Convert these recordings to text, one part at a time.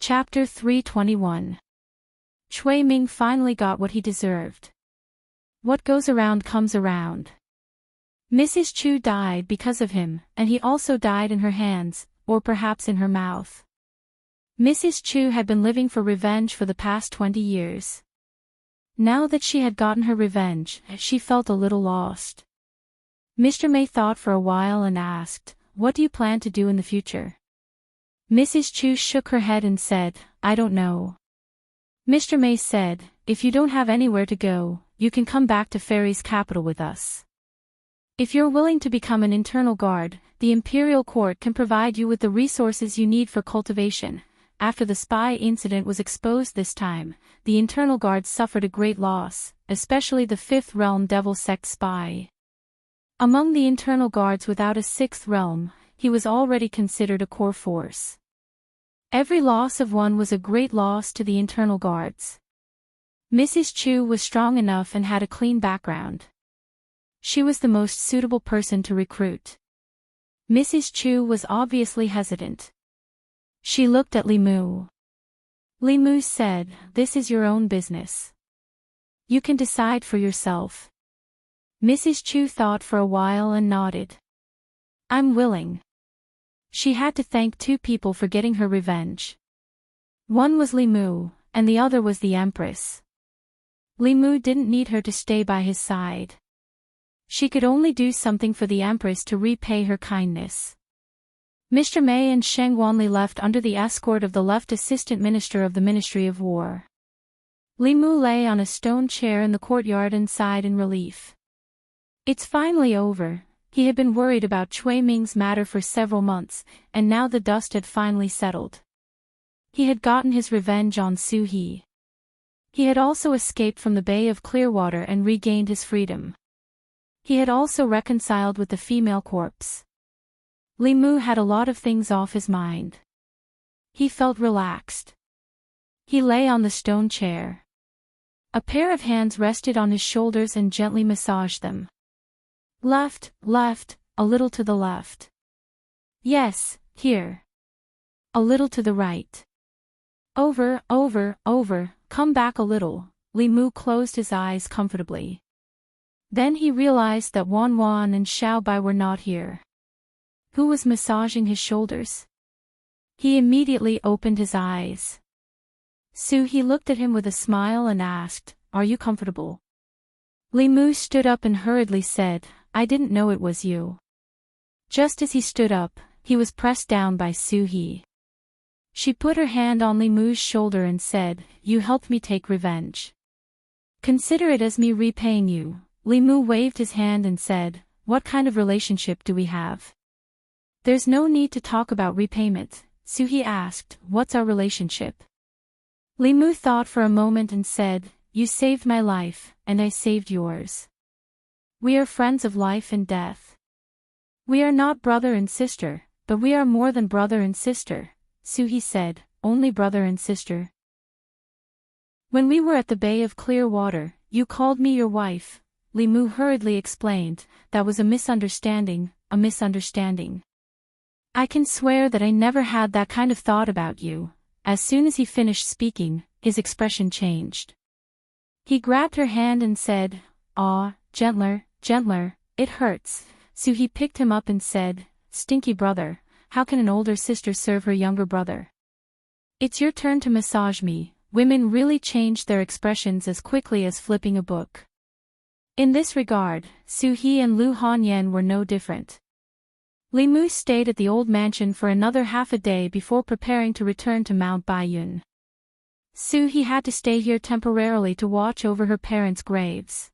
Chapter 321. Cui Ming finally got what he deserved. What goes around comes around. Mrs. Chu died because of him, and he also died in her hands, or perhaps in her mouth. Mrs. Chu had been living for revenge for the past 20 years. Now that she had gotten her revenge, she felt a little lost. Mr. May thought for a while and asked, "What do you plan to do in the future?" Mrs. Chu shook her head and said, "I don't know." Mr. May said, "If you don't have anywhere to go, you can come back to Fairy's capital with us. If you're willing to become an internal guard, the Imperial Court can provide you with the resources you need for cultivation." After the spy incident was exposed this time, the internal guards suffered a great loss, especially the Fifth Realm Devil Sect spy. Among the internal guards without a Sixth Realm, he was already considered a core force. Every loss of one was a great loss to the internal guards. Mrs. Chu was strong enough and had a clean background. She was the most suitable person to recruit. Mrs. Chu was obviously hesitant. She looked at Li Mu. Li Mu said, "This is your own business. You can decide for yourself." Mrs. Chu thought for a while and nodded. "I'm willing." She had to thank two people for getting her revenge. One was Li Mu, and the other was the Empress. Li Mu didn't need her to stay by his side. She could only do something for the Empress to repay her kindness. Mr. May and Sheng Wanli left under the escort of the left Assistant Minister of the Ministry of War. Li Mu lay on a stone chair in the courtyard and sighed in relief. It's finally over. He had been worried about Cui Ming's matter for several months, and now the dust had finally settled. He had gotten his revenge on Su He. He had also escaped from the Bay of Clearwater and regained his freedom. He had also reconciled with the female corpse. Li Mu had a lot of things off his mind. He felt relaxed. He lay on the stone chair. A pair of hands rested on his shoulders and gently massaged them. Left, left, a little to the left. Yes, here. A little to the right. Over, over, over, come back a little. Li Mu closed his eyes comfortably. Then he realized that Wan Wan and Xiao Bai were not here. Who was massaging his shoulders? He immediately opened his eyes. Su He looked at him with a smile and asked, "Are you comfortable?" Li Mu stood up and hurriedly said, "I didn't know it was you." Just as he stood up, he was pressed down by Su He. She put her hand on Li Mu's shoulder and said, "You helped me take revenge. Consider it as me repaying you." Li Mu waved his hand and said, "What kind of relationship do we have?" "There's no need to talk about repayment," Su He asked. "What's our relationship?" Li Mu thought for a moment and said, "You saved my life, and I saved yours. We are friends of life and death. We are not brother and sister, but we are more than brother and sister," Su He said, "only brother and sister. When we were at the Bay of Clearwater, you called me your wife," Li Mu hurriedly explained. "That was a misunderstanding, a misunderstanding. I can swear that I never had that kind of thought about you." As soon as he finished speaking, his expression changed. He grabbed her hand and said, "Ah, gentler, gentler, it hurts." Su He picked him up and said, "Stinky brother, how can an older sister serve her younger brother? It's your turn to massage me." Women really changed their expressions as quickly as flipping a book. In this regard, Su He and Lu Hanyan were no different. Li Mu stayed at the old mansion for another half a day before preparing to return to Mount Baiyun. Su He had to stay here temporarily to watch over her parents' graves.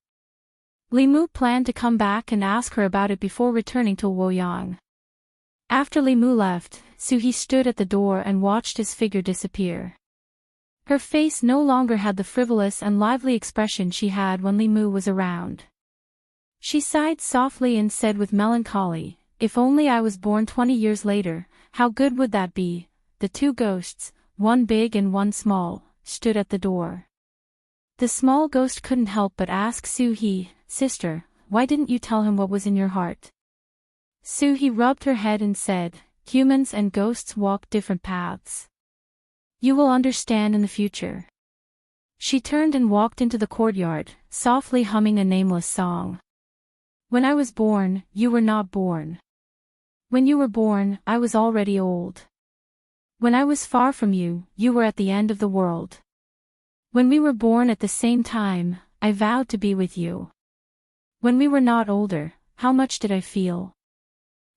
Li Mu planned to come back and ask her about it before returning to Luoyang. After Li Mu left, Su He stood at the door and watched his figure disappear. Her face no longer had the frivolous and lively expression she had when Li Mu was around. She sighed softly and said with melancholy, "If only I was born 20 years later, how good would that be?" The two ghosts, one big and one small, stood at the door. The small ghost couldn't help but ask Su He, "Sister, why didn't you tell him what was in your heart?" Su He rubbed her head and said, "Humans and ghosts walk different paths. You will understand in the future. She turned and walked into the courtyard, softly humming a nameless song. When I was born, you were not born. When you were born, I was already old. When I was far from you, you were at the end of the world. When we were born at the same time, I vowed to be with you. When we were not older, how much did I feel?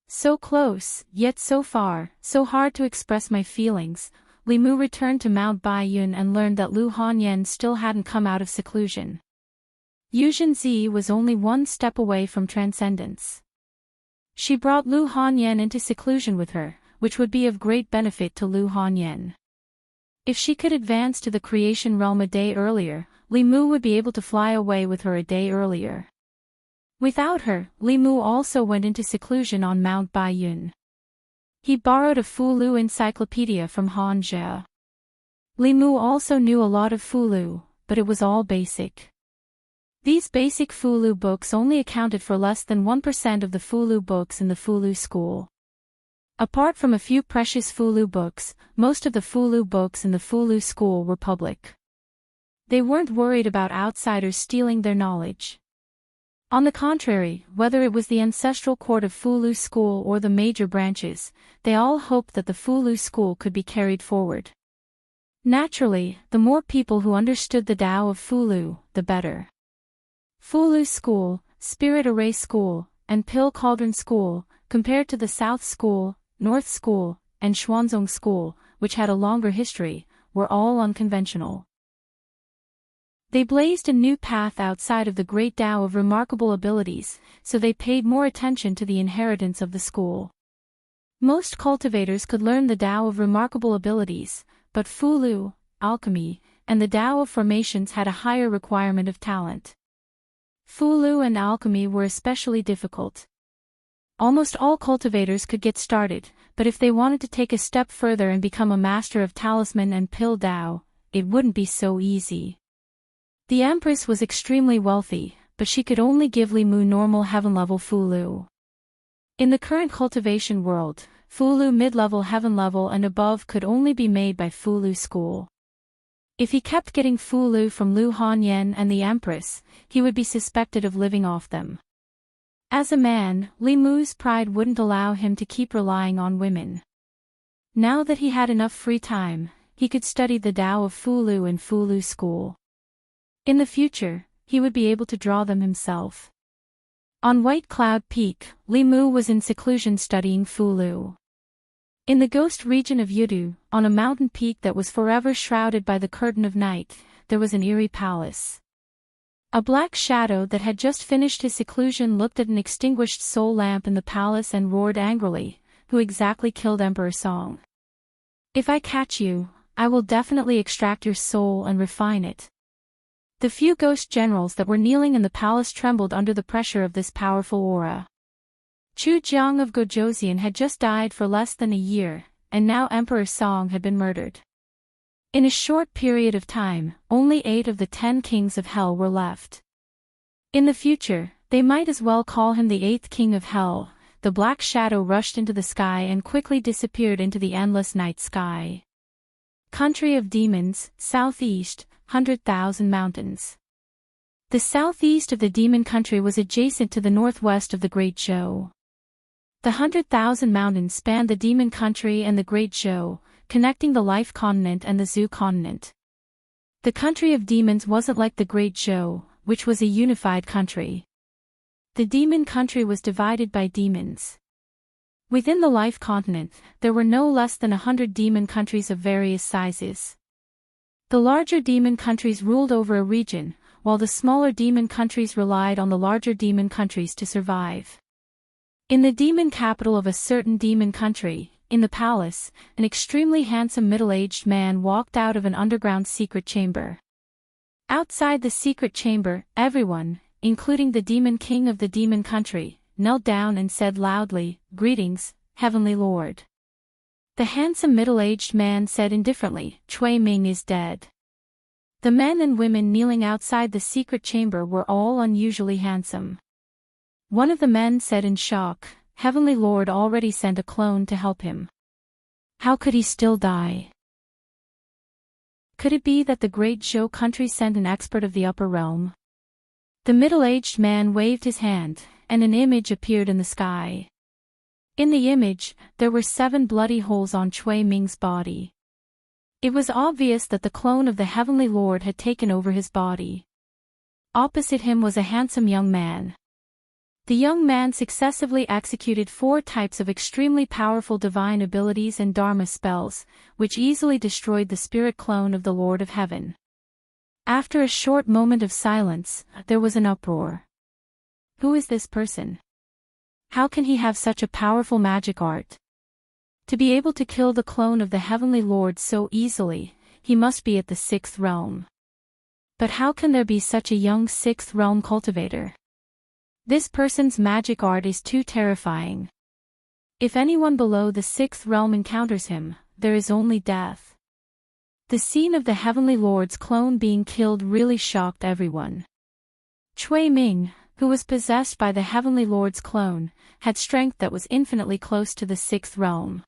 So close, yet so far, so hard to express my feelings. Li Mu returned to Mount Baiyun and learned that Lu Hanyan still hadn't come out of seclusion. Yuzhen Zi was only one step away from transcendence. She brought Lu Hanyan into seclusion with her, which would be of great benefit to Lu Hanyan. If she could advance to the creation realm a day earlier, Li Mu would be able to fly away with her a day earlier. Without her, Li Mu also went into seclusion on Mount Baiyun. He borrowed a Fulu encyclopedia from Han Jie. Li Mu also knew a lot of Fulu, but it was all basic. These basic Fulu books only accounted for less than 1% of the Fulu books in the Fulu school. Apart from a few precious Fulu books, most of the Fulu books in the Fulu school were public. They weren't worried about outsiders stealing their knowledge. On the contrary, whether it was the ancestral court of Fulu school or the major branches, they all hoped that the Fulu school could be carried forward. Naturally, the more people who understood the Tao of Fulu, the better. Fulu School, Spirit Array School, and Pill Cauldron School, compared to the South School, North School, and Xuanzong School, which had a longer history, were all unconventional. They blazed a new path outside of the great Tao of remarkable abilities, so they paid more attention to the inheritance of the school. Most cultivators could learn the Tao of remarkable abilities, but Fulu, alchemy, and the Tao of formations had a higher requirement of talent. Fulu and alchemy were especially difficult. Almost all cultivators could get started, but if they wanted to take a step further and become a master of talisman and pill Tao, it wouldn't be so easy. The Empress was extremely wealthy, but she could only give Li Mu normal heaven-level Fulu. In the current cultivation world, Fulu mid-level heaven-level and above could only be made by Fulu school. If he kept getting Fulu from Lu Hanyan and the Empress, he would be suspected of living off them. As a man, Li Mu's pride wouldn't allow him to keep relying on women. Now that he had enough free time, he could study the Tao of Fulu in Fulu school. In the future, he would be able to draw them himself. On White Cloud Peak, Li Mu was in seclusion studying Fulu. In the ghost region of Yudu, on a mountain peak that was forever shrouded by the curtain of night, there was an eerie palace. A black shadow that had just finished his seclusion looked at an extinguished soul lamp in the palace and roared angrily, "Who exactly killed Emperor Song? If I catch you, I will definitely extract your soul and refine it." The few ghost generals that were kneeling in the palace trembled under the pressure of this powerful aura. Chu Jiang of Gojoseon had just died for less than a year, and now Emperor Song had been murdered. In a short period of time, only 8 of the 10 kings of hell were left. In the future, they might as well call him the 8th king of hell. The black shadow rushed into the sky and quickly disappeared into the endless night sky. Country of Demons, Southeast, 100,000 Mountains. The southeast of the demon country was adjacent to the northwest of the Great Zhou. The 100,000 Mountains spanned the demon country and the Great Zhou, connecting the Life Continent and the Zhu Continent. The country of demons wasn't like the Great Zhou, which was a unified country. The demon country was divided by demons. Within the Life Continent, there were no less than 100 demon countries of various sizes. The larger demon countries ruled over a region, while the smaller demon countries relied on the larger demon countries to survive. In the demon capital of a certain demon country, in the palace, an extremely handsome middle-aged man walked out of an underground secret chamber. Outside the secret chamber, everyone, including the demon king of the demon country, knelt down and said loudly, "Greetings, Heavenly Lord." The handsome middle-aged man said indifferently, "Cui Ming is dead." The men and women kneeling outside the secret chamber were all unusually handsome. One of the men said in shock, "Heavenly Lord already sent a clone to help him. How could he still die?" Could it be that the great Zhou country sent an expert of the upper realm? The middle-aged man waved his hand, and an image appeared in the sky. In the image, there were 7 bloody holes on Cui Ming's body. It was obvious that the clone of the Heavenly Lord had taken over his body. Opposite him was a handsome young man. The young man successively executed 4 types of extremely powerful divine abilities and Dharma spells, which easily destroyed the spirit clone of the Lord of Heaven. After a short moment of silence, there was an uproar. Who is this person? How can he have such a powerful magic art? To be able to kill the clone of the Heavenly Lord so easily, he must be at the 6th realm. But how can there be such a young 6th realm cultivator? This person's magic art is too terrifying. If anyone below the 6th realm encounters him, there is only death. The scene of the Heavenly Lord's clone being killed really shocked everyone. Cui Ming, who was possessed by the Heavenly Lord's clone, had strength that was infinitely close to the 6th realm.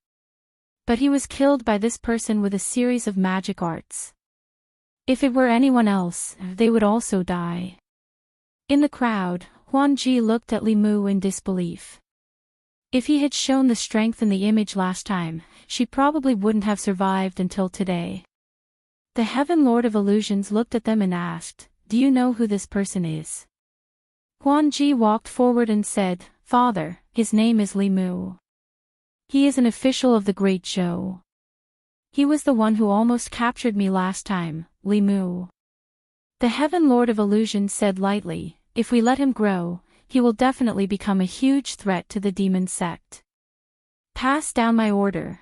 But he was killed by this person with a series of magic arts. If it were anyone else, they would also die. In the crowd, Huan Ji looked at Li Mu in disbelief. If he had shown the strength in the image last time, she probably wouldn't have survived until today. The Heaven Lord of Illusions looked at them and asked, "Do you know who this person is?" Huan Ji walked forward and said, "Father, his name is Li Mu. He is an official of the Great Zhou. He was the one who almost captured me last time, Li Mu." The Heaven Lord of Illusions said lightly, "If we let him grow, he will definitely become a huge threat to the demon sect. Pass down my order.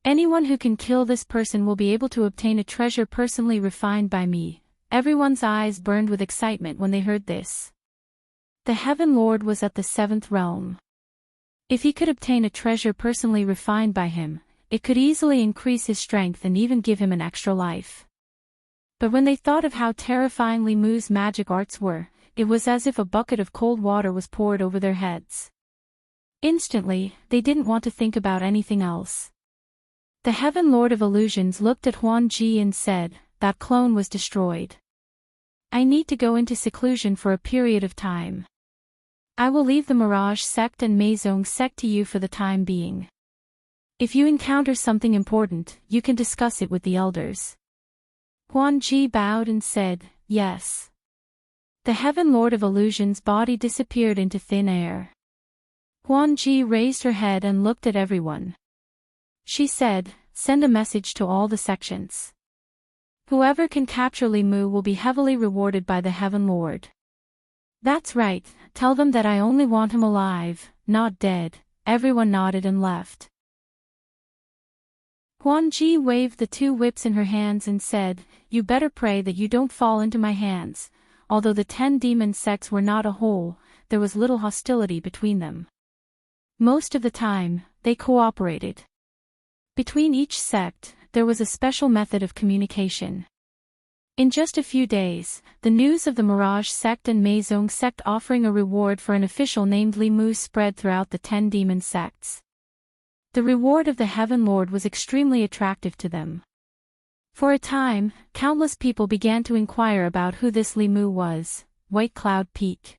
Anyone who can kill this person will be able to obtain a treasure personally refined by me." Everyone's eyes burned with excitement when they heard this. The Heaven Lord was at the 7th realm. If he could obtain a treasure personally refined by him, it could easily increase his strength and even give him an extra life. But when they thought of how terrifying Li Mu's magic arts were, it was as if a bucket of cold water was poured over their heads. Instantly, they didn't want to think about anything else. The Heaven Lord of Illusions looked at Huan Ji and said, "That clone was destroyed. I need to go into seclusion for a period of time. I will leave the Mirage sect and Meizong sect to you for the time being. If you encounter something important, you can discuss it with the elders." Huan Ji bowed and said, "Yes." The Heaven Lord of Illusions' body disappeared into thin air. Huan Ji raised her head and looked at everyone. She said, "Send a message to all the sections. Whoever can capture Li Mu will be heavily rewarded by the Heaven Lord." "That's right, tell them that I only want him alive, not dead." Everyone nodded and left. Huan Ji waved the 2 whips in her hands and said, "You better pray that you don't fall into my hands." Although the 10 demon sects were not a whole, there was little hostility between them. Most of the time, they cooperated. Between each sect, there was a special method of communication. In just a few days, the news of the Mirage sect and Meizong sect offering a reward for an official named Li Mu spread throughout the 10 demon sects. The reward of the Heaven Lord was extremely attractive to them. For a time, countless people began to inquire about who this Li Mu was. White Cloud Peak.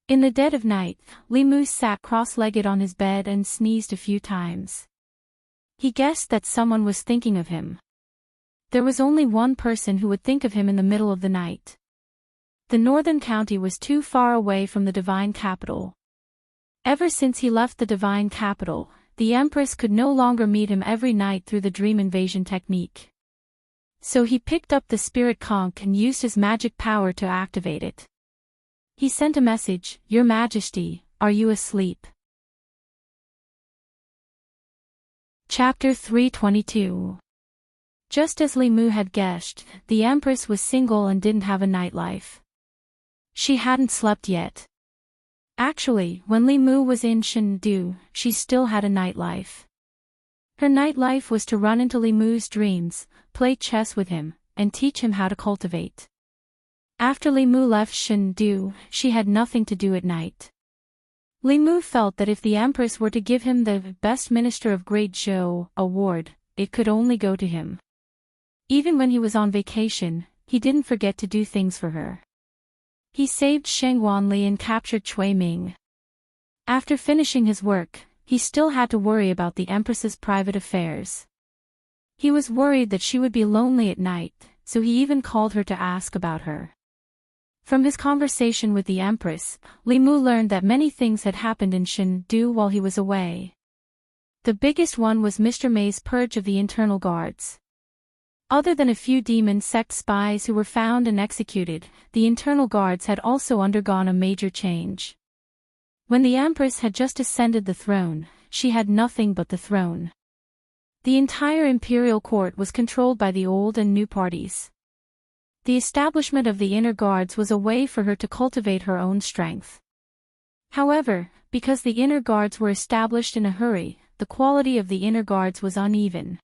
In the dead of night, Li Mu sat cross-legged on his bed and sneezed a few times. He guessed that someone was thinking of him. There was only one person who would think of him in the middle of the night. The northern county was too far away from the divine capital. Ever since he left the divine capital, the Empress could no longer meet him every night through the dream invasion technique. So he picked up the spirit conch and used his magic power to activate it. He sent a message, "Your Majesty, are you asleep?" Chapter 322. Just as Li Mu had guessed, the Empress was single and didn't have a nightlife. She hadn't slept yet. Actually, when Li Mu was in Chengdu, she still had a nightlife. Her nightlife was to run into Li Mu's dreams, play chess with him, and teach him how to cultivate. After Li Mu left Chengdu, she had nothing to do at night. Li Mu felt that if the Empress were to give him the Best Minister of Great Zhou award, it could only go to him. Even when he was on vacation, he didn't forget to do things for her. He saved Sheng Wanli and captured Cui Ming. After finishing his work, he still had to worry about the Empress's private affairs. He was worried that she would be lonely at night, so he even called her to ask about her. From his conversation with the Empress, Li Mu learned that many things had happened in Shendu while he was away. The biggest one was Mr. May's purge of the internal guards. Other than a few demon sect spies who were found and executed, the internal guards had also undergone a major change. When the Empress had just ascended the throne, she had nothing but the throne. The entire imperial court was controlled by the old and new parties. The establishment of the inner guards was a way for her to cultivate her own strength. However, because the inner guards were established in a hurry, the quality of the inner guards was uneven.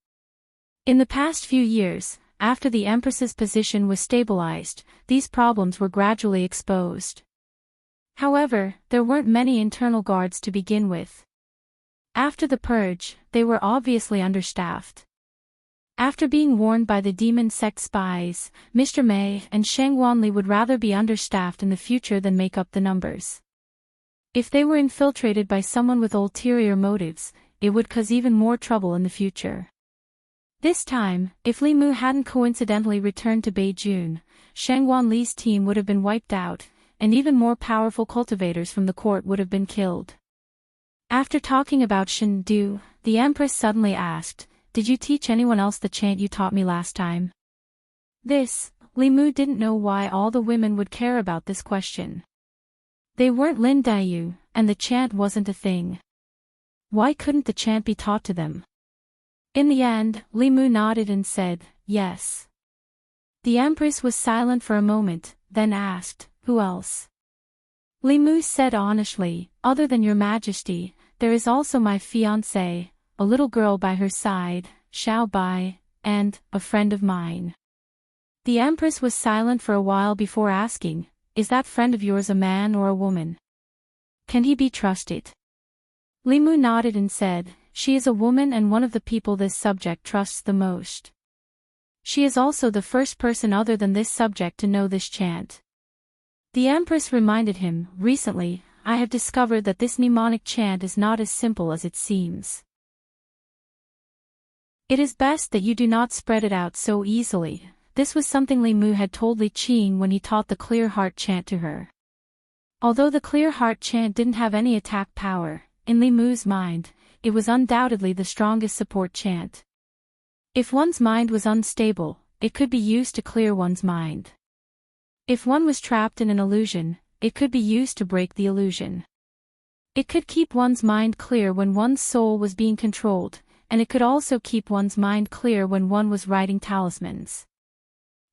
In the past few years, after the Empress's position was stabilized, these problems were gradually exposed. However, there weren't many internal guards to begin with. After the purge, they were obviously understaffed. After being warned by the demon sect spies, Mr. May and Sheng Wanli would rather be understaffed in the future than make up the numbers. If they were infiltrated by someone with ulterior motives, it would cause even more trouble in the future. This time, if Li Mu hadn't coincidentally returned to Beijing, Sheng Wanli's team would have been wiped out, and even more powerful cultivators from the court would have been killed. After talking about Shendu, the Empress suddenly asked, "Did you teach anyone else the chant you taught me last time?" Li Mu didn't know why all the women would care about this question. They weren't Lin Daiyu, and the chant wasn't a thing. Why couldn't the chant be taught to them? In the end, Li Mu nodded and said, "Yes." The Empress was silent for a moment, then asked, "Who else?" Li Mu said honestly, "Other than your Majesty, there is also my fiancée, a little girl by her side, Xiao Bai, and a friend of mine." The Empress was silent for a while before asking, "Is that friend of yours a man or a woman? Can he be trusted?" Li Mu nodded and said, "She is a woman and one of the people this subject trusts the most. She is also the first person other than this subject to know this chant." The Empress reminded him, "Recently, I have discovered that this mnemonic chant is not as simple as it seems. It is best that you do not spread it out so easily." This was something Li Mu had told Li Qing when he taught the Clear Heart chant to her. Although the Clear Heart chant didn't have any attack power, in Li Mu's mind, it was undoubtedly the strongest support chant. If one's mind was unstable, it could be used to clear one's mind. If one was trapped in an illusion, it could be used to break the illusion. It could keep one's mind clear when one's soul was being controlled, and it could also keep one's mind clear when one was writing talismans.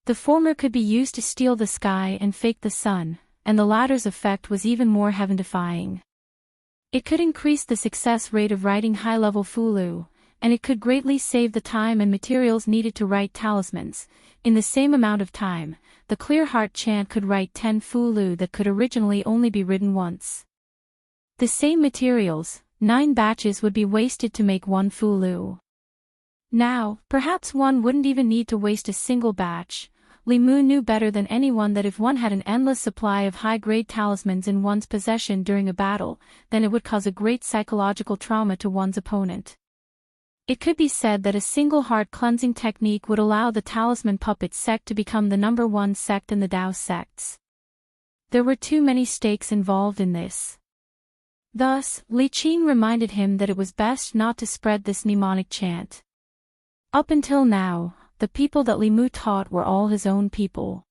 The former could be used to steal the sky and fake the sun, and the latter's effect was even more heaven-defying. It could increase the success rate of writing high-level Fulu, and it could greatly save the time and materials needed to write talismans. In the same amount of time, the Clear Heart chant could write 10 Fulu that could originally only be written once. The same materials, 9 batches would be wasted to make 1 Fulu. Now, perhaps one wouldn't even need to waste a single batch. Li Mu knew better than anyone that if one had an endless supply of high-grade talismans in one's possession during a battle, then it would cause a great psychological trauma to one's opponent. It could be said that a single heart-cleansing technique would allow the Talisman Puppet sect to become the #1 sect in the Tao sects. There were too many stakes involved in this. Thus, Li Qing reminded him that it was best not to spread this mnemonic chant. Up until now, the people that Li Mu taught were all his own people.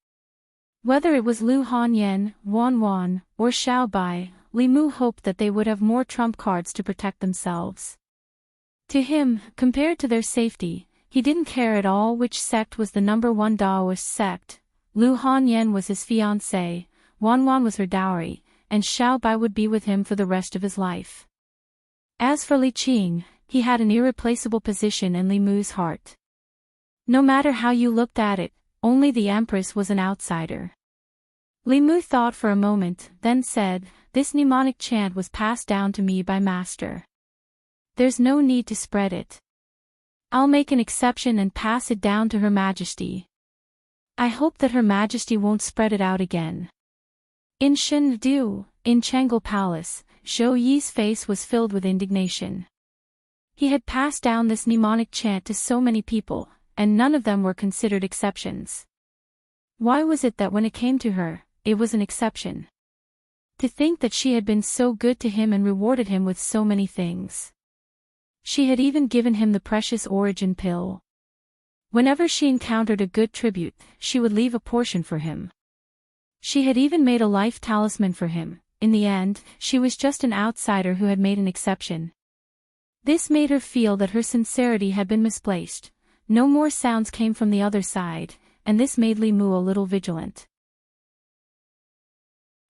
Whether it was Lu Hanyan, Wan Wan, or Xiao Bai, Li Mu hoped that they would have more trump cards to protect themselves. To him, compared to their safety, he didn't care at all which sect was the #1 Daoist sect. Lu Hanyan was his fiancée, Wan Wan was her dowry, and Xiao Bai would be with him for the rest of his life. As for Li Qing, he had an irreplaceable position in Li Mu's heart. No matter how you looked at it, only the Empress was an outsider. Li Mu thought for a moment, then said, "This mnemonic chant was passed down to me by Master. There's no need to spread it. I'll make an exception and pass it down to Her Majesty. I hope that Her Majesty won't spread it out again. In Chengdu, in Changle Palace, Zhou Yi's face was filled with indignation. He had passed down this mnemonic chant to so many people, and none of them were considered exceptions. Why was it that when it came to her, it was an exception? To think that she had been so good to him and rewarded him with so many things. She had even given him the precious origin pill. Whenever she encountered a good tribute, she would leave a portion for him. She had even made a life talisman for him. In the end, she was just an outsider who had made an exception. This made her feel that her sincerity had been misplaced. No more sounds came from the other side, and this made Li Mu a little vigilant.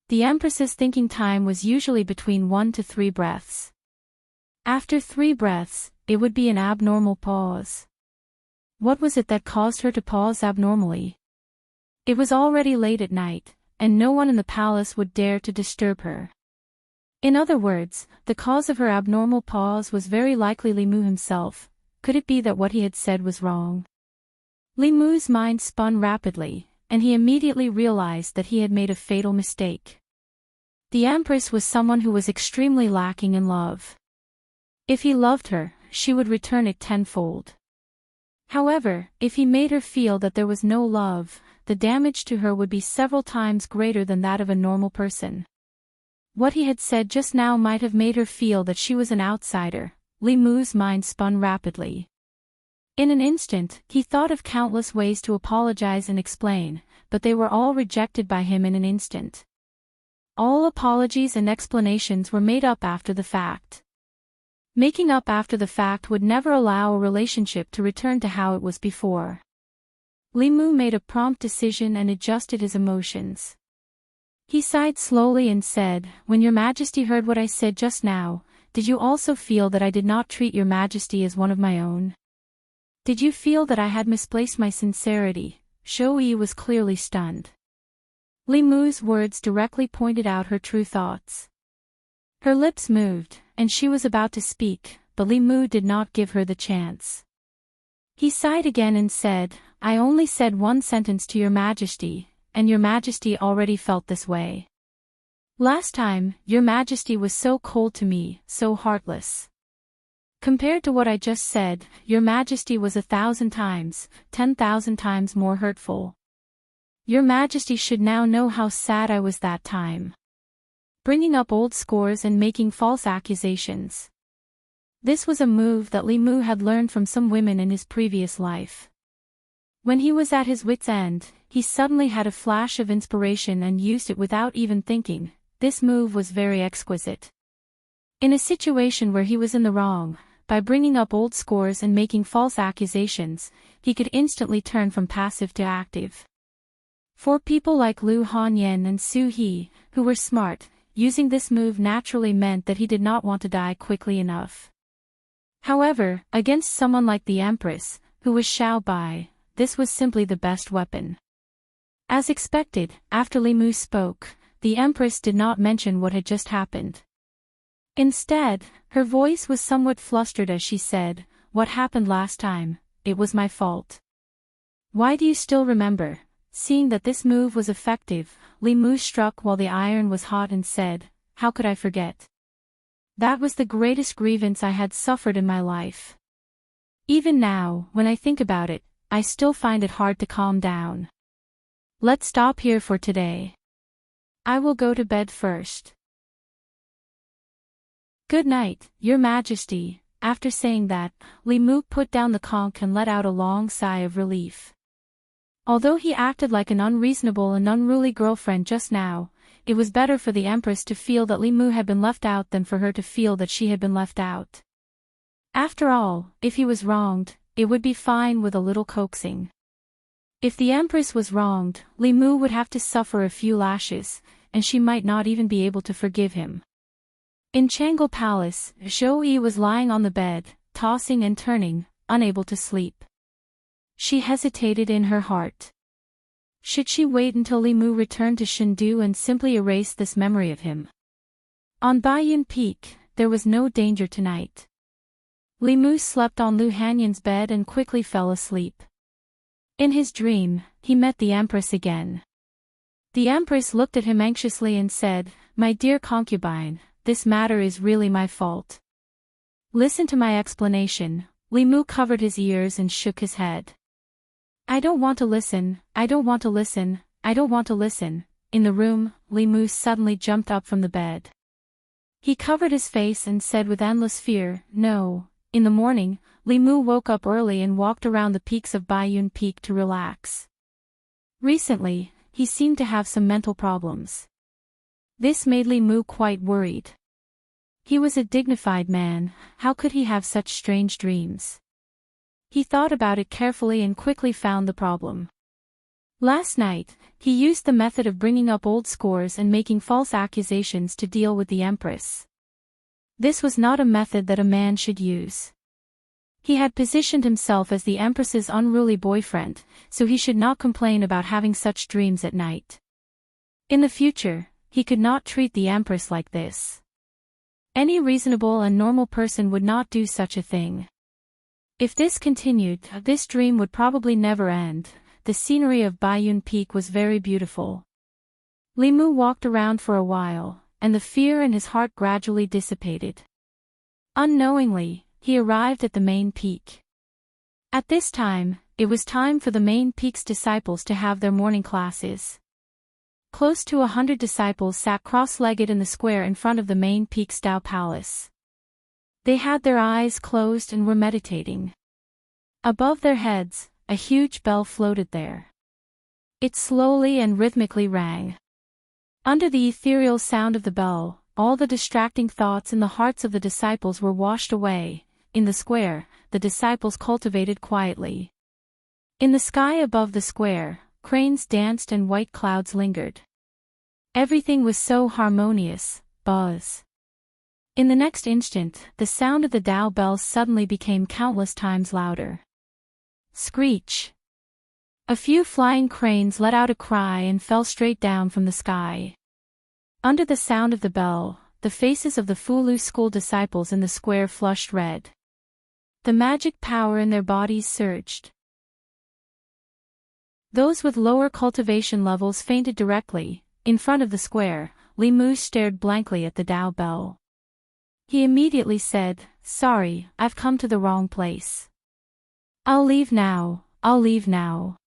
The Empress's thinking time was usually between 1 to 3 breaths. After 3 breaths, it would be an abnormal pause. What was it that caused her to pause abnormally? It was already late at night, and no one in the palace would dare to disturb her. In other words, the cause of her abnormal pause was very likely Li Mu himself. Could it be that what he had said was wrong? Li Mu's mind spun rapidly, and he immediately realized that he had made a fatal mistake. The Empress was someone who was extremely lacking in love. If he loved her, she would return it tenfold. However, if he made her feel that there was no love, the damage to her would be several times greater than that of a normal person. What he had said just now might have made her feel that she was an outsider. Li Mu's mind spun rapidly. In an instant, he thought of countless ways to apologize and explain, but they were all rejected by him in an instant. All apologies and explanations were made up after the fact. Making up after the fact would never allow a relationship to return to how it was before. Li Mu made a prompt decision and adjusted his emotions. He sighed slowly and said, "When Your Majesty heard what I said just now, did you also feel that I did not treat Your Majesty as one of my own? Did you feel that I had misplaced my sincerity?" Zhou Yi was clearly stunned. Li Mu's words directly pointed out her true thoughts. Her lips moved, and she was about to speak, but Li Mu did not give her the chance. He sighed again and said, "I only said one sentence to Your Majesty, and Your Majesty already felt this way. Last time, Your Majesty was so cold to me, so heartless. Compared to what I just said, Your Majesty was 1,000 times, 10,000 times more hurtful. Your Majesty should now know how sad I was that time. Bringing up old scores and making false accusations." This was a move that Li Mu had learned from some women in his previous life. When he was at his wit's end, he suddenly had a flash of inspiration and used it without even thinking. This move was very exquisite. In a situation where he was in the wrong, by bringing up old scores and making false accusations, he could instantly turn from passive to active. For people like Lu Hanyan and Su He, who were smart, using this move naturally meant that he did not want to die quickly enough. However, against someone like the Empress, who was Xiao Bai, this was simply the best weapon. As expected, after Li Mu spoke, the Empress did not mention what had just happened. Instead, her voice was somewhat flustered as she said, "What happened last time? It was my fault. Why do you still remember?" Seeing that this move was effective, Li Mu struck while the iron was hot and said, "How could I forget? That was the greatest grievance I had suffered in my life. Even now, when I think about it, I still find it hard to calm down. Let's stop here for today. I will go to bed first. Good night, Your Majesty." After saying that, Li Mu put down the conch and let out a long sigh of relief. Although he acted like an unreasonable and unruly girlfriend just now, it was better for the Empress to feel that Li Mu had been left out than for her to feel that she had been left out. After all, if he was wronged, it would be fine with a little coaxing. If the Empress was wronged, Li Mu would have to suffer a few lashes, and she might not even be able to forgive him. In Changle Palace, Zhou Yi was lying on the bed, tossing and turning, unable to sleep. She hesitated in her heart. Should she wait until Li Mu returned to Chengdu and simply erase this memory of him? On Baiyun Peak, there was no danger tonight. Li Mu slept on Lu Hanyan's bed and quickly fell asleep. In his dream, he met the Empress again. The Empress looked at him anxiously and said, "My dear concubine, this matter is really my fault. Listen to my explanation." Li Mu covered his ears and shook his head. "I don't want to listen, I don't want to listen, I don't want to listen." In the room, Li Mu suddenly jumped up from the bed. He covered his face and said with endless fear, "No." In the morning, Li Mu woke up early and walked around the peaks of Baiyun Peak to relax. Recently, he seemed to have some mental problems. This made Li Mu quite worried. He was a dignified man, how could he have such strange dreams? He thought about it carefully and quickly found the problem. Last night, he used the method of bringing up old scores and making false accusations to deal with the Empress. This was not a method that a man should use. He had positioned himself as the Empress's unruly boyfriend, so he should not complain about having such dreams at night. In the future, he could not treat the Empress like this. Any reasonable and normal person would not do such a thing. If this continued, this dream would probably never end. The scenery of Baiyun Peak was very beautiful. Li Mu walked around for a while, and the fear in his heart gradually dissipated. Unknowingly, he arrived at the main peak. At this time, it was time for the main peak's disciples to have their morning classes. Close to 100 disciples sat cross-legged in the square in front of the main peak's Tao Palace. They had their eyes closed and were meditating. Above their heads, a huge bell floated there. It slowly and rhythmically rang. Under the ethereal sound of the bell, all the distracting thoughts in the hearts of the disciples were washed away. In the square, the disciples cultivated quietly. In the sky above the square, cranes danced and white clouds lingered. Everything was so harmonious. Buzz. In the next instant, the sound of the Tao bells suddenly became countless times louder. Screech. A few flying cranes let out a cry and fell straight down from the sky. Under the sound of the bell, the faces of the Fulu school disciples in the square flushed red. The magic power in their bodies surged. Those with lower cultivation levels fainted directly. In front of the square, Li Mu stared blankly at the Tao bell. He immediately said, "Sorry, I've come to the wrong place. I'll leave now, I'll leave now."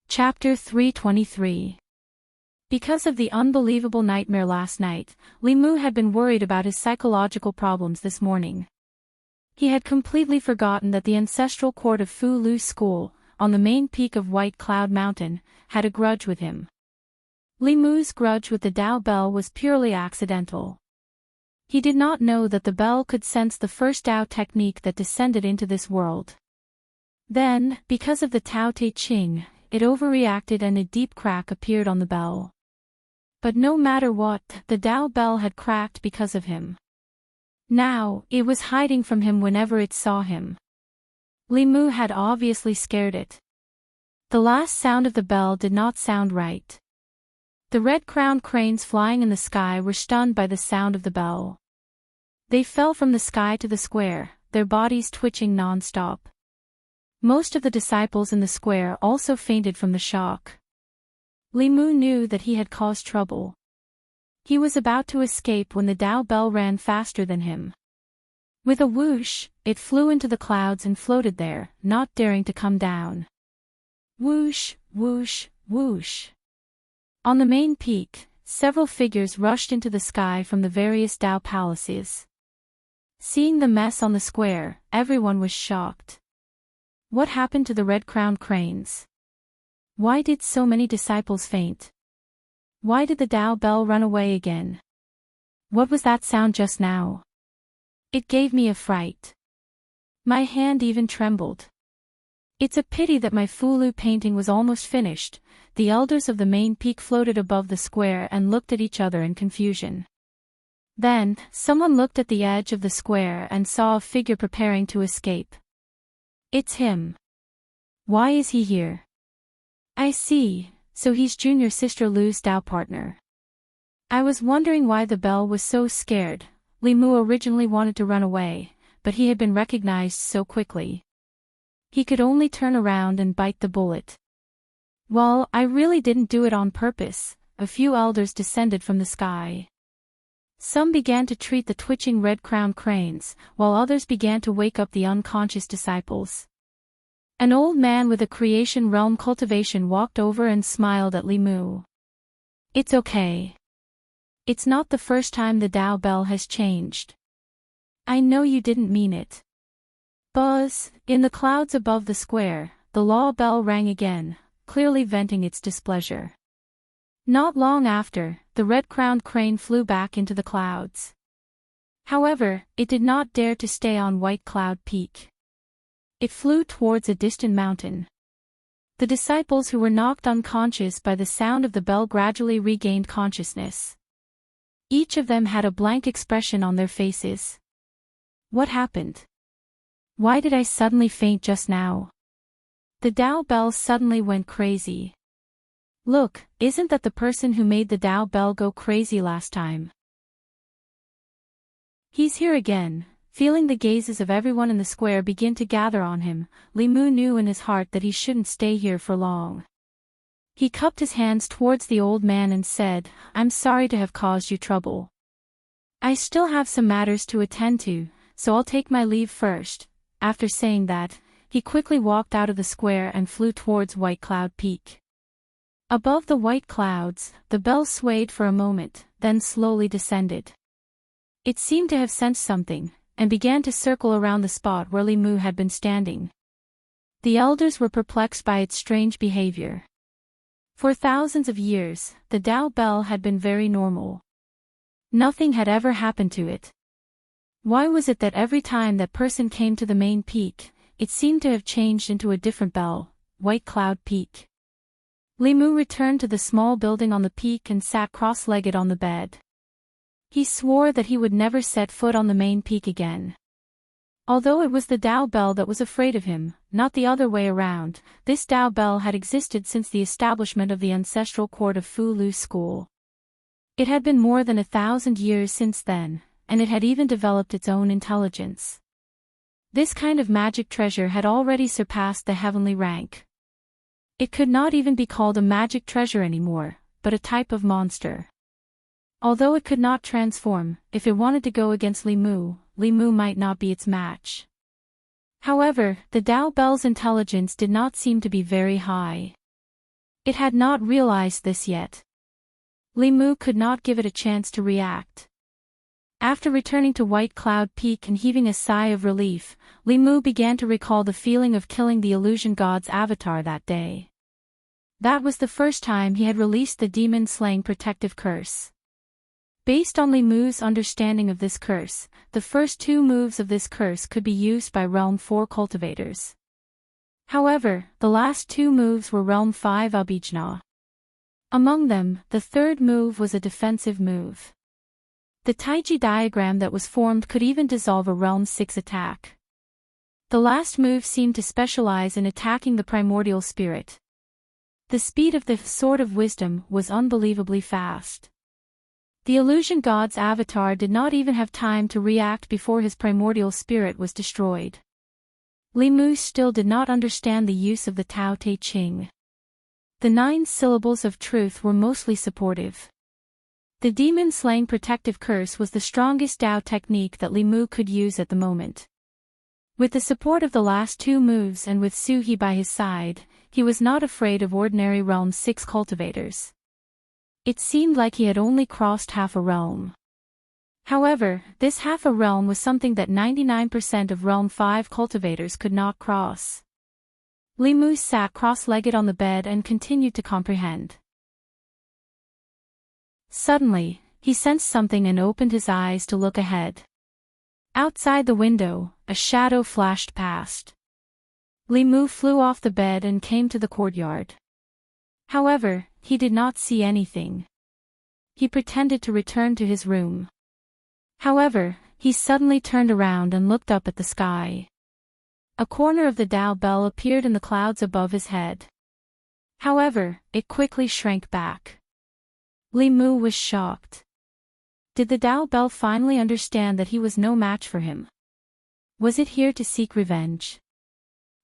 Chapter 323. Because of the unbelievable nightmare last night, Li Mu had been worried about his psychological problems this morning. He had completely forgotten that the ancestral court of Fu Lu School, on the main peak of White Cloud Mountain, had a grudge with him. Li Mu's grudge with the Tao bell was purely accidental. He did not know that the bell could sense the first Tao technique that descended into this world. Then, because of the Tao Te Ching, it overreacted and a deep crack appeared on the bell. But no matter what, the Tao bell had cracked because of him. Now, it was hiding from him whenever it saw him. Li Mu had obviously scared it. The last sound of the bell did not sound right. The red-crowned cranes flying in the sky were stunned by the sound of the bell. They fell from the sky to the square, their bodies twitching non-stop. Most of the disciples in the square also fainted from the shock. Li Mu knew that he had caused trouble. He was about to escape when the Tao bell ran faster than him. With a whoosh, it flew into the clouds and floated there, not daring to come down. Whoosh, whoosh, whoosh. On the main peak, several figures rushed into the sky from the various Tao palaces. Seeing the mess on the square, everyone was shocked. What happened to the red-crowned cranes? Why did so many disciples faint? Why did the Tao bell run away again? What was that sound just now? It gave me a fright. My hand even trembled. It's a pity that my Fulu painting was almost finished. The elders of the main peak floated above the square and looked at each other in confusion. Then, someone looked at the edge of the square and saw a figure preparing to escape. It's him. Why is he here? I see, so he's junior sister Lu's Tao partner. I was wondering why the bell was so scared. Li Mu originally wanted to run away, but he had been recognized so quickly. He could only turn around and bite the bullet. "Well, I really didn't do it on purpose," a few elders descended from the sky. Some began to treat the twitching red-crowned cranes, while others began to wake up the unconscious disciples. An old man with a creation realm cultivation walked over and smiled at Li Mu. "It's okay. It's not the first time the Tao bell has changed. I know you didn't mean it." Buzz, in the clouds above the square, the law bell rang again, clearly venting its displeasure. Not long after, the red-crowned crane flew back into the clouds. However, it did not dare to stay on White Cloud Peak. It flew towards a distant mountain. The disciples who were knocked unconscious by the sound of the bell gradually regained consciousness. Each of them had a blank expression on their faces. What happened? Why did I suddenly faint just now? The Tao bell suddenly went crazy. Look, isn't that the person who made the Tao bell go crazy last time? He's here again. Feeling the gazes of everyone in the square begin to gather on him, Li Mu knew in his heart that he shouldn't stay here for long. He cupped his hands towards the old man and said, "I'm sorry to have caused you trouble. I still have some matters to attend to, so I'll take my leave first." After saying that, he quickly walked out of the square and flew towards White Cloud Peak. Above the white clouds, the bell swayed for a moment, then slowly descended. It seemed to have sensed something, and began to circle around the spot where Li Mu had been standing. The elders were perplexed by its strange behavior. For thousands of years, the Tao bell had been very normal. Nothing had ever happened to it. Why was it that every time that person came to the main peak, it seemed to have changed into a different bell, White Cloud Peak? Li Mu returned to the small building on the peak and sat cross-legged on the bed. He swore that he would never set foot on the main peak again. Although it was the Tao bell that was afraid of him, not the other way around, this Tao bell had existed since the establishment of the ancestral court of Fu Lu School. It had been more than 1,000 years since then, and it had even developed its own intelligence. This kind of magic treasure had already surpassed the heavenly rank. It could not even be called a magic treasure anymore, but a type of monster. Although it could not transform, if it wanted to go against Li Mu might not be its match. However, the Tao bell's intelligence did not seem to be very high. It had not realized this yet. Li Mu could not give it a chance to react. After returning to White Cloud Peak and heaving a sigh of relief, Li Mu began to recall the feeling of killing the illusion god's avatar that day. That was the first time he had released the demon-slaying protective curse. Based on Li Mu's understanding of this curse, the first 2 moves of this curse could be used by Realm 4 cultivators. However, the last 2 moves were Realm 5 Abhijna. Among them, the third move was a defensive move. The Taiji diagram that was formed could even dissolve a Realm 6 attack. The last move seemed to specialize in attacking the primordial spirit. The speed of the Sword of Wisdom was unbelievably fast. The illusion god's avatar did not even have time to react before his primordial spirit was destroyed. Li Mu still did not understand the use of the Tao Te Ching. The 9 syllables of truth were mostly supportive. The demon-slaying protective curse was the strongest Tao technique that Li Mu could use at the moment. With the support of the last 2 moves and with Su He by his side, he was not afraid of ordinary Realm 6 cultivators. It seemed like he had only crossed half a realm. However, this half a realm was something that 99% of Realm 5 cultivators could not cross. Li Mu sat cross-legged on the bed and continued to comprehend. Suddenly, he sensed something and opened his eyes to look ahead. Outside the window, a shadow flashed past. Li Mu flew off the bed and came to the courtyard. However, he did not see anything. He pretended to return to his room. However, he suddenly turned around and looked up at the sky. A corner of the Tao bell appeared in the clouds above his head. However, it quickly shrank back. Li Mu was shocked. Did the Tao Bell finally understand that he was no match for him? Was it here to seek revenge?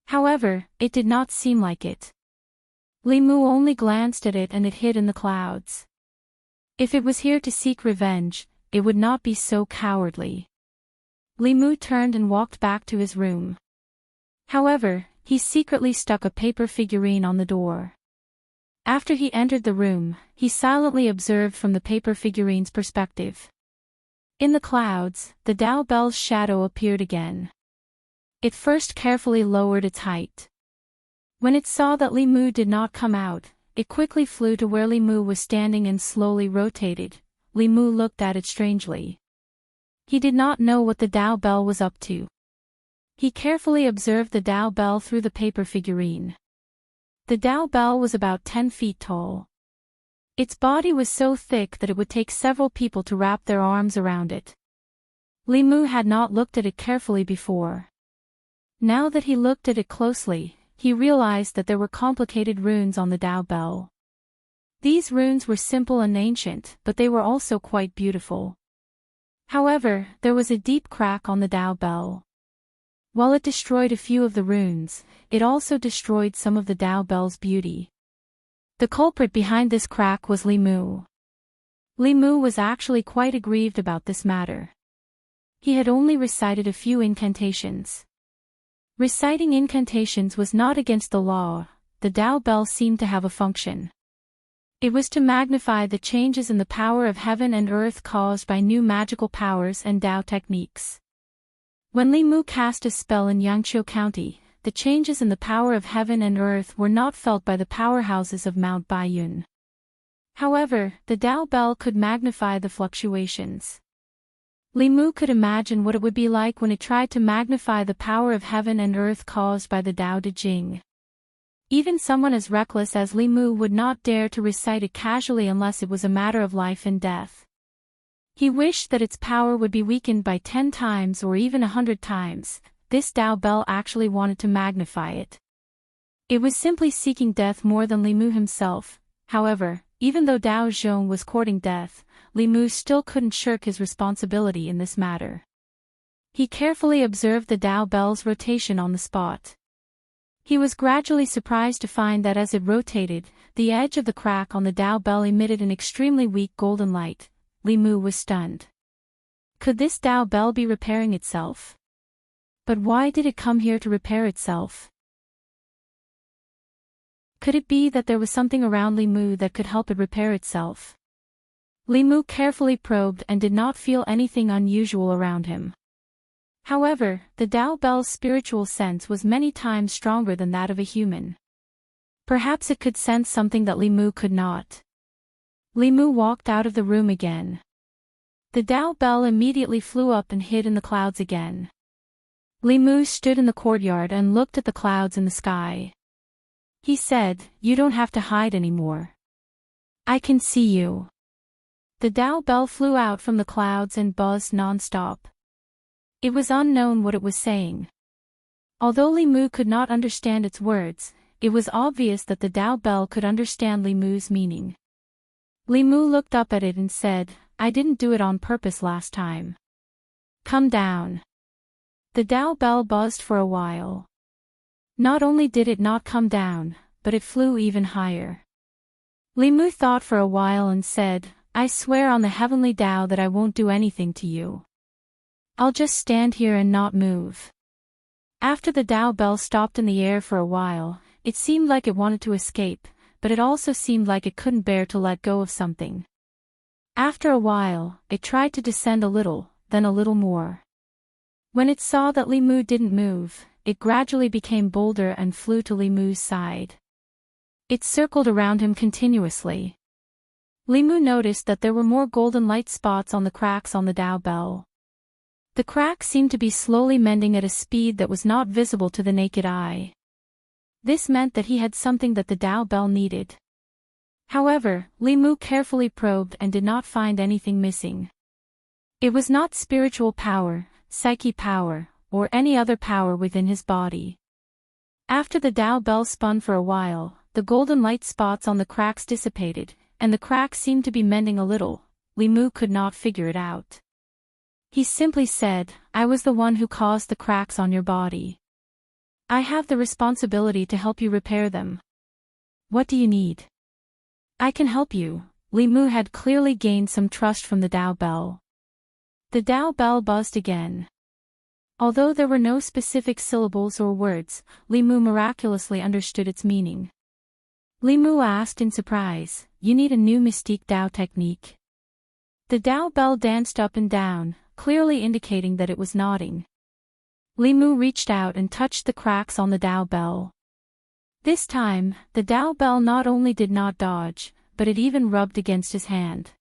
However, it did not seem like it. Li Mu only glanced at it and it hid in the clouds. If it was here to seek revenge, it would not be so cowardly. Li Mu turned and walked back to his room. However, he secretly stuck a paper figurine on the door. After he entered the room, he silently observed from the paper figurine's perspective. In the clouds, the Tao Bell's shadow appeared again. It first carefully lowered its height. When it saw that Li Mu did not come out, it quickly flew to where Li Mu was standing and slowly rotated. Li Mu looked at it strangely. He did not know what the Tao Bell was up to. He carefully observed the Tao Bell through the paper figurine. The Tao Bell was about 10 feet tall. Its body was so thick that it would take several people to wrap their arms around it. Li Mu had not looked at it carefully before. Now that he looked at it closely, he realized that there were complicated runes on the Tao Bell. These runes were simple and ancient, but they were also quite beautiful. However, there was a deep crack on the Tao Bell. While it destroyed a few of the runes, it also destroyed some of the Tao Bell's beauty. The culprit behind this crack was Li Mu. Li Mu was actually quite aggrieved about this matter. He had only recited a few incantations. Reciting incantations was not against the law. The Tao Bell seemed to have a function. It was to magnify the changes in the power of heaven and earth caused by new magical powers and Tao techniques. When Li Mu cast a spell in Yangqiu County, the changes in the power of heaven and earth were not felt by the powerhouses of Mount Baiyun. However, the Tao Bell could magnify the fluctuations. Li Mu could imagine what it would be like when it tried to magnify the power of heaven and earth caused by the Tao Te Ching. Even someone as reckless as Li Mu would not dare to recite it casually unless it was a matter of life and death. He wished that its power would be weakened by 10 times or even 100 times. This Tao Bell actually wanted to magnify it. It was simply seeking death more than Li Mu himself. However, even though Dao Zhong was courting death, Li Mu still couldn't shirk his responsibility in this matter. He carefully observed the Tao Bell's rotation on the spot. He was gradually surprised to find that as it rotated, the edge of the crack on the Tao Bell emitted an extremely weak golden light. Li Mu was stunned. Could this Tao Bell be repairing itself? But why did it come here to repair itself? Could it be that there was something around Li Mu that could help it repair itself? Li Mu carefully probed and did not feel anything unusual around him. However, the Tao Bell's spiritual sense was many times stronger than that of a human. Perhaps it could sense something that Li Mu could not. Li Mu walked out of the room again. The Tao Bell immediately flew up and hid in the clouds again. Li Mu stood in the courtyard and looked at the clouds in the sky. He said, "You don't have to hide anymore. I can see you." The Tao Bell flew out from the clouds and buzzed non-stop. It was unknown what it was saying. Although Li Mu could not understand its words, it was obvious that the Tao Bell could understand Li Mu's meaning. Li Mu looked up at it and said, "I didn't do it on purpose last time. Come down." The Tao Bell buzzed for a while. Not only did it not come down, but it flew even higher. Li Mu thought for a while and said, "I swear on the heavenly Tao that I won't do anything to you. I'll just stand here and not move." After the Tao Bell stopped in the air for a while, it seemed like it wanted to escape, but it also seemed like it couldn't bear to let go of something. After a while, it tried to descend a little, then a little more. When it saw that Li Mu didn't move, it gradually became bolder and flew to Li Mu's side. It circled around him continuously. Li Mu noticed that there were more golden light spots on the cracks on the Tao Bell. The cracks seemed to be slowly mending at a speed that was not visible to the naked eye. This meant that he had something that the Tao Bell needed. However, Li Mu carefully probed and did not find anything missing. It was not spiritual power, psyche power, or any other power within his body. After the Tao Bell spun for a while, the golden light spots on the cracks dissipated, and the cracks seemed to be mending a little. Li Mu could not figure it out. He simply said, "I was the one who caused the cracks on your body. I have the responsibility to help you repair them. What do you need?" "I can help you." Li Mu had clearly gained some trust from the Dao Bell. The Dao Bell buzzed again. Although there were no specific syllables or words, Li Mu miraculously understood its meaning. Li Mu asked in surprise, "You need a new Mystique Dao technique?" The Dao Bell danced up and down, clearly indicating that it was nodding. Li Mu reached out and touched the cracks on the Dao Bell. This time, the Dao Bell not only did not dodge, but it even rubbed against his hand.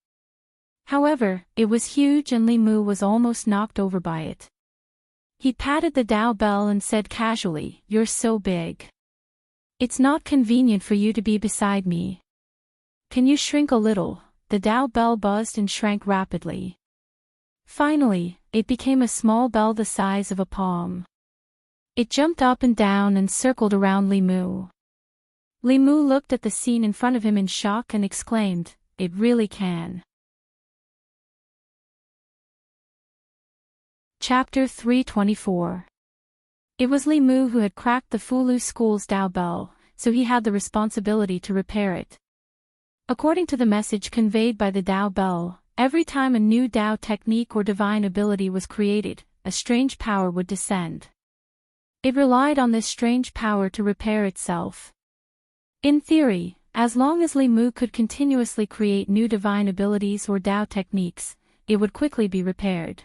However, it was huge and Li Mu was almost knocked over by it. He patted the Dao Bell and said casually, "You're so big. It's not convenient for you to be beside me. Can you shrink a little?" The Dao Bell buzzed and shrank rapidly. Finally, it became a small bell the size of a palm. It jumped up and down and circled around Li Mu. Li Mu looked at the scene in front of him in shock and exclaimed, "It really can." Chapter 324. It was Li Mu who had cracked the Fulu school's Dao Bell, so he had the responsibility to repair it. According to the message conveyed by the Dao Bell, every time a new Dao technique or divine ability was created, a strange power would descend. It relied on this strange power to repair itself. In theory, as long as Li Mu could continuously create new divine abilities or Dao techniques, it would quickly be repaired.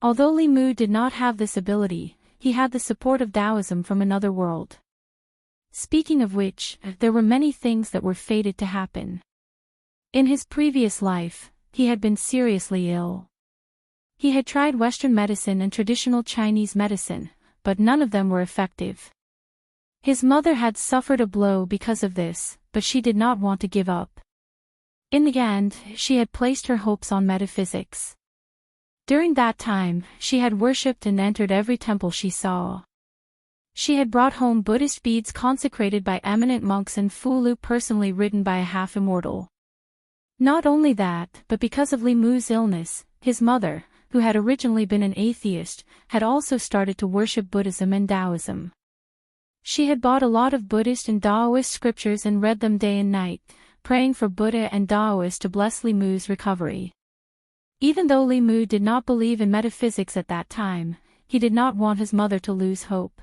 Although Li Mu did not have this ability, he had the support of Taoism from another world. Speaking of which, there were many things that were fated to happen. In his previous life, he had been seriously ill. He had tried Western medicine and traditional Chinese medicine, but none of them were effective. His mother had suffered a blow because of this, but she did not want to give up. In the end, she had placed her hopes on metaphysics. During that time, she had worshipped and entered every temple she saw. She had brought home Buddhist beads consecrated by eminent monks and Fulu personally written by a half-immortal. Not only that, but because of Li Mu's illness, his mother, who had originally been an atheist, had also started to worship Buddhism and Taoism. She had bought a lot of Buddhist and Taoist scriptures and read them day and night, praying for Buddha and Taoists to bless Li Mu's recovery. Even though Li Mu did not believe in metaphysics at that time, he did not want his mother to lose hope.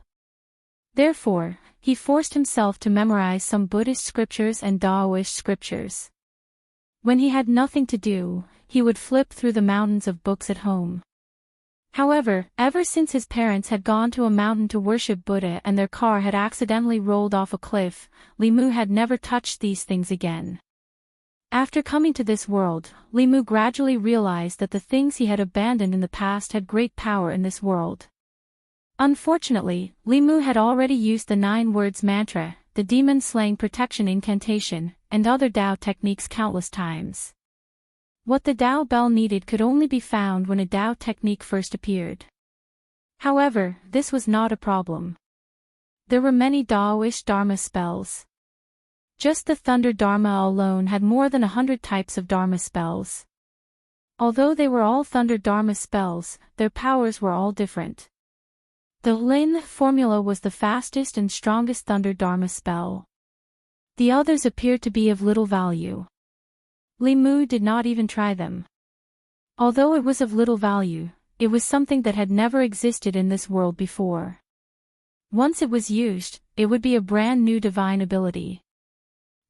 Therefore, he forced himself to memorize some Buddhist scriptures and Taoist scriptures. When he had nothing to do, he would flip through the mountains of books at home. However, ever since his parents had gone to a mountain to worship Buddha and their car had accidentally rolled off a cliff, Li Mu had never touched these things again. After coming to this world, Li Mu gradually realized that the things he had abandoned in the past had great power in this world. Unfortunately, Li Mu had already used the 9 words mantra, the demon-slaying protection incantation, and other Dao techniques countless times. What the Dao Bell needed could only be found when a Dao technique first appeared. However, this was not a problem. There were many Taoist Dharma spells. Just the Thunder Dharma alone had more than 100 types of Dharma spells. Although they were all Thunder Dharma spells, their powers were all different. The Lin formula was the fastest and strongest Thunder Dharma spell. The others appeared to be of little value. Li Mu did not even try them. Although it was of little value, it was something that had never existed in this world before. Once it was used, it would be a brand new divine ability.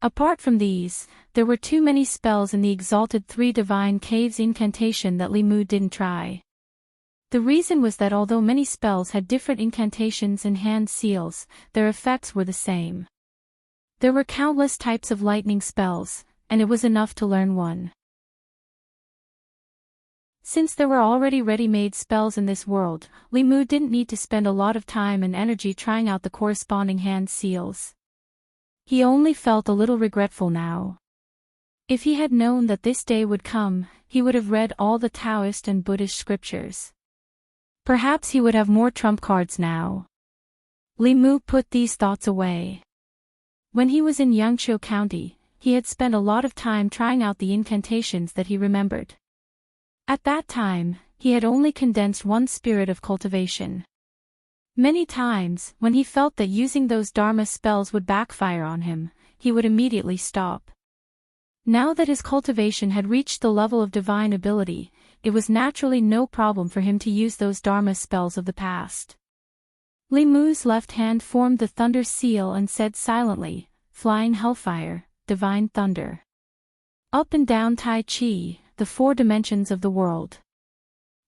Apart from these, there were too many spells in the Exalted 3 Divine Caves incantation that Li Mu didn't try. The reason was that although many spells had different incantations and hand seals, their effects were the same. There were countless types of lightning spells, and it was enough to learn one. Since there were already ready-made spells in this world, Li Mu didn't need to spend a lot of time and energy trying out the corresponding hand seals. He only felt a little regretful now. If he had known that this day would come, he would have read all the Taoist and Buddhist scriptures. Perhaps he would have more trump cards now. Li Mu put these thoughts away. When he was in Yangqiu County, he had spent a lot of time trying out the incantations that he remembered. At that time, he had only condensed one spirit of cultivation. Many times, when he felt that using those Dharma spells would backfire on him, he would immediately stop. Now that his cultivation had reached the level of divine ability, it was naturally no problem for him to use those Dharma spells of the past. Li Mu's left hand formed the thunder seal and said silently, "Flying hellfire, divine thunder. Up and down Tai Chi, the 4 dimensions of the world.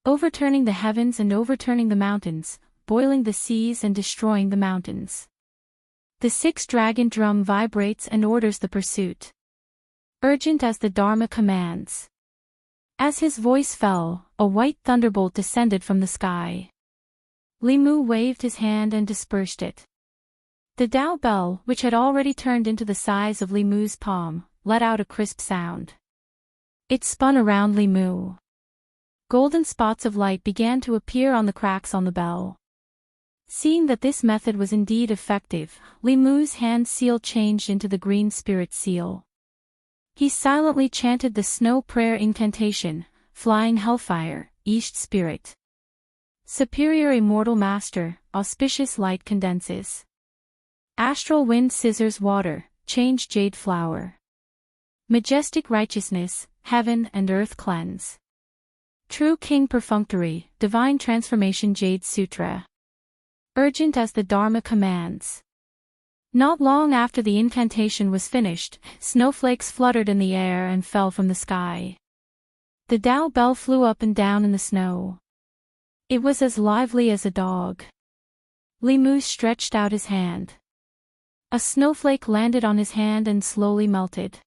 Overturning the heavens and overturning the mountains, boiling the seas and destroying the mountains." The 6-dragon drum vibrates and orders the pursuit. Urgent as the Dharma commands. As his voice fell, a white thunderbolt descended from the sky. Li Mu waved his hand and dispersed it. The Tao bell, which had already turned into the size of Li Mu's palm, let out a crisp sound. It spun around Li Mu. Golden spots of light began to appear on the cracks on the bell. Seeing that this method was indeed effective, Li Mu's hand seal changed into the green spirit seal. He silently chanted the snow prayer incantation, "Flying hellfire, East spirit. Superior immortal master, auspicious light condenses. Astral wind scissors water, change jade flower. Majestic righteousness, heaven and earth cleanse. True king perfunctory, divine transformation jade sutra. Urgent as the Dharma commands." Not long after the incantation was finished, snowflakes fluttered in the air and fell from the sky. The Tao bell flew up and down in the snow. It was as lively as a dog. Li Mu stretched out his hand. A snowflake landed on his hand and slowly melted.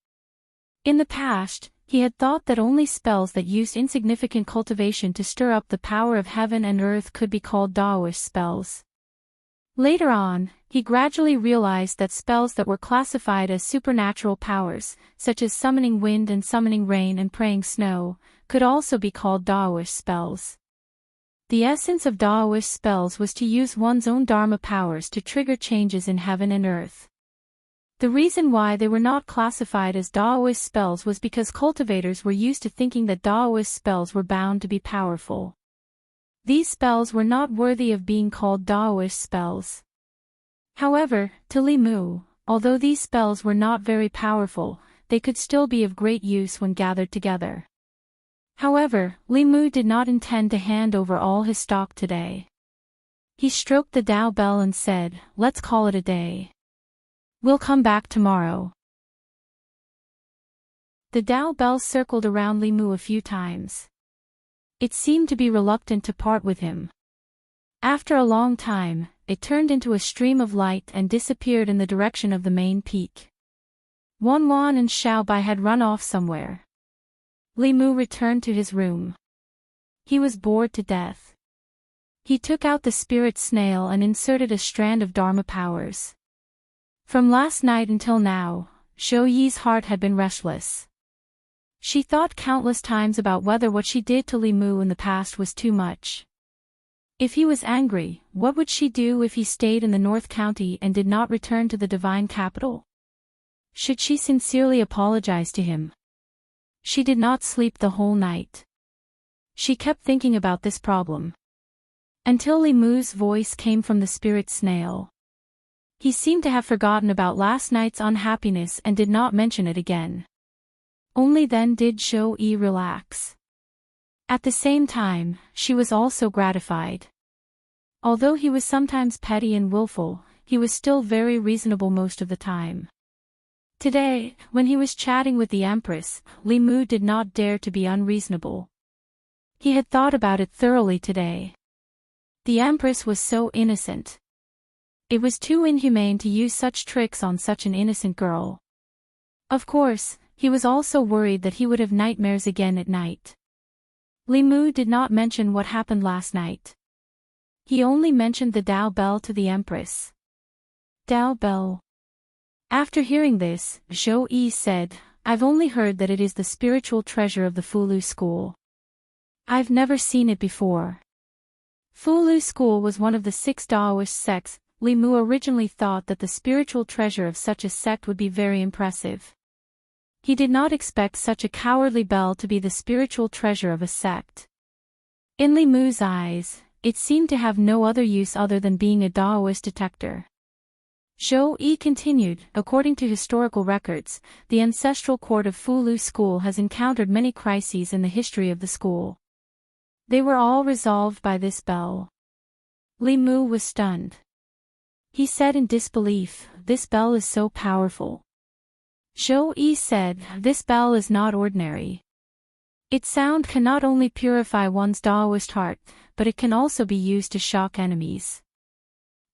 In the past, he had thought that only spells that used insignificant cultivation to stir up the power of heaven and earth could be called Taoist spells. Later on, he gradually realized that spells that were classified as supernatural powers, such as summoning wind and summoning rain and praying snow, could also be called Taoist spells. The essence of Taoist spells was to use one's own Dharma powers to trigger changes in heaven and earth. The reason why they were not classified as Taoist spells was because cultivators were used to thinking that Taoist spells were bound to be powerful. These spells were not worthy of being called Taoist spells. However, to Li Mu, although these spells were not very powerful, they could still be of great use when gathered together. However, Li Mu did not intend to hand over all his stock today. He stroked the Tao bell and said, "Let's call it a day. We'll come back tomorrow." The Tao bell circled around Li Mu a few times. It seemed to be reluctant to part with him. After a long time, it turned into a stream of light and disappeared in the direction of the main peak. Wanwan and Xiaobai had run off somewhere. Li Mu returned to his room. He was bored to death. He took out the spirit snail and inserted a strand of Dharma powers. From last night until now, Shou Yi's heart had been restless. She thought countless times about whether what she did to Li Mu in the past was too much. If he was angry, what would she do if he stayed in the North County and did not return to the divine capital? Should she sincerely apologize to him? She did not sleep the whole night. She kept thinking about this problem. Until Li Mu's voice came from the spirit snail. He seemed to have forgotten about last night's unhappiness and did not mention it again. Only then did Shou Yi relax. At the same time, she was also gratified. Although he was sometimes petty and willful, he was still very reasonable most of the time. Today, when he was chatting with the Empress, Li Mu did not dare to be unreasonable. He had thought about it thoroughly today. The Empress was so innocent. It was too inhumane to use such tricks on such an innocent girl. Of course, he was also worried that he would have nightmares again at night. Li Mu did not mention what happened last night. He only mentioned the Tao bell to the Empress. Tao bell. After hearing this, Shou Yi said, "I've only heard that it is the spiritual treasure of the Fulu school. I've never seen it before." Fulu school was one of the 6 Taoist sects. Li Mu originally thought that the spiritual treasure of such a sect would be very impressive. He did not expect such a cowardly bell to be the spiritual treasure of a sect. In Li Mu's eyes, it seemed to have no other use other than being a Daoist detector. Zhou Yi continued, according to historical records, the ancestral court of Fulu School has encountered many crises in the history of the school. They were all resolved by this bell. Li Mu was stunned. He said in disbelief, "This bell is so powerful." Zhou Yi said, "This bell is not ordinary. Its sound can not only purify one's Daoist heart, but it can also be used to shock enemies.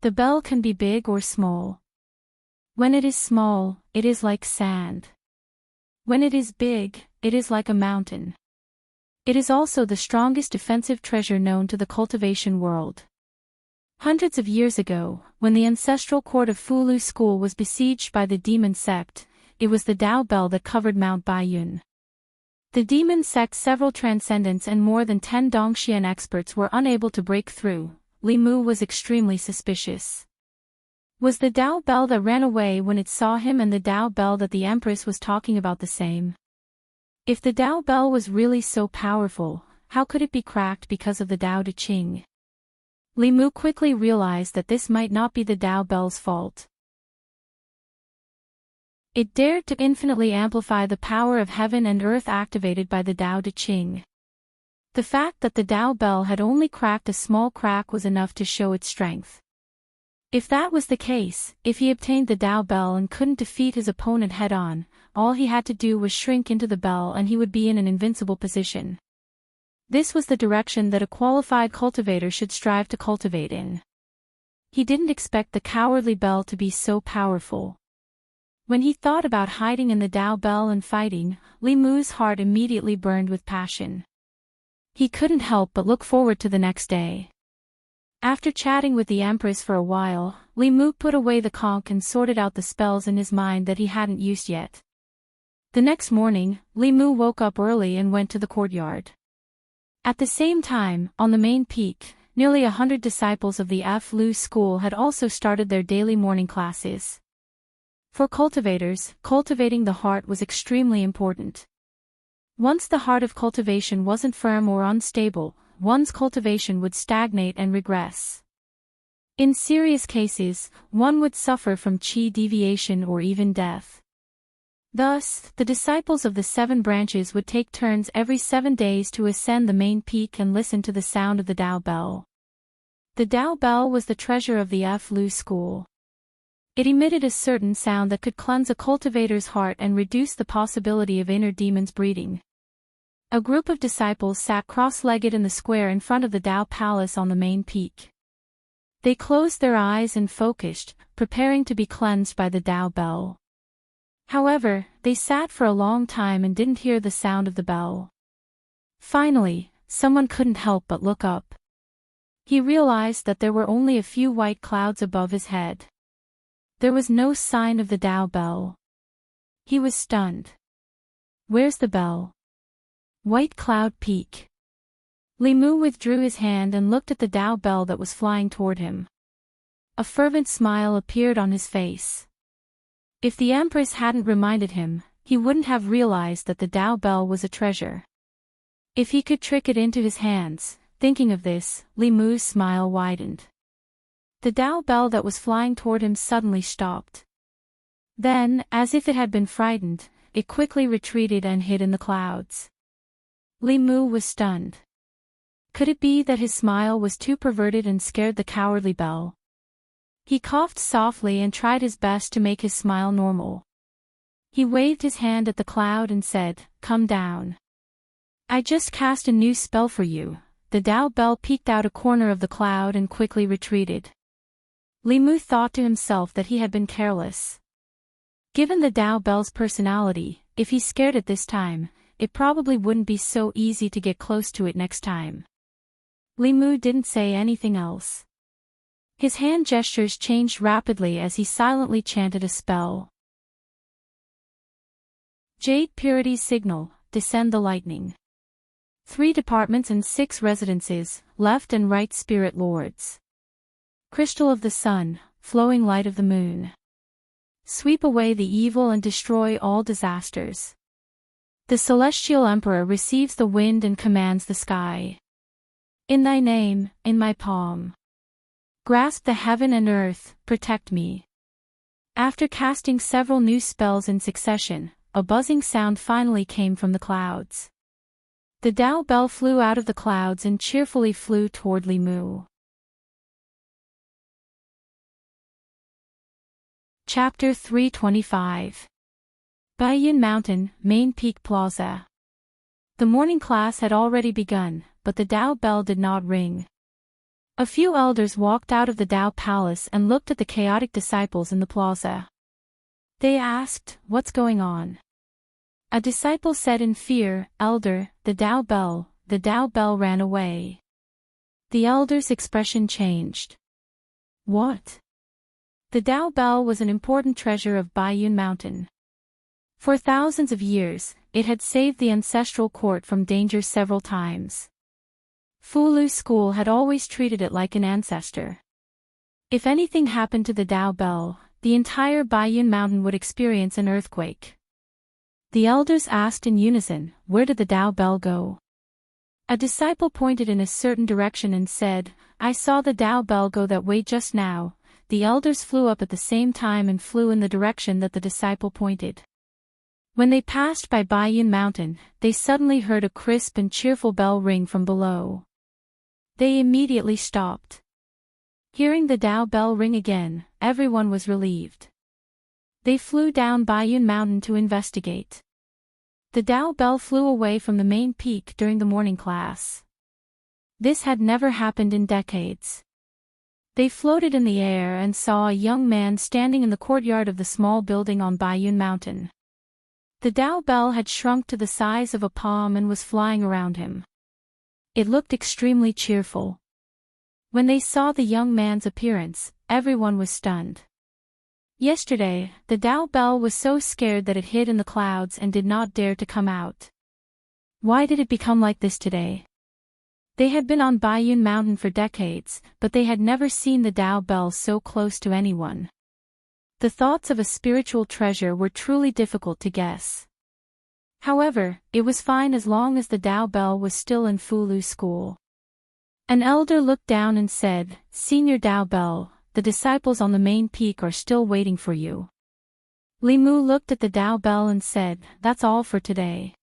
The bell can be big or small. When it is small, it is like sand. When it is big, it is like a mountain. It is also the strongest defensive treasure known to the cultivation world." Hundreds of years ago, when the ancestral court of Fulu School was besieged by the demon sect, it was the Dao bell that covered Mount Baiyun. The demon sect's several transcendents and more than 10 Dongxian experts were unable to break through. Li Mu was extremely suspicious. Was the Dao bell that ran away when it saw him and the Dao bell that the Empress was talking about the same? If the Dao bell was really so powerful, how could it be cracked because of the Dao De Qing? Li Mu quickly realized that this might not be the Dao bell's fault. It dared to infinitely amplify the power of heaven and earth activated by the Dao De Qing. The fact that the Dao bell had only cracked a small crack was enough to show its strength. If that was the case, if he obtained the Dao bell and couldn't defeat his opponent head-on, all he had to do was shrink into the bell and he would be in an invincible position. This was the direction that a qualified cultivator should strive to cultivate in. He didn't expect the cowardly bell to be so powerful. When he thought about hiding in the Dao bell and fighting, Li Mu's heart immediately burned with passion. He couldn't help but look forward to the next day. After chatting with the Empress for a while, Li Mu put away the conch and sorted out the spells in his mind that he hadn't used yet. The next morning, Li Mu woke up early and went to the courtyard. At the same time, on the main peak, nearly 100 disciples of the Fulu School had also started their daily morning classes. For cultivators, cultivating the heart was extremely important. Once the heart of cultivation wasn't firm or unstable, one's cultivation would stagnate and regress. In serious cases, one would suffer from qi deviation or even death. Thus, the disciples of the 7 branches would take turns every 7 days to ascend the main peak and listen to the sound of the Dao bell. The Dao bell was the treasure of the Fulu School. It emitted a certain sound that could cleanse a cultivator's heart and reduce the possibility of inner demons breeding. A group of disciples sat cross-legged in the square in front of the Dao Palace on the main peak. They closed their eyes and focused, preparing to be cleansed by the Dao bell. However, they sat for a long time and didn't hear the sound of the bell. Finally, someone couldn't help but look up. He realized that there were only a few white clouds above his head. There was no sign of the Dao bell. He was stunned. "Where's the bell?" "White Cloud Peak." Li Mu withdrew his hand and looked at the Dao bell that was flying toward him. A fervent smile appeared on his face. If the Empress hadn't reminded him, he wouldn't have realized that the Dao bell was a treasure. If he could trick it into his hands, thinking of this, Li Mu's smile widened. The Dao bell that was flying toward him suddenly stopped. Then, as if it had been frightened, it quickly retreated and hid in the clouds. Li Mu was stunned. Could it be that his smile was too perverted and scared the cowardly bell? He coughed softly and tried his best to make his smile normal. He waved his hand at the cloud and said, "Come down. I just cast a new spell for you." The Dao bell peeked out a corner of the cloud and quickly retreated. Li Mu thought to himself that he had been careless. Given the Dao bell's personality, if he scared it this time, it probably wouldn't be so easy to get close to it next time. Li Mu didn't say anything else. His hand gestures changed rapidly as he silently chanted a spell. Jade Purity Signal, Descend the Lightning. 3 departments and 6 residences, left and right spirit lords. Crystal of the sun, flowing light of the moon. Sweep away the evil and destroy all disasters. The celestial emperor receives the wind and commands the sky. In thy name, in my palm. Grasp the heaven and earth, protect me. After casting several new spells in succession, a buzzing sound finally came from the clouds. The Tao Bell flew out of the clouds and cheerfully flew toward Limu. Chapter 325. Baiyun Mountain, Main Peak Plaza. The morning class had already begun, but the Tao Bell did not ring. A few elders walked out of the Tao Palace and looked at the chaotic disciples in the plaza. They asked, "What's going on?" A disciple said in fear, "Elder, the Tao Bell ran away." The elder's expression changed. What? The Tao Bell was an important treasure of Baiyun Mountain. For thousands of years, it had saved the ancestral court from danger several times. Fulu School had always treated it like an ancestor. If anything happened to the Tao Bell, the entire Baiyun Mountain would experience an earthquake. The elders asked in unison, "Where did the Tao Bell go?" A disciple pointed in a certain direction and said, "I saw the Tao Bell go that way just now." The elders flew up at the same time and flew in the direction that the disciple pointed. When they passed by Baiyun Mountain, they suddenly heard a crisp and cheerful bell ring from below. They immediately stopped. Hearing the Tao Bell ring again, everyone was relieved. They flew down Baiyun Mountain to investigate. The Tao Bell flew away from the main peak during the morning class. This had never happened in decades. They floated in the air and saw a young man standing in the courtyard of the small building on Baiyun Mountain. The Tao Bell had shrunk to the size of a palm and was flying around him. It looked extremely cheerful. When they saw the young man's appearance, everyone was stunned. Yesterday, the Tao Bell was so scared that it hid in the clouds and did not dare to come out. Why did it become like this today? They had been on Baiyun Mountain for decades, but they had never seen the Tao Bell so close to anyone. The thoughts of a spiritual treasure were truly difficult to guess. However, it was fine as long as the Tao Bell was still in Fulu School. An elder looked down and said, "Senior Tao Bell, the disciples on the main peak are still waiting for you." Limu looked at the Tao Bell and said, "That's all for today.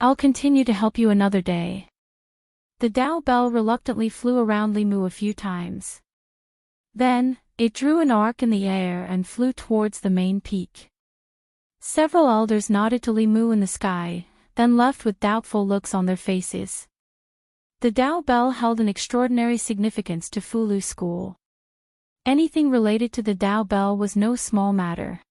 I'll continue to help you another day." The Tao Bell reluctantly flew around Limu a few times. Then, it drew an arc in the air and flew towards the main peak. Several elders nodded to Limu in the sky, then left with doubtful looks on their faces. The Tao Bell held an extraordinary significance to Fulu School. Anything related to the Tao Bell was no small matter.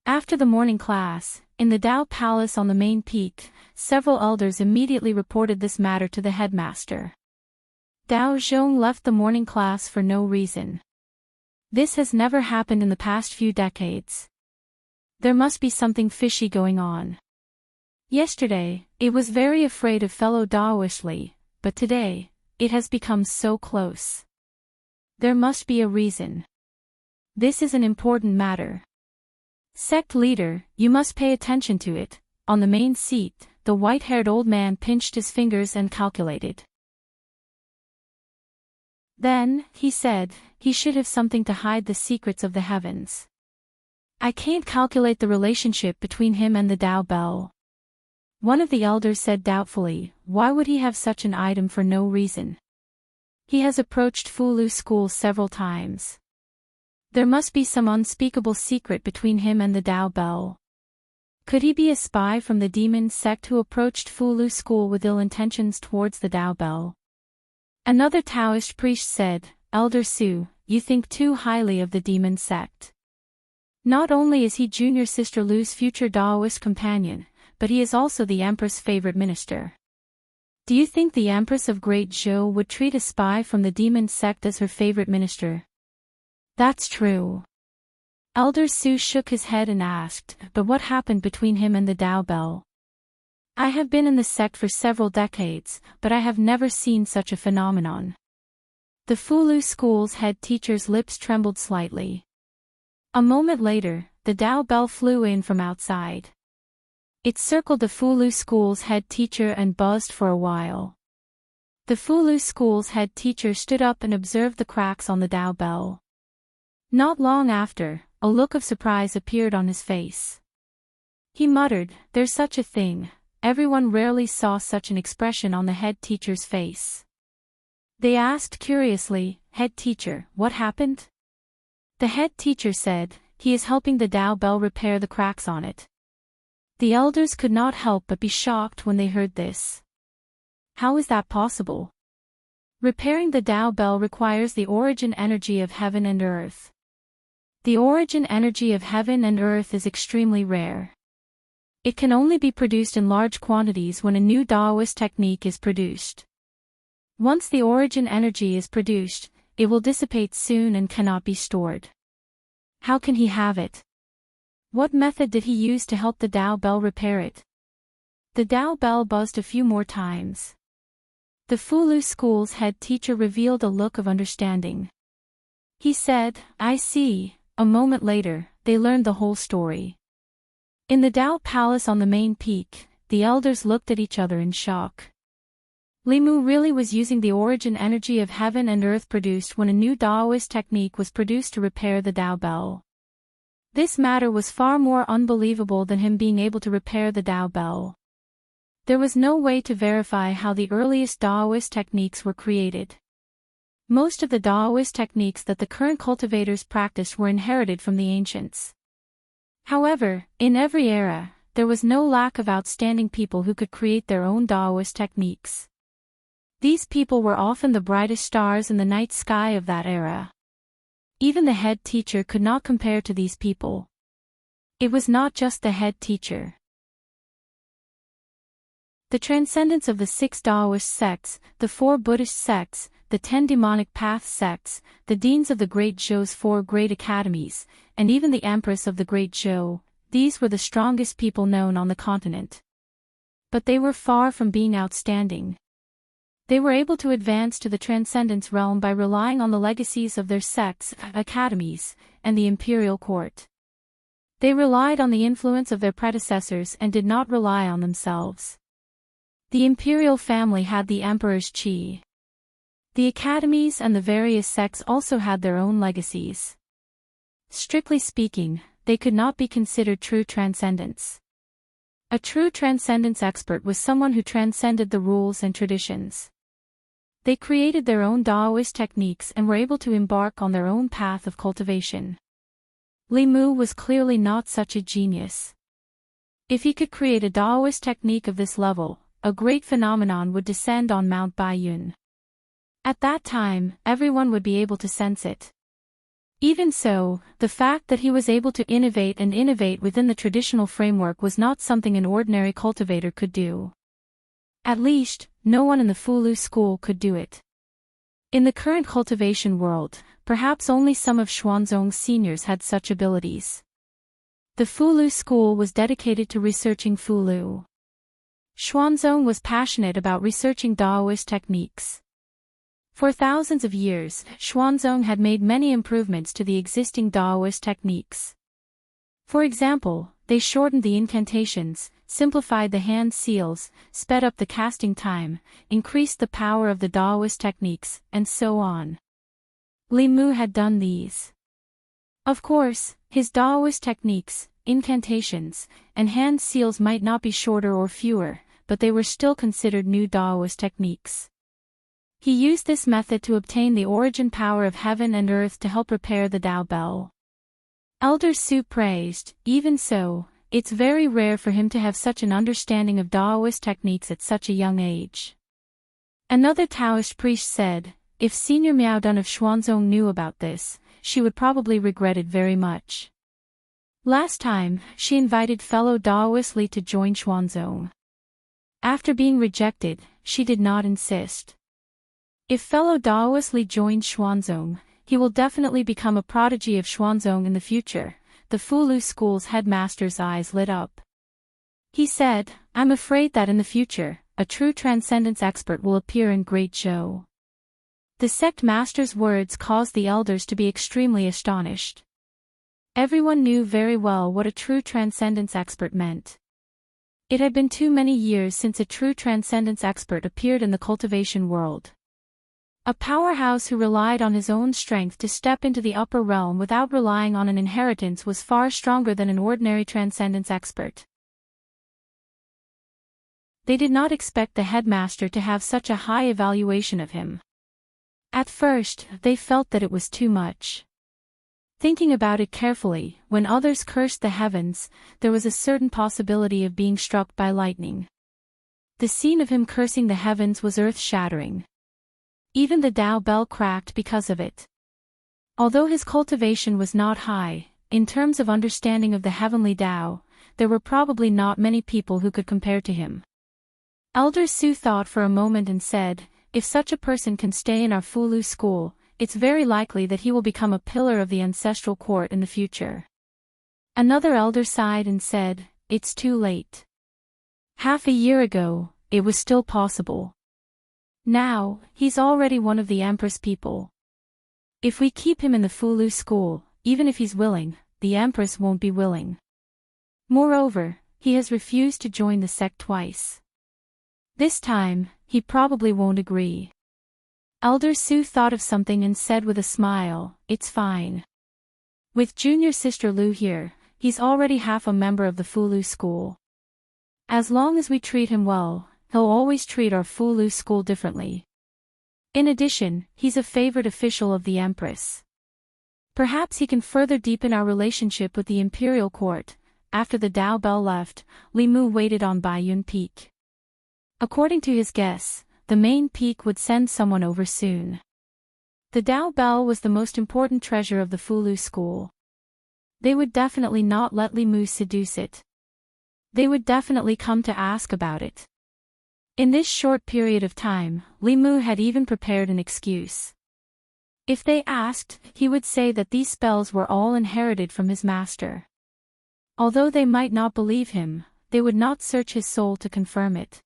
After the morning class, in the Tao Palace on the main peak, several elders immediately reported this matter to the headmaster. Dao Zhong left the morning class for no reason. This has never happened in the past few decades. There must be something fishy going on. Yesterday, it was very afraid of fellow Daoistly, but today, it has become so close. There must be a reason. This is an important matter. Sect leader, you must pay attention to it. On the main seat, the white-haired old man pinched his fingers and calculated. Then, he said, he should have something to hide the secrets of the heavens. I can't calculate the relationship between him and the Tao Bell. One of the elders said doubtfully, why would he have such an item for no reason? He has approached Fulu School several times. There must be some unspeakable secret between him and the Tao Bell. Could he be a spy from the demon sect who approached Fulu School with ill intentions towards the Tao Bell? Another Taoist priest said, Elder Su, you think too highly of the demon sect. Not only is he junior sister Lu's future Daoist companion, but he is also the Empress' favorite minister. Do you think the Empress of Great Zhou would treat a spy from the demon sect as her favorite minister? That's true. Elder Su shook his head and asked, but what happened between him and the Tao Bell? I have been in the sect for several decades, but I have never seen such a phenomenon. The Fulu School's head teacher's lips trembled slightly. A moment later, the Tao Bell flew in from outside. It circled the Fulu school's head teacher and buzzed for a while. The Fulu school's head teacher stood up and observed the cracks on the Tao bell. Not long after, a look of surprise appeared on his face. He muttered, "There's such a thing." Everyone rarely saw such an expression on the head teacher's face. They asked curiously, "Head teacher, what happened?" The head teacher said, "He is helping the Tao bell repair the cracks on it." The elders could not help but be shocked when they heard this. How is that possible? Repairing the Tao bell requires the origin energy of heaven and earth. The origin energy of heaven and earth is extremely rare. It can only be produced in large quantities when a new Taoist technique is produced. Once the origin energy is produced, it will dissipate soon and cannot be stored. How can he have it? What method did he use to help the Tao bell repair it? The Tao bell buzzed a few more times. The Fulu school's head teacher revealed a look of understanding. He said, "I see." A moment later, they learned the whole story. In the Tao Palace on the main peak, the elders looked at each other in shock. Limu really was using the origin energy of heaven and earth produced when a new Taoist technique was produced to repair the Tao bell. This matter was far more unbelievable than him being able to repair the Tao bell. There was no way to verify how the earliest Taoist techniques were created. Most of the Taoist techniques that the current cultivators practiced were inherited from the ancients. However, in every era, there was no lack of outstanding people who could create their own Taoist techniques. These people were often the brightest stars in the night sky of that era. Even the head teacher could not compare to these people. It was not just the head teacher. The transcendence of the 6 Taoist sects, the 4 Buddhist sects, the 10 demonic path sects, the deans of the Great Zhou's 4 great academies, and even the empress of the Great Zhou, these were the strongest people known on the continent. But they were far from being outstanding. They were able to advance to the transcendence realm by relying on the legacies of their sects, academies, and the imperial court. They relied on the influence of their predecessors and did not rely on themselves. The imperial family had the emperor's qi. The academies and the various sects also had their own legacies. Strictly speaking, they could not be considered true transcendents. A true transcendence expert was someone who transcended the rules and traditions. They created their own Taoist techniques and were able to embark on their own path of cultivation. Limu was clearly not such a genius. If he could create a Taoist technique of this level, a great phenomenon would descend on Mount Baiyun. At that time, everyone would be able to sense it. Even so, the fact that he was able to innovate within the traditional framework was not something an ordinary cultivator could do. At least, no one in the Fulu school could do it. In the current cultivation world, perhaps only some of Xuanzong's seniors had such abilities. The Fulu school was dedicated to researching Fulu. Xuanzong was passionate about researching Taoist techniques. For thousands of years, Xuanzong had made many improvements to the existing Taoist techniques. For example, they shortened the incantations, simplified the hand seals, sped up the casting time, increased the power of the Taoist techniques, and so on. Limu had done these. Of course, his Taoist techniques, incantations, and hand seals might not be shorter or fewer, but they were still considered new Taoist techniques. He used this method to obtain the origin power of heaven and earth to help repair the Tao bell. Elder Su praised, "Even so, it's very rare for him to have such an understanding of Taoist techniques at such a young age." Another Taoist priest said, "If Senior Miao Dun of Xuanzong knew about this, she would probably regret it very much." Last time, she invited fellow Taoist Li to join Xuanzong. After being rejected, she did not insist. If fellow Taoist Li joins Xuanzong, he will definitely become a prodigy of Xuanzong in the future. The Fulu school's headmaster's eyes lit up. He said, "I'm afraid that in the future, a true transcendence expert will appear in Great Zhou." The sect master's words caused the elders to be extremely astonished. Everyone knew very well what a true transcendence expert meant. It had been too many years since a true transcendence expert appeared in the cultivation world. A powerhouse who relied on his own strength to step into the upper realm without relying on an inheritance was far stronger than an ordinary transcendence expert. They did not expect the headmaster to have such a high evaluation of him. At first, they felt that it was too much. Thinking about it carefully, when others cursed the heavens, there was a certain possibility of being struck by lightning. The scene of him cursing the heavens was earth-shattering. Even the Tao bell cracked because of it. Although his cultivation was not high, in terms of understanding of the heavenly Tao, there were probably not many people who could compare to him. Elder Su thought for a moment and said, "If such a person can stay in our Fulu school, it's very likely that he will become a pillar of the ancestral court in the future." Another elder sighed and said, "It's too late. Half a year ago, it was still possible. Now, he's already one of the Empress people. If we keep him in the Fulu school, even if he's willing, the Empress won't be willing. Moreover, he has refused to join the sect twice. This time, he probably won't agree." Elder Su thought of something and said with a smile, "It's fine. With junior sister Lu here, he's already half a member of the Fulu school. As long as we treat him well, he'll always treat our Fulu school differently. In addition, he's a favorite official of the Empress. Perhaps he can further deepen our relationship with the Imperial Court." After the Tao bell left, Li Mu waited on Baiyun Peak. According to his guess, the main peak would send someone over soon. The Tao bell was the most important treasure of the Fulu school. They would definitely not let Li Mu seduce it. They would definitely come to ask about it. In this short period of time, Li Mu had even prepared an excuse. If they asked, he would say that these spells were all inherited from his master. Although they might not believe him, they would not search his soul to confirm it.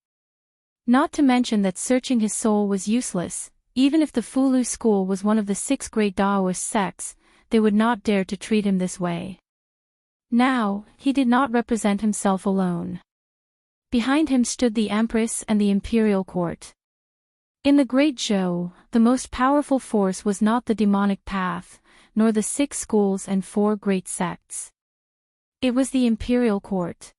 Not to mention that searching his soul was useless. Even if the Fulu school was one of the 6 great Daoist sects, they would not dare to treat him this way. Now, he did not represent himself alone. Behind him stood the Empress and the Imperial Court. In the Great Zhou, the most powerful force was not the demonic path, nor the 6 schools and 4 great sects. It was the Imperial Court.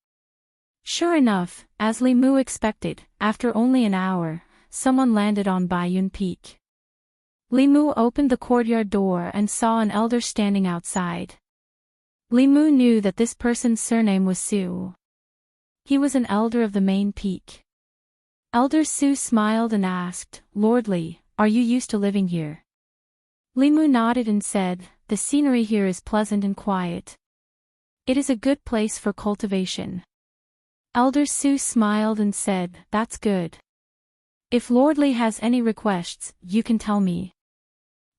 Sure enough, as Li Mu expected, after only an hour, someone landed on Baiyun Peak. Li Mu opened the courtyard door and saw an elder standing outside. Li Mu knew that this person's surname was Su. He was an elder of the main peak. Elder Su smiled and asked, "Lord Li, are you used to living here?" Li Mu nodded and said, "The scenery here is pleasant and quiet. It is a good place for cultivation." Elder Su smiled and said, "That's good. If Lord Li has any requests, you can tell me.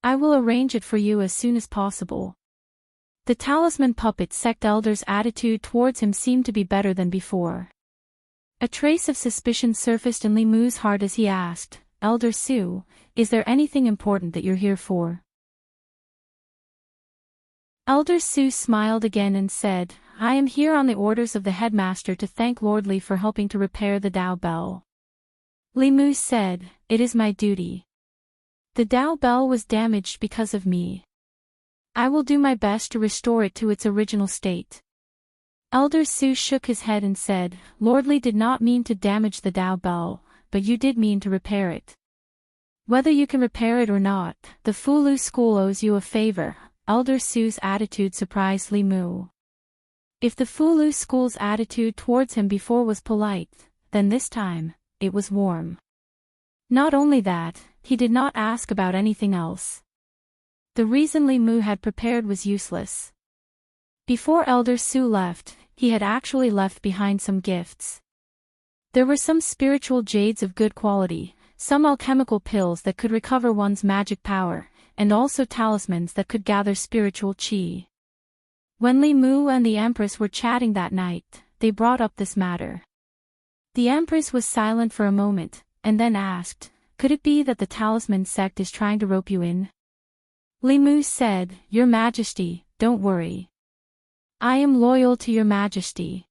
I will arrange it for you as soon as possible." The talisman puppet sect elder's attitude towards him seemed to be better than before. A trace of suspicion surfaced in Li Mu's heart as he asked, "Elder Su, is there anything important that you're here for?" Elder Su smiled again and said, "I am here on the orders of the headmaster to thank Lord Li for helping to repair the Tao bell." Li Mu said, "It is my duty. The Tao bell was damaged because of me. I will do my best to restore it to its original state." Elder Su shook his head and said, "Lord Li did not mean to damage the Tao bell, but you did mean to repair it. Whether you can repair it or not, the Fulu school owes you a favor." Elder Su's attitude surprised Li Mu. If the Fulu school's attitude towards him before was polite, then this time, it was warm. Not only that, he did not ask about anything else. The reason Li Mu had prepared was useless. Before Elder Su left, he had actually left behind some gifts. There were some spiritual jades of good quality, some alchemical pills that could recover one's magic power, and also talismans that could gather spiritual qi. When Li Mu and the Empress were chatting that night, they brought up this matter. The Empress was silent for a moment, and then asked, "Could it be that the talisman sect is trying to rope you in?" Li Mu said, "Your Majesty, don't worry. I am loyal to Your Majesty.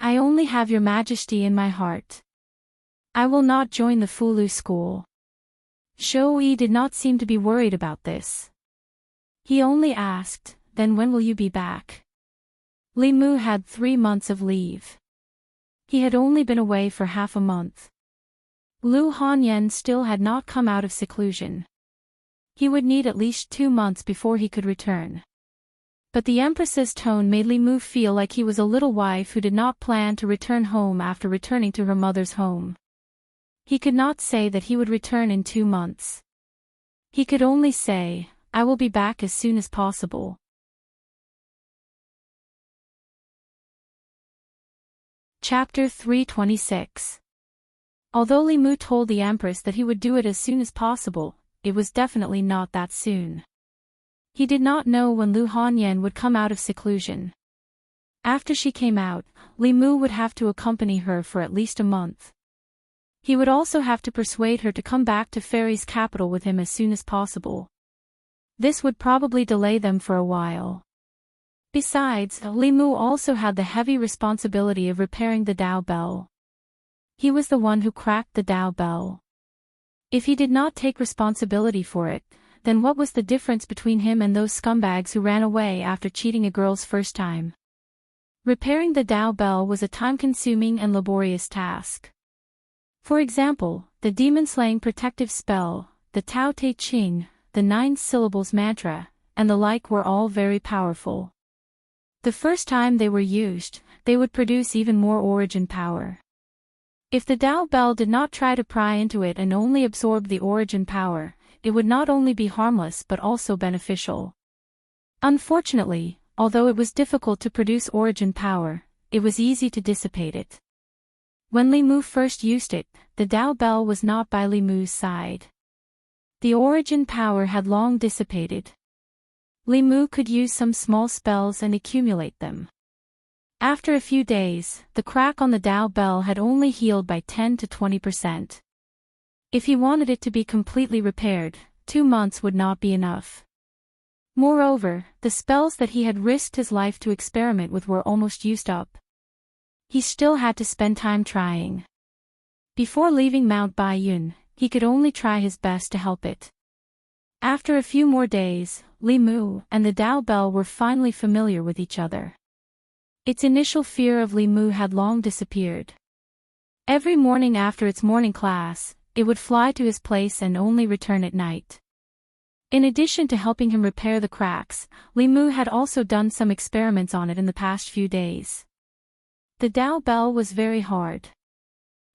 I only have your majesty in my heart. I will not join the Fulu school. Shou-yi did not seem to be worried about this. He only asked, then when will you be back? Li Mu had 3 months of leave. He had only been away for half a month. Lu Hanyan still had not come out of seclusion. He would need at least 2 months before he could return. But the Empress's tone made Li Mu feel like he was a little wife who did not plan to return home after returning to her mother's home. He could not say that he would return in 2 months. He could only say, I will be back as soon as possible. Chapter 326. Although Li Mu told the Empress that he would do it as soon as possible, it was definitely not that soon. He did not know when Lu Hanyan would come out of seclusion. After she came out, Li Mu would have to accompany her for at least a month. He would also have to persuade her to come back to Fairy's capital with him as soon as possible. This would probably delay them for a while. Besides, Li Mu also had the heavy responsibility of repairing the Dao bell. He was the one who cracked the Dao bell. If he did not take responsibility for it, then what was the difference between him and those scumbags who ran away after cheating a girl's first time? Repairing the Dao bell was a time-consuming and laborious task. For example, the demon-slaying protective spell, the Tao Te Ching, the 9 syllables mantra, and the like were all very powerful. The first time they were used, they would produce even more origin power. If the Dao bell did not try to pry into it and only absorb the origin power, it would not only be harmless but also beneficial. Unfortunately, although it was difficult to produce origin power, it was easy to dissipate it. When Li Mu first used it, the Dao bell was not by Li Mu's side. The origin power had long dissipated. Li Mu could use some small spells and accumulate them. After a few days, the crack on the Dao bell had only healed by 10 to 20%. If he wanted it to be completely repaired, 2 months would not be enough. Moreover, the spells that he had risked his life to experiment with were almost used up. He still had to spend time trying. Before leaving Mount Baiyun, he could only try his best to help it. After a few more days, Li Mu and the Dao bell were finally familiar with each other. Its initial fear of Li Mu had long disappeared. Every morning after its morning class, it would fly to his place and only return at night. In addition to helping him repair the cracks, Li Mu had also done some experiments on it in the past few days. The Dao bell was very hard.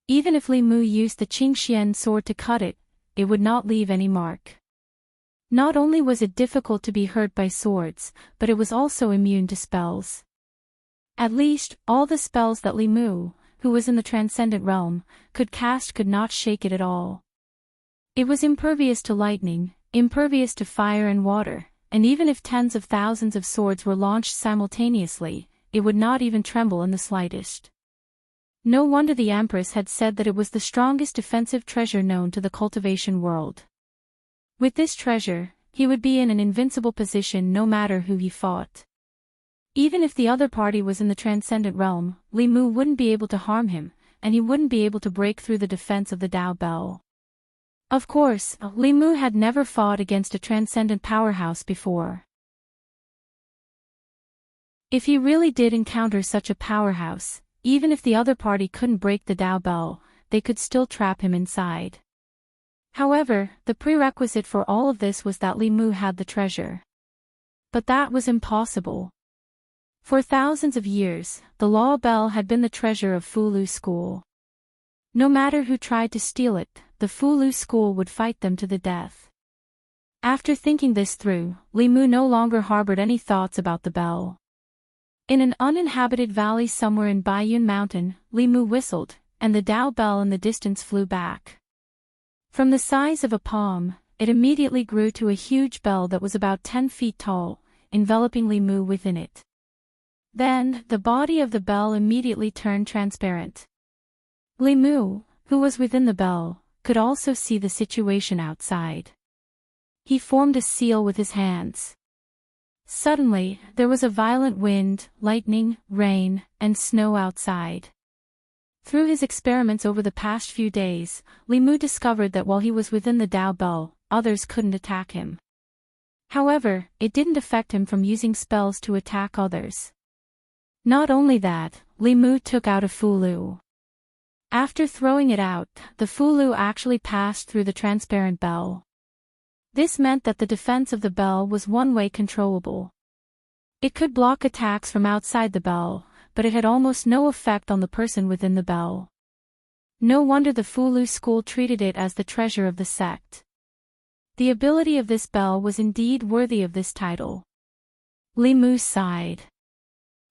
Even if Li Mu used the Qingxian sword to cut it, it would not leave any mark. Not only was it difficult to be hurt by swords, but it was also immune to spells. At least, all the spells that Li Mu, who was in the transcendent realm, could cast could not shake it at all. It was impervious to lightning, impervious to fire and water, and even if tens of thousands of swords were launched simultaneously, it would not even tremble in the slightest. No wonder the Empress had said that it was the strongest defensive treasure known to the cultivation world. With this treasure, he would be in an invincible position no matter who he fought. Even if the other party was in the transcendent realm, Li Mu wouldn't be able to harm him, and he wouldn't be able to break through the defense of the Dao bell. Of course, Li Mu had never fought against a transcendent powerhouse before. If he really did encounter such a powerhouse, even if the other party couldn't break the Dao bell, they could still trap him inside. However, the prerequisite for all of this was that Li Mu had the treasure. But that was impossible. For thousands of years, the Law Bell had been the treasure of Fulu School. No matter who tried to steal it, the Fulu School would fight them to the death. After thinking this through, Li Mu no longer harbored any thoughts about the bell. In an uninhabited valley somewhere in Baiyun Mountain, Li Mu whistled, and the Dao bell in the distance flew back. From the size of a palm, it immediately grew to a huge bell that was about 10 feet tall, enveloping Li Mu within it. Then, the body of the bell immediately turned transparent. Li Mu, who was within the bell, could also see the situation outside. He formed a seal with his hands. Suddenly, there was a violent wind, lightning, rain, and snow outside. Through his experiments over the past few days, Limu discovered that while he was within the Dao Bell, others couldn't attack him. However, it didn't affect him from using spells to attack others. Not only that, Limu took out a Fulu. After throwing it out, the Fulu actually passed through the transparent bell. This meant that the defense of the bell was one-way controllable. It could block attacks from outside the bell, but it had almost no effect on the person within the bell. No wonder the Fulu school treated it as the treasure of the sect. The ability of this bell was indeed worthy of this title. Limu sighed.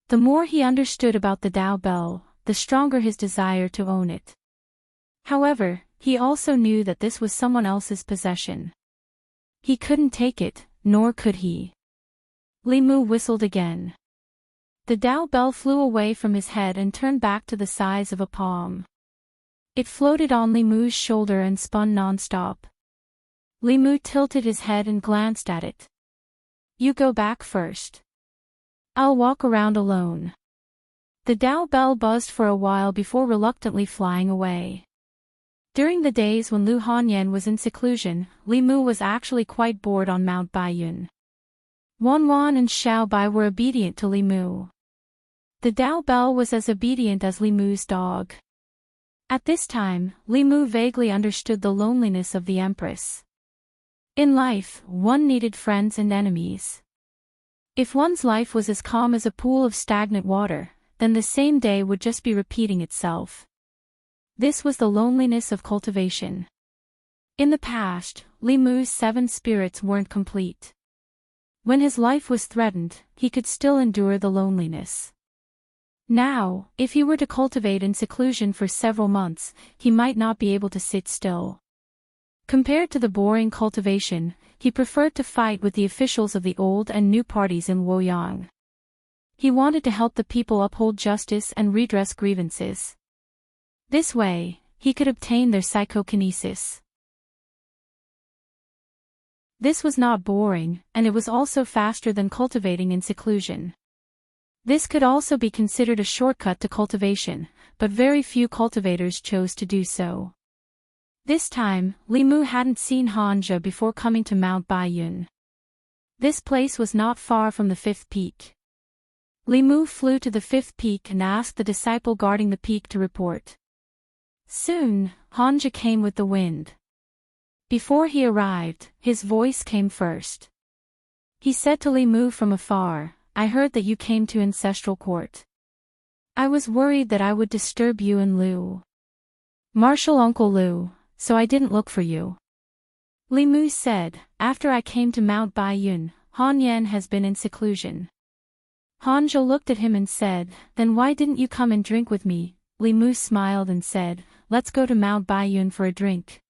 The more he understood about the Dao Bell, the stronger his desire to own it. However, he also knew that this was someone else's possession. He couldn't take it, nor could he. Limu whistled again. The Dao Bell flew away from his head and turned back to the size of a palm. It floated on Limu's shoulder and spun non-stop. Limu tilted his head and glanced at it. You go back first. I'll walk around alone. The Dao Bell buzzed for a while before reluctantly flying away. During the days when Lu Hanyan was in seclusion, Limu was actually quite bored on Mount Baiyun. Wanwan and Xiaobai were obedient to Limu. The Dao Bell was as obedient as Limu's dog. At this time, Limu vaguely understood the loneliness of the Empress. In life, one needed friends and enemies. If one's life was as calm as a pool of stagnant water, then the same day would just be repeating itself. This was the loneliness of cultivation. In the past, Limu's 7 spirits weren't complete. When his life was threatened, he could still endure the loneliness. Now, if he were to cultivate in seclusion for several months, he might not be able to sit still. Compared to the boring cultivation, he preferred to fight with the officials of the old and new parties in Luoyang. He wanted to help the people uphold justice and redress grievances. This way, he could obtain their psychokinesis. This was not boring, and it was also faster than cultivating in seclusion. This could also be considered a shortcut to cultivation, but very few cultivators chose to do so. This time, Limu hadn't seen Hanja before coming to Mount Baiyun. This place was not far from the 5th peak. Limu flew to the 5th peak and asked the disciple guarding the peak to report. Soon, Hanja came with the wind. Before he arrived, his voice came first. He said to Limu from afar, I heard that you came to Ancestral Court. I was worried that I would disturb you and Lu. Martial Uncle Lu, so I didn't look for you. Limu said, after I came to Mount Baiyun, Han Yan has been in seclusion. Hanja looked at him and said, then why didn't you come and drink with me? Limu smiled and said, let's go to Mount Baiyun for a drink.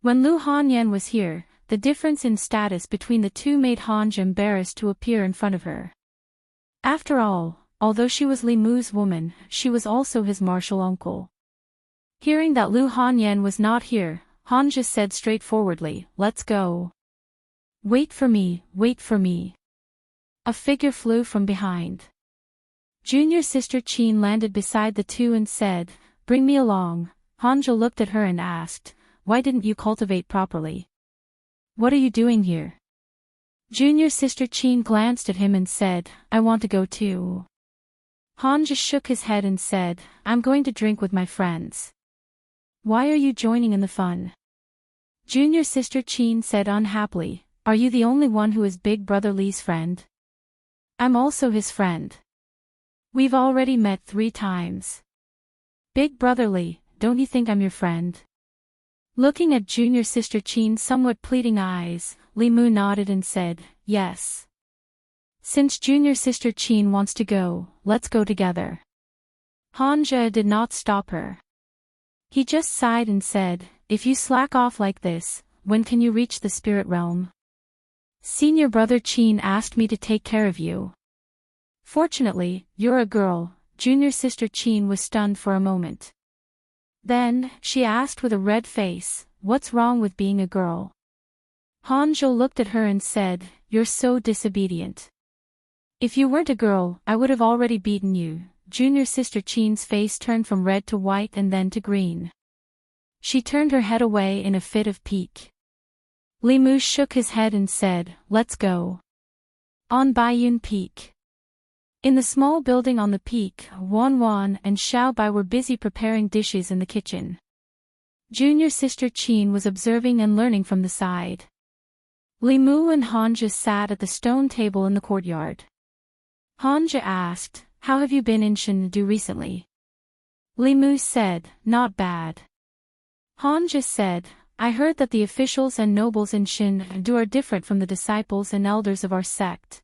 When Lu Hanyan was here, the difference in status between the two made Hanja embarrassed to appear in front of her. After all, although she was Limu's woman, she was also his martial uncle. Hearing that Lu Hanyan was not here, Hanja said straightforwardly, let's go. Wait for me, wait for me. A figure flew from behind. Junior sister Qin landed beside the two and said, bring me along. Hanja looked at her and asked, why didn't you cultivate properly? What are you doing here? Junior sister Qin glanced at him and said, I want to go too. Hanja shook his head and said, I'm going to drink with my friends. Why are you joining in the fun? Junior sister Qin said unhappily, are you the only one who is Big Brother Li's friend? I'm also his friend. We've already met 3 times. Big Brother Li, don't you think I'm your friend? Looking at junior sister Qin's somewhat pleading eyes, Limu nodded and said, yes. Since junior sister Qin wants to go, let's go together. Hanja did not stop her. He just sighed and said, if you slack off like this, when can you reach the spirit realm? Senior brother Qin asked me to take care of you. Fortunately, you're a girl. Junior sister Qin was stunned for a moment. Then, she asked with a red face, what's wrong with being a girl? Hanzhou looked at her and said, you're so disobedient. If you weren't a girl, I would have already beaten you. Junior sister Chin's face turned from red to white and then to green. She turned her head away in a fit of pique. Li Mu shook his head and said, let's go. On Baiyun Peak. In the small building on the peak, Wan Wan and Xiao Bai were busy preparing dishes in the kitchen. Junior sister Qin was observing and learning from the side. Li Mu and Hanja sat at the stone table in the courtyard. Hanja asked, how have you been in Chengdu recently? Li Mu said, not bad. Hanja said, I heard that the officials and nobles in Chengdu are different from the disciples and elders of our sect.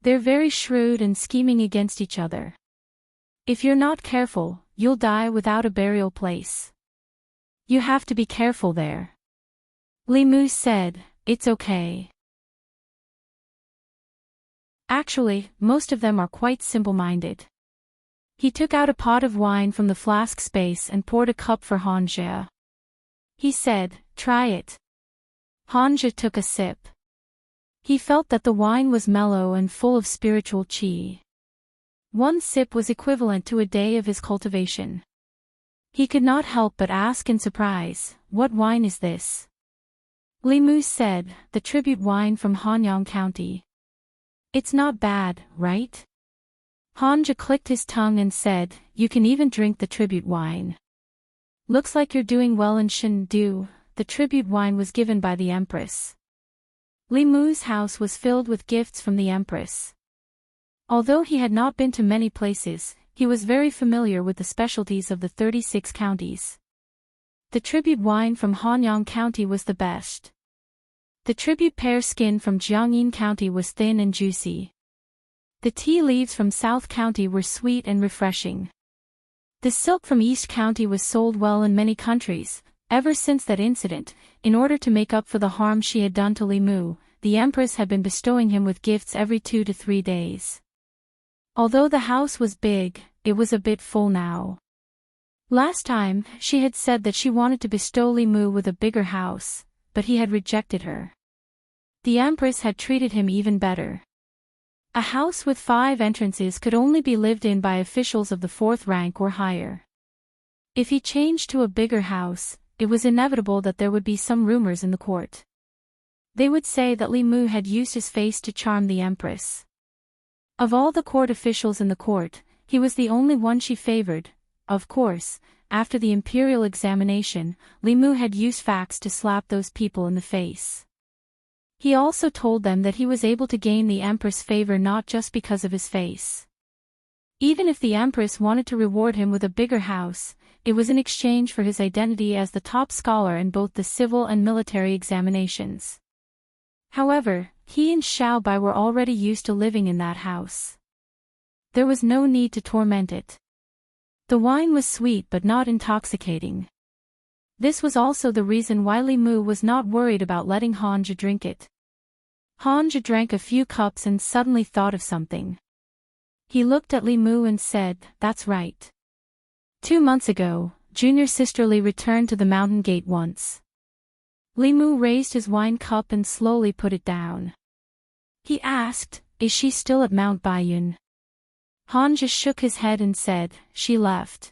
They're very shrewd and scheming against each other. If you're not careful, you'll die without a burial place. You have to be careful there. Li Mu said, it's okay. Actually, most of them are quite simple-minded. He took out a pot of wine from the flask space and poured a cup for Hanja. He said, try it. Hanja took a sip. He felt that the wine was mellow and full of spiritual qi. One sip was equivalent to a day of his cultivation. He could not help but ask in surprise, what wine is this? Li Mu said, the tribute wine from Hanyang County. It's not bad, right? Hanja clicked his tongue and said, you can even drink the tribute wine. Looks like you're doing well in Chengdu. The tribute wine was given by the Empress. Li Mu's house was filled with gifts from the Empress. Although he had not been to many places, he was very familiar with the specialties of the 36 counties. The tribute wine from Hanyang County was the best. The tribute pear skin from Jiangyin County was thin and juicy. The tea leaves from South County were sweet and refreshing. The silk from East County was sold well in many countries. Ever since that incident, in order to make up for the harm she had done to Li Mu, the Empress had been bestowing him with gifts every 2 to 3 days. Although the house was big, it was a bit full now. Last time, she had said that she wanted to bestow Li Mu with a bigger house, but he had rejected her. The Empress had treated him even better. A house with 5 entrances could only be lived in by officials of the 4th rank or higher. If he changed to a bigger house, it was inevitable that there would be some rumors in the court. They would say that Li Mu had used his face to charm the Empress. Of all the court officials in the court, he was the only one she favored. Of course, after the imperial examination, Li Mu had used facts to slap those people in the face. He also told them that he was able to gain the Empress' favor not just because of his face. Even if the Empress wanted to reward him with a bigger house, it was in exchange for his identity as the top scholar in both the civil and military examinations. However, he and Xiao Bai were already used to living in that house. There was no need to torment it. The wine was sweet but not intoxicating. This was also the reason why Li Mu was not worried about letting Hanja drink it. Hanja drank a few cups and suddenly thought of something. He looked at Li Mu and said, that's right. 2 months ago, junior sister Li returned to the mountain gate once. Li Mu raised his wine cup and slowly put it down. He asked, is she still at Mount Baiyun? Hanja shook his head and said, she left.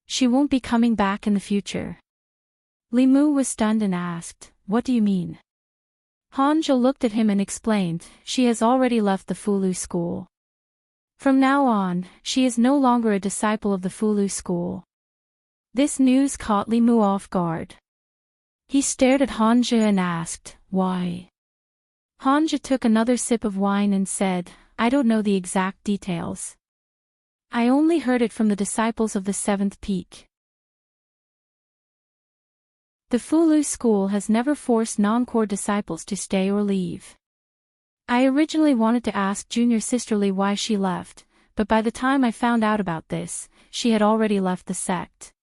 She won't be coming back in the future. Li Mu was stunned and asked, what do you mean? Hanja looked at him and explained, she has already left the Fulu school. From now on, she is no longer a disciple of the Fulu school. This news caught Li Mu off guard. He stared at Hanja and asked, why? Hanja took another sip of wine and said, I don't know the exact details. I only heard it from the disciples of the 7th peak. The Fulu school has never forced non-core disciples to stay or leave. I originally wanted to ask junior sister Li why she left, but by the time I found out about this, she had already left the sect.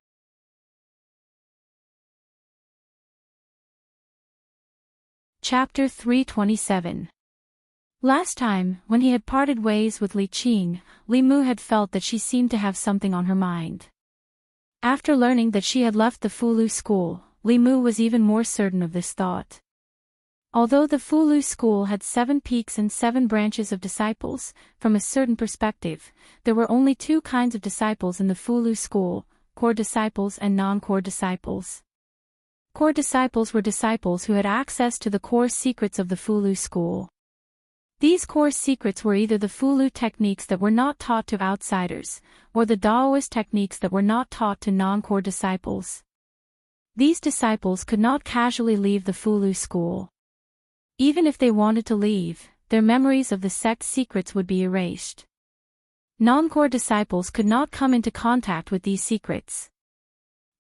Chapter 327. Last time, when he had parted ways with Li Qing, Li Mu had felt that she seemed to have something on her mind. After learning that she had left the Fulu school, Li Mu was even more certain of this thought. Although the Fulu school had 7 peaks and 7 branches of disciples, from a certain perspective, there were only 2 kinds of disciples in the Fulu school, core disciples and non-core disciples. Core disciples were disciples who had access to the core secrets of the Fulu school. These core secrets were either the Fulu techniques that were not taught to outsiders, or the Taoist techniques that were not taught to non-core disciples. These disciples could not casually leave the Fulu school. Even if they wanted to leave, their memories of the sect secrets would be erased. Non-core disciples could not come into contact with these secrets.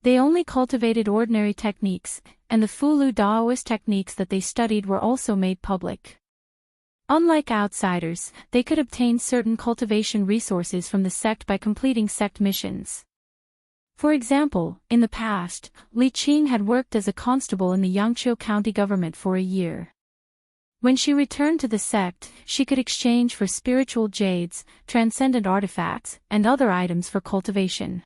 They only cultivated ordinary techniques, and the Fulu Taoist techniques that they studied were also made public. Unlike outsiders, they could obtain certain cultivation resources from the sect by completing sect missions. For example, in the past, Li Qing had worked as a constable in the Yangqiu County government for a year. When she returned to the sect, she could exchange for spiritual jades, transcendent artifacts, and other items for cultivation.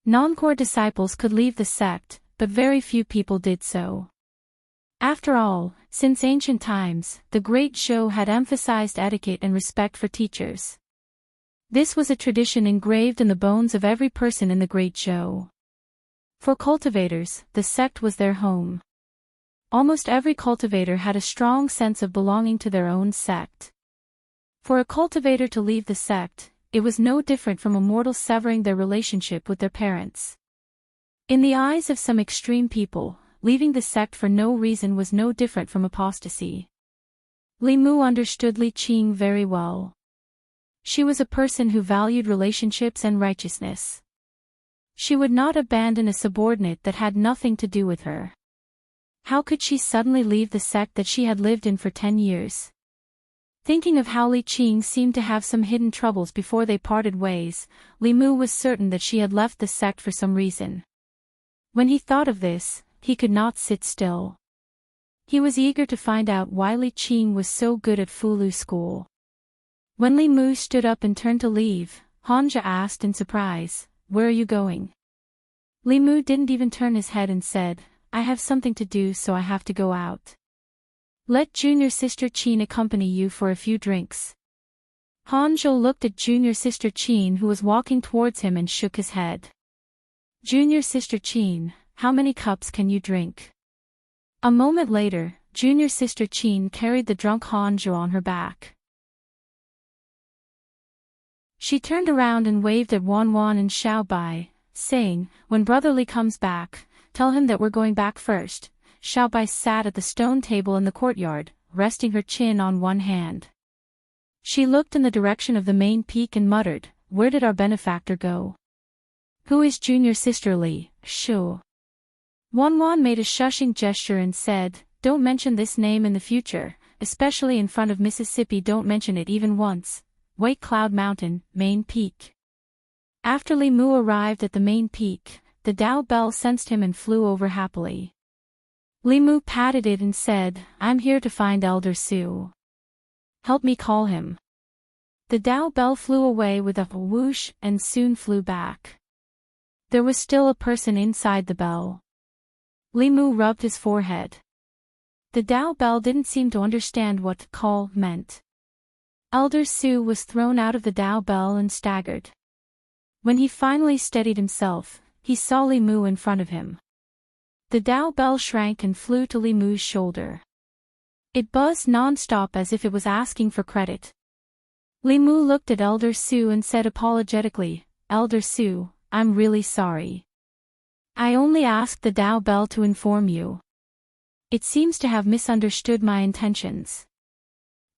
Non-core disciples could leave the sect, but very few people did so. After all, since ancient times, the Great Zhou had emphasized etiquette and respect for teachers. This was a tradition engraved in the bones of every person in the Great Zhou. For cultivators, the sect was their home. Almost every cultivator had a strong sense of belonging to their own sect. For a cultivator to leave the sect, it was no different from a mortal severing their relationship with their parents. In the eyes of some extreme people, leaving the sect for no reason was no different from apostasy. Li Mu understood Li Qing very well. She was a person who valued relationships and righteousness. She would not abandon a subordinate that had nothing to do with her. How could she suddenly leave the sect that she had lived in for 10 years? Thinking of how Li Qing seemed to have some hidden troubles before they parted ways, Li Mu was certain that she had left the sect for some reason. When he thought of this, he could not sit still. He was eager to find out why Li Qing was so good at Fulu school. When Li Mu stood up and turned to leave, Hanja asked in surprise, "Where are you going?" Li Mu didn't even turn his head and said, "I have something to do, so I have to go out. Let junior sister Qin accompany you for a few drinks." Hanzhou looked at junior sister Qin, who was walking towards him, and shook his head. "Junior sister Qin, how many cups can you drink?" A moment later, junior sister Qin carried the drunk Hanzhou on her back. She turned around and waved at Wan Wan and Xiao Bai, saying, "When Brother Li comes back, tell him that we're going back first." Xiao Bai sat at the stone table in the courtyard, resting her chin on one hand. She looked in the direction of the main peak and muttered, "Where did our benefactor go? Who is junior sister Li? Shu." Wan Wan made a shushing gesture and said, "Don't mention this name in the future, especially in front of Mississippi. Don't mention it even once. White Cloud Mountain, main peak." After Li Mu arrived at the main peak, the Dao Bell sensed him and flew over happily. Li Mu patted it and said, "I'm here to find Elder Su. Help me call him." The Dao Bell flew away with a whoosh and soon flew back. There was still a person inside the bell. Li Mu rubbed his forehead. The Dao Bell didn't seem to understand what "call" meant. Elder Su was thrown out of the Dao Bell and staggered. When he finally steadied himself, he saw Li Mu in front of him. The Dao Bell shrank and flew to Li Mu's shoulder. It buzzed non-stop as if it was asking for credit. Li Mu looked at Elder Su and said apologetically, "Elder Su, I'm really sorry. I only asked the Dao Bell to inform you. It seems to have misunderstood my intentions."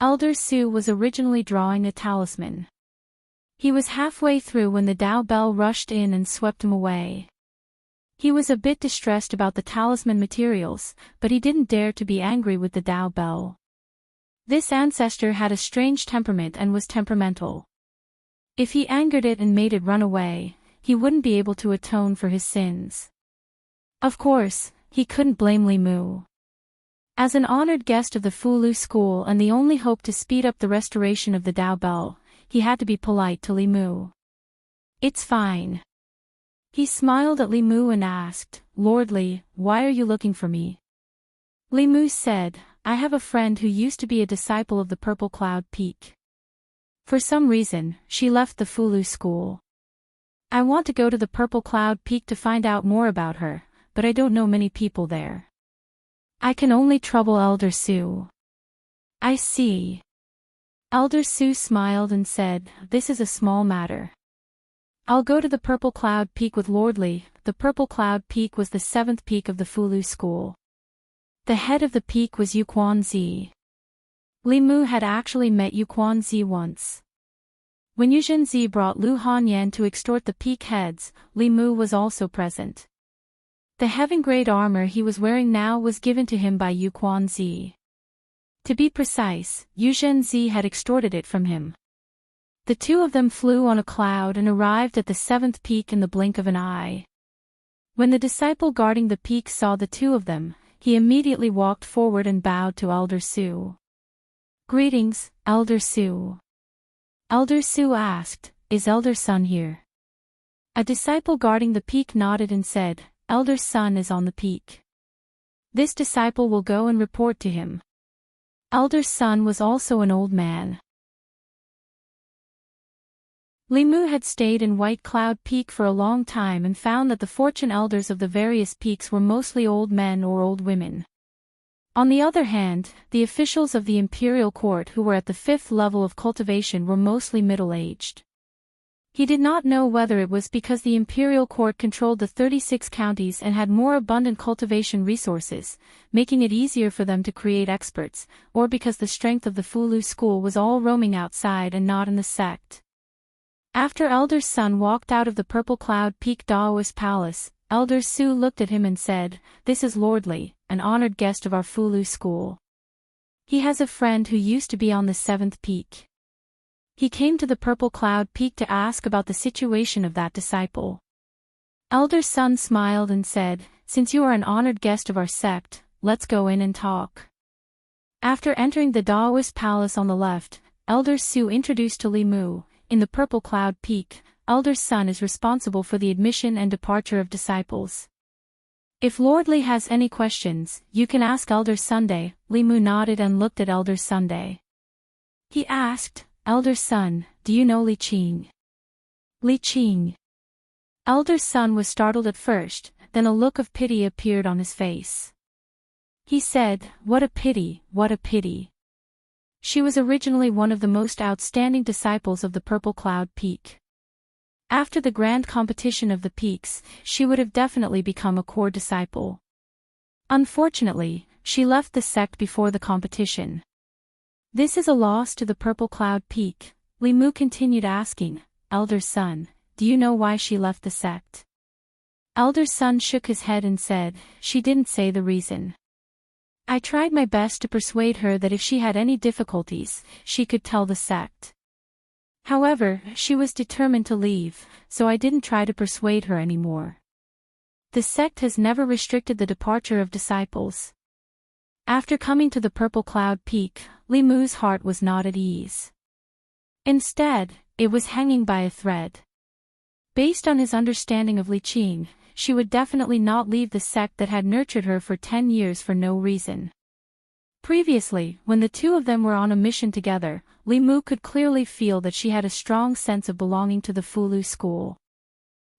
Elder Su was originally drawing a talisman. He was halfway through when the Dao Bell rushed in and swept him away. He was a bit distressed about the talisman materials, but he didn't dare to be angry with the Dao Bell. This ancestor had a strange temperament and was temperamental. If he angered it and made it run away, he wouldn't be able to atone for his sins. Of course, he couldn't blame Li Mu. As an honored guest of the Fulu school and the only hope to speed up the restoration of the Dao Bell, he had to be polite to Li Mu. "It's fine." He smiled at Li Mu and asked, "Lord Li, why are you looking for me?" Li Mu said, I have a friend who used to be a disciple of the Purple Cloud Peak. For some reason, she left the Fulu school. I want to go to the Purple Cloud Peak to find out more about her, but I don't know many people there. I can only trouble Elder Sue. I see. Elder Sue smiled and said, "This is a small matter. I'll go to the Purple Cloud Peak with Lordly." The Purple Cloud Peak was the 7th peak of the Fulu school. The head of the peak was Yuquan-zi. Li Mu had actually met Yuquan-zi once. When Yuzhen-zi brought Lu Hanyan to extort the peak heads, Li Mu was also present. The heaven-grade armor he was wearing now was given to him by Yuquan-zi. To be precise, Yuzhen-zi had extorted it from him. The two of them flew on a cloud and arrived at the 7th peak in the blink of an eye. When the disciple guarding the peak saw the two of them, he immediately walked forward and bowed to Elder Sue. "Greetings, Elder Sue." Elder Sue asked, "Is Elder Sun here?" A disciple guarding the peak nodded and said, "Elder Sun is on the peak. This disciple will go and report to him." Elder Sun was also an old man. Li Mu had stayed in White Cloud Peak for a long time and found that the fortune elders of the various peaks were mostly old men or old women. On the other hand, the officials of the imperial court who were at the 5th level of cultivation were mostly middle-aged. He did not know whether it was because the imperial court controlled the 36 counties and had more abundant cultivation resources, making it easier for them to create experts, or because the strength of the Fulu school was all roaming outside and not in the sect. After Elder Sun walked out of the Purple Cloud Peak Daoist Palace, Elder Sue looked at him and said, "This is Lordly, an honored guest of our Fulu school. He has a friend who used to be on the 7th peak. He came to the Purple Cloud Peak to ask about the situation of that disciple." Elder Sun smiled and said, "Since you are an honored guest of our sect, let's go in and talk." After entering the Daoist Palace on the left, Elder Sue introduced to Li Mu, "In the Purple Cloud Peak, Elder Sun is responsible for the admission and departure of disciples. If Lordly has any questions, you can ask Elder Sunday." Li Mu nodded and looked at Elder Sunday. He asked, "Elder Sun, do you know Li Qing?" "Li Qing?" Elder Sun was startled at first, then a look of pity appeared on his face. He said, "What a pity, what a pity. She was originally one of the most outstanding disciples of the Purple Cloud Peak. After the grand competition of the peaks, she would have definitely become a core disciple. Unfortunately, she left the sect before the competition. This is a loss to the Purple Cloud Peak." Li Mu continued asking, "Elder Sun, do you know why she left the sect?" Elder Sun shook his head and said, "She didn't say the reason. I tried my best to persuade her that if she had any difficulties, she could tell the sect. However, she was determined to leave, so I didn't try to persuade her anymore. The sect has never restricted the departure of disciples." After coming to the Purple Cloud Peak, Li Mu's heart was not at ease. Instead, it was hanging by a thread. Based on his understanding of Li Qing, she would definitely not leave the sect that had nurtured her for 10 years for no reason. Previously, when the two of them were on a mission together, Li Mu could clearly feel that she had a strong sense of belonging to the Fulu school.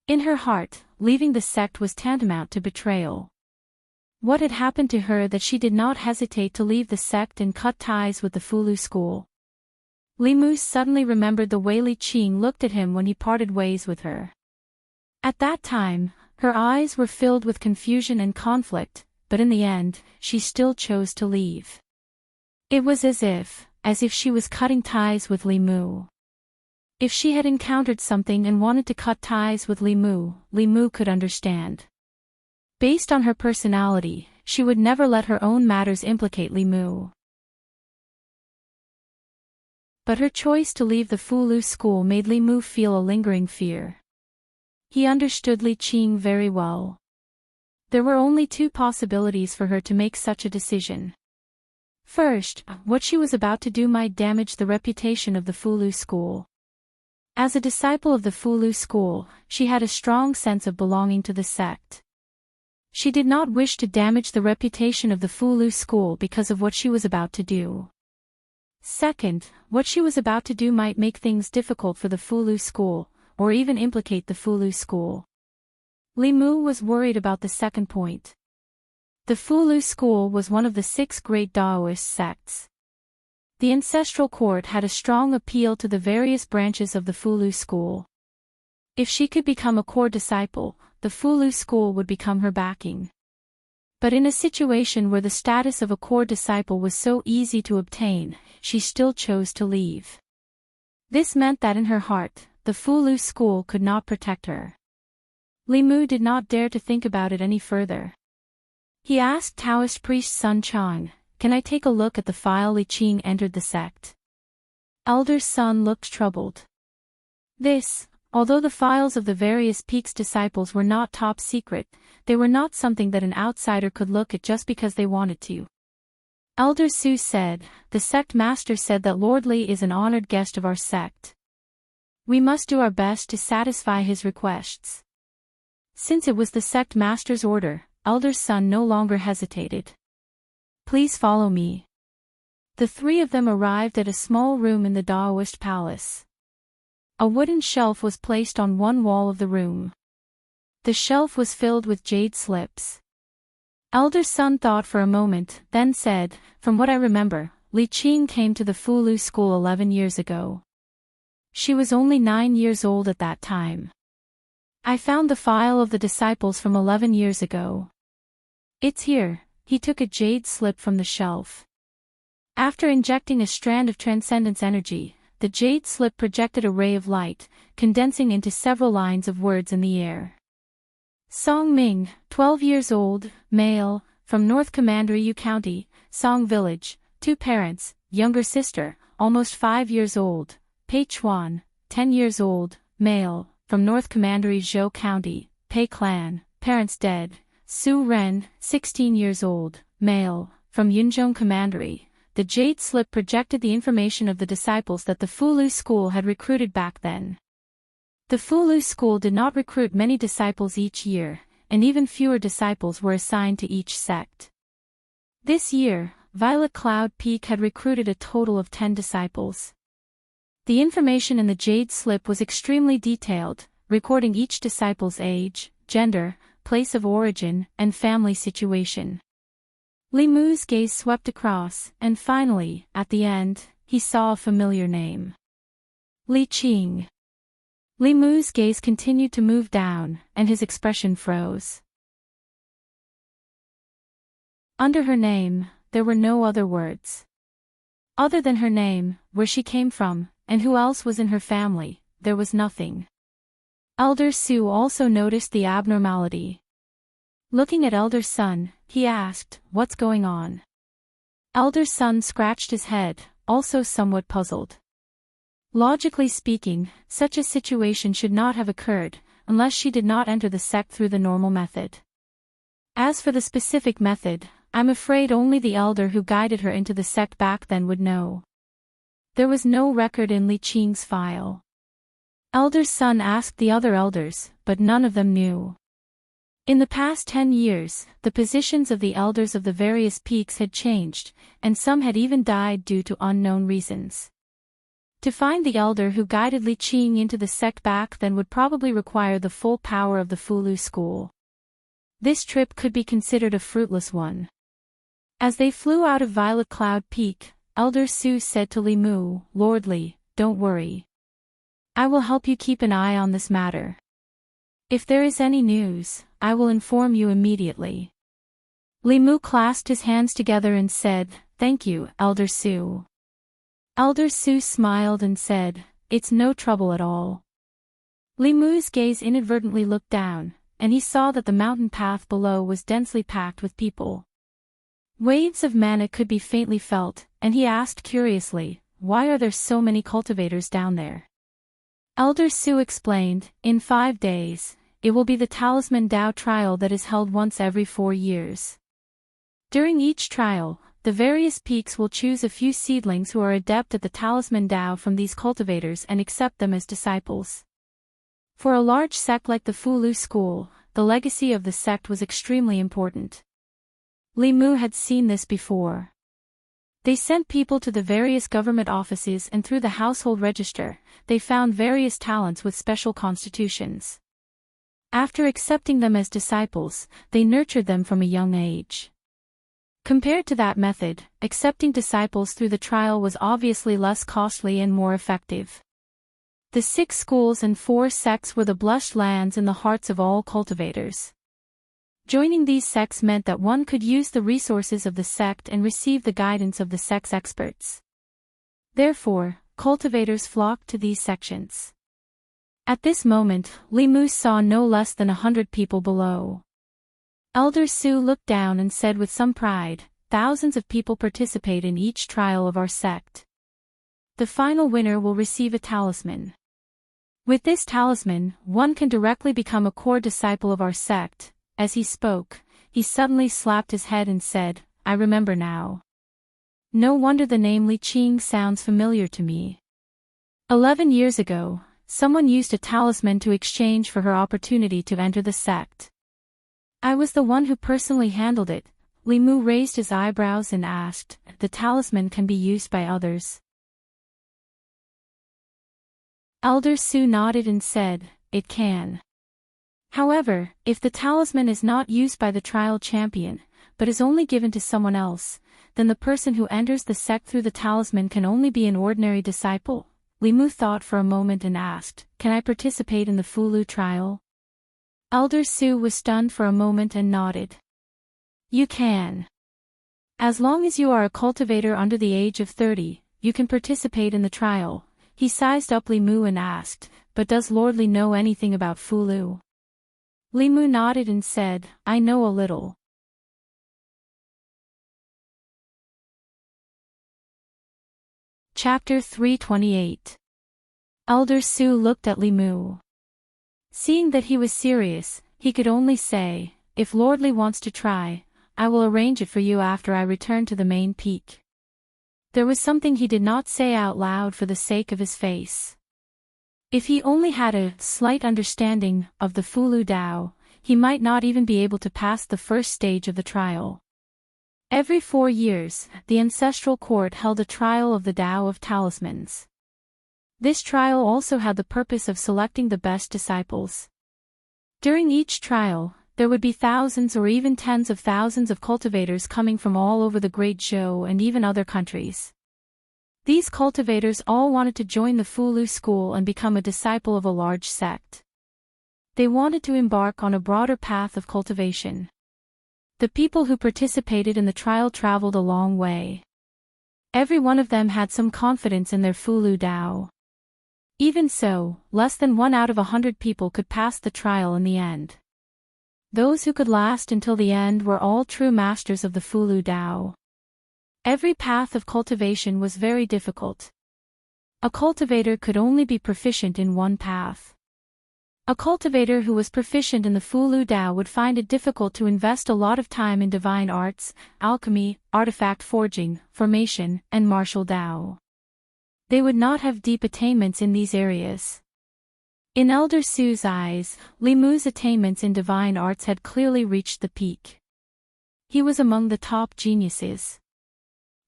In her heart, leaving the sect was tantamount to betrayal. What had happened to her that she did not hesitate to leave the sect and cut ties with the Fulu school? Li Mu suddenly remembered the way Li Qing looked at him when he parted ways with her. At that time, her eyes were filled with confusion and conflict, but in the end, she still chose to leave. It was as if she was cutting ties with Li Mu. If she had encountered something and wanted to cut ties with Li Mu could understand. Based on her personality, she would never let her own matters implicate Li Mu. But her choice to leave the Fulu school made Li Mu feel a lingering fear. He understood Li Qing very well. There were only two possibilities for her to make such a decision. First, what she was about to do might damage the reputation of the Fulu school. As a disciple of the Fulu school, she had a strong sense of belonging to the sect. She did not wish to damage the reputation of the Fulu school because of what she was about to do. Second, what she was about to do might make things difficult for the Fulu school, or even implicate the Fulu school. Li Mu was worried about the second point. The Fulu school was one of the 6 great Taoist sects. The ancestral court had a strong appeal to the various branches of the Fulu school. If she could become a core disciple, the Fulu school would become her backing. But in a situation where the status of a core disciple was so easy to obtain, she still chose to leave. This meant that in her heart, the Fulu school could not protect her. Li Mu did not dare to think about it any further. He asked Taoist priest Sun Chang, "Can I take a look at the file?" Li Qing entered the sect. Elder Sun looked troubled. Although the files of the various peaks disciples were not top secret, they were not something that an outsider could look at just because they wanted to. Elder Su said, "The sect master said that Lord Li is an honored guest of our sect. We must do our best to satisfy his requests." Since it was the sect master's order, Elder Sun no longer hesitated. "Please follow me." The 3 of them arrived at a small room in the Taoist palace. A wooden shelf was placed on one wall of the room. The shelf was filled with jade slips. Elder Sun thought for a moment, then said, "From what I remember, Li Qing came to the Fulu school 11 years ago. She was only 9 years old at that time. I found the file of the disciples from 11 years ago. It's here." He took a jade slip from the shelf. After injecting a strand of transcendence energy, the jade slip projected a ray of light, condensing into several lines of words in the air. Song Ming, 12 years old, male, from North Commandery County, Song Village, 2 parents, younger sister, almost 5 years old, Pei Chuan, 10 years old, male, from North Commandery Zhou County, Pei Clan, parents dead, Su Ren, 16 years old, male, from Yunzhong Commandery. The jade slip projected the information of the disciples that the Fulu school had recruited back then. The Fulu school did not recruit many disciples each year, and even fewer disciples were assigned to each sect. This year, Violet Cloud Peak had recruited a total of 10 disciples. The information in the jade slip was extremely detailed, recording each disciple's age, gender, place of origin, and family situation. Li Mu's gaze swept across, and finally, at the end, he saw a familiar name. Li Qing. Li Mu's gaze continued to move down, and his expression froze. Under her name, there were no other words. Other than her name, where she came from, and who else was in her family, there was nothing. Elder Su also noticed the abnormality. Looking at Elder Sun, he asked, "What's going on?" Elder Sun scratched his head, also somewhat puzzled. Logically speaking, such a situation should not have occurred, unless she did not enter the sect through the normal method. As for the specific method, I'm afraid only the elder who guided her into the sect back then would know. There was no record in Li Qing's file. Elder Sun asked the other elders, but none of them knew. In the past 10 years, the positions of the elders of the various peaks had changed, and some had even died due to unknown reasons. To find the elder who guided Li Qing into the sect back then would probably require the full power of the Fulu school. This trip could be considered a fruitless one. As they flew out of Violet Cloud Peak, Elder Su said to Li Mu, "Lord Li, don't worry. I will help you keep an eye on this matter. If there is any news, I will inform you immediately." Li Mu clasped his hands together and said, "Thank you, Elder Su." Elder Su smiled and said, "It's no trouble at all." Li Mu's gaze inadvertently looked down, and he saw that the mountain path below was densely packed with people. Waves of mana could be faintly felt, and he asked curiously, "Why are there so many cultivators down there?" Elder Su explained, "In 5 days, it will be the Talisman Dao trial that is held once every 4 years. During each trial, the various peaks will choose a few seedlings who are adept at the Talisman Dao from these cultivators and accept them as disciples. For a large sect like the Fulu school, the legacy of the sect was extremely important. Li Mu had seen this before. They sent people to the various government offices, and through the household register, they found various talents with special constitutions. After accepting them as disciples, they nurtured them from a young age. Compared to that method, accepting disciples through the trial was obviously less costly and more effective. The 6 schools and 4 sects were the blushed lands in the hearts of all cultivators. Joining these sects meant that one could use the resources of the sect and receive the guidance of the sect's experts. Therefore, cultivators flocked to these sections. At this moment, Li Mu saw no less than 100 people below. Elder Su looked down and said with some pride, "Thousands of people participate in each trial of our sect. The final winner will receive a talisman. With this talisman, one can directly become a core disciple of our sect." As he spoke, he suddenly slapped his head and said, "I remember now. No wonder the name Li Qing sounds familiar to me. 11 years ago, someone used a talisman to exchange for her opportunity to enter the sect. I was the one who personally handled it." Li Mu raised his eyebrows and asked, "The talisman can be used by others?" Elder Su nodded and said, "It can. However, if the talisman is not used by the trial champion, but is only given to someone else, then the person who enters the sect through the talisman can only be an ordinary disciple." Li Mu thought for a moment and asked, "Can I participate in the Fulu trial?" Elder Su was stunned for a moment and nodded. "You can. As long as you are a cultivator under the age of 30, you can participate in the trial." He sized up Li Mu and asked, "But does Lord Li know anything about Fulu?" Li Mu nodded and said, "I know a little." Chapter 328. Elder Su looked at Li Mu. Seeing that he was serious, he could only say, "If Lord Li wants to try, I will arrange it for you after I return to the main peak." There was something he did not say out loud for the sake of his face. If he only had a slight understanding of the Fulu Dao, he might not even be able to pass the first stage of the trial. Every 4 years, the ancestral court held a trial of the Dao of Talismans. This trial also had the purpose of selecting the best disciples. During each trial, there would be thousands or even tens of thousands of cultivators coming from all over the Great Zhou and even other countries. These cultivators all wanted to join the Fulu school and become a disciple of a large sect. They wanted to embark on a broader path of cultivation. The people who participated in the trial traveled a long way. Every one of them had some confidence in their Fulu Dao. Even so, less than 1 out of 100 people could pass the trial in the end. Those who could last until the end were all true masters of the Fulu Dao. Every path of cultivation was very difficult. A cultivator could only be proficient in one path. A cultivator who was proficient in the Fulu Dao would find it difficult to invest a lot of time in divine arts, alchemy, artifact forging, formation, and martial Dao. They would not have deep attainments in these areas. In Elder Su's eyes, Li Mu's attainments in divine arts had clearly reached the peak. He was among the top geniuses.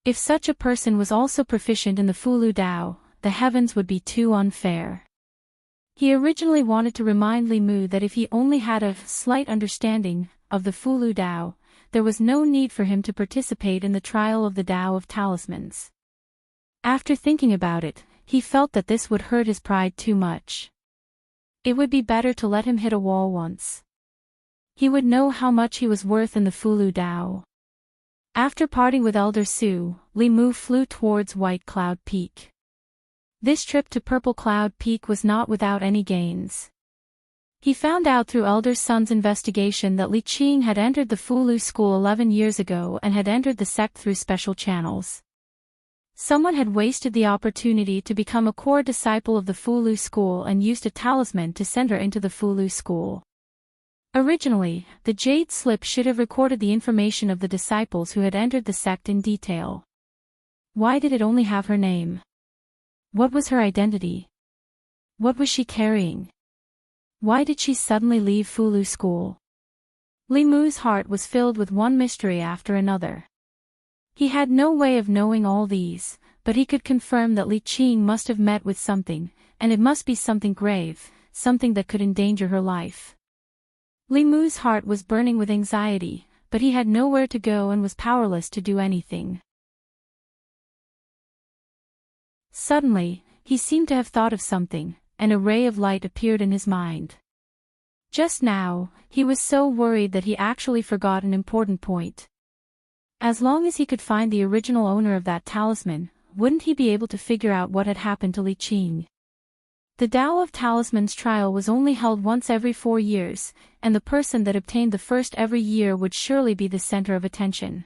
If such a person was also proficient in the Fulu Dao, the heavens would be too unfair. He originally wanted to remind Li Mu that if he only had a slight understanding of the Fulu Dao, there was no need for him to participate in the trial of the Dao of Talismans. After thinking about it, he felt that this would hurt his pride too much. It would be better to let him hit a wall once. He would know how much he was worth in the Fulu Dao. After parting with Elder Su, Li Mu flew towards White Cloud Peak. This trip to Purple Cloud Peak was not without any gains. He found out through Elder Sun's investigation that Li Qing had entered the Fulu school 11 years ago and had entered the sect through special channels. Someone had wasted the opportunity to become a core disciple of the Fulu school and used a talisman to send her into the Fulu school. Originally, the Jade Slip should have recorded the information of the disciples who had entered the sect in detail. Why did it only have her name? What was her identity? What was she carrying? Why did she suddenly leave Fulu school? Li Mu's heart was filled with one mystery after another. He had no way of knowing all these, but he could confirm that Li Qing must have met with something, and it must be something grave, something that could endanger her life. Li Mu's heart was burning with anxiety, but he had nowhere to go and was powerless to do anything. Suddenly, he seemed to have thought of something, and a ray of light appeared in his mind. Just now, he was so worried that he actually forgot an important point. As long as he could find the original owner of that talisman, wouldn't he be able to figure out what had happened to Li Qing? The Tao of Talismans trial was only held once every 4 years, and the person that obtained the first every year would surely be the center of attention.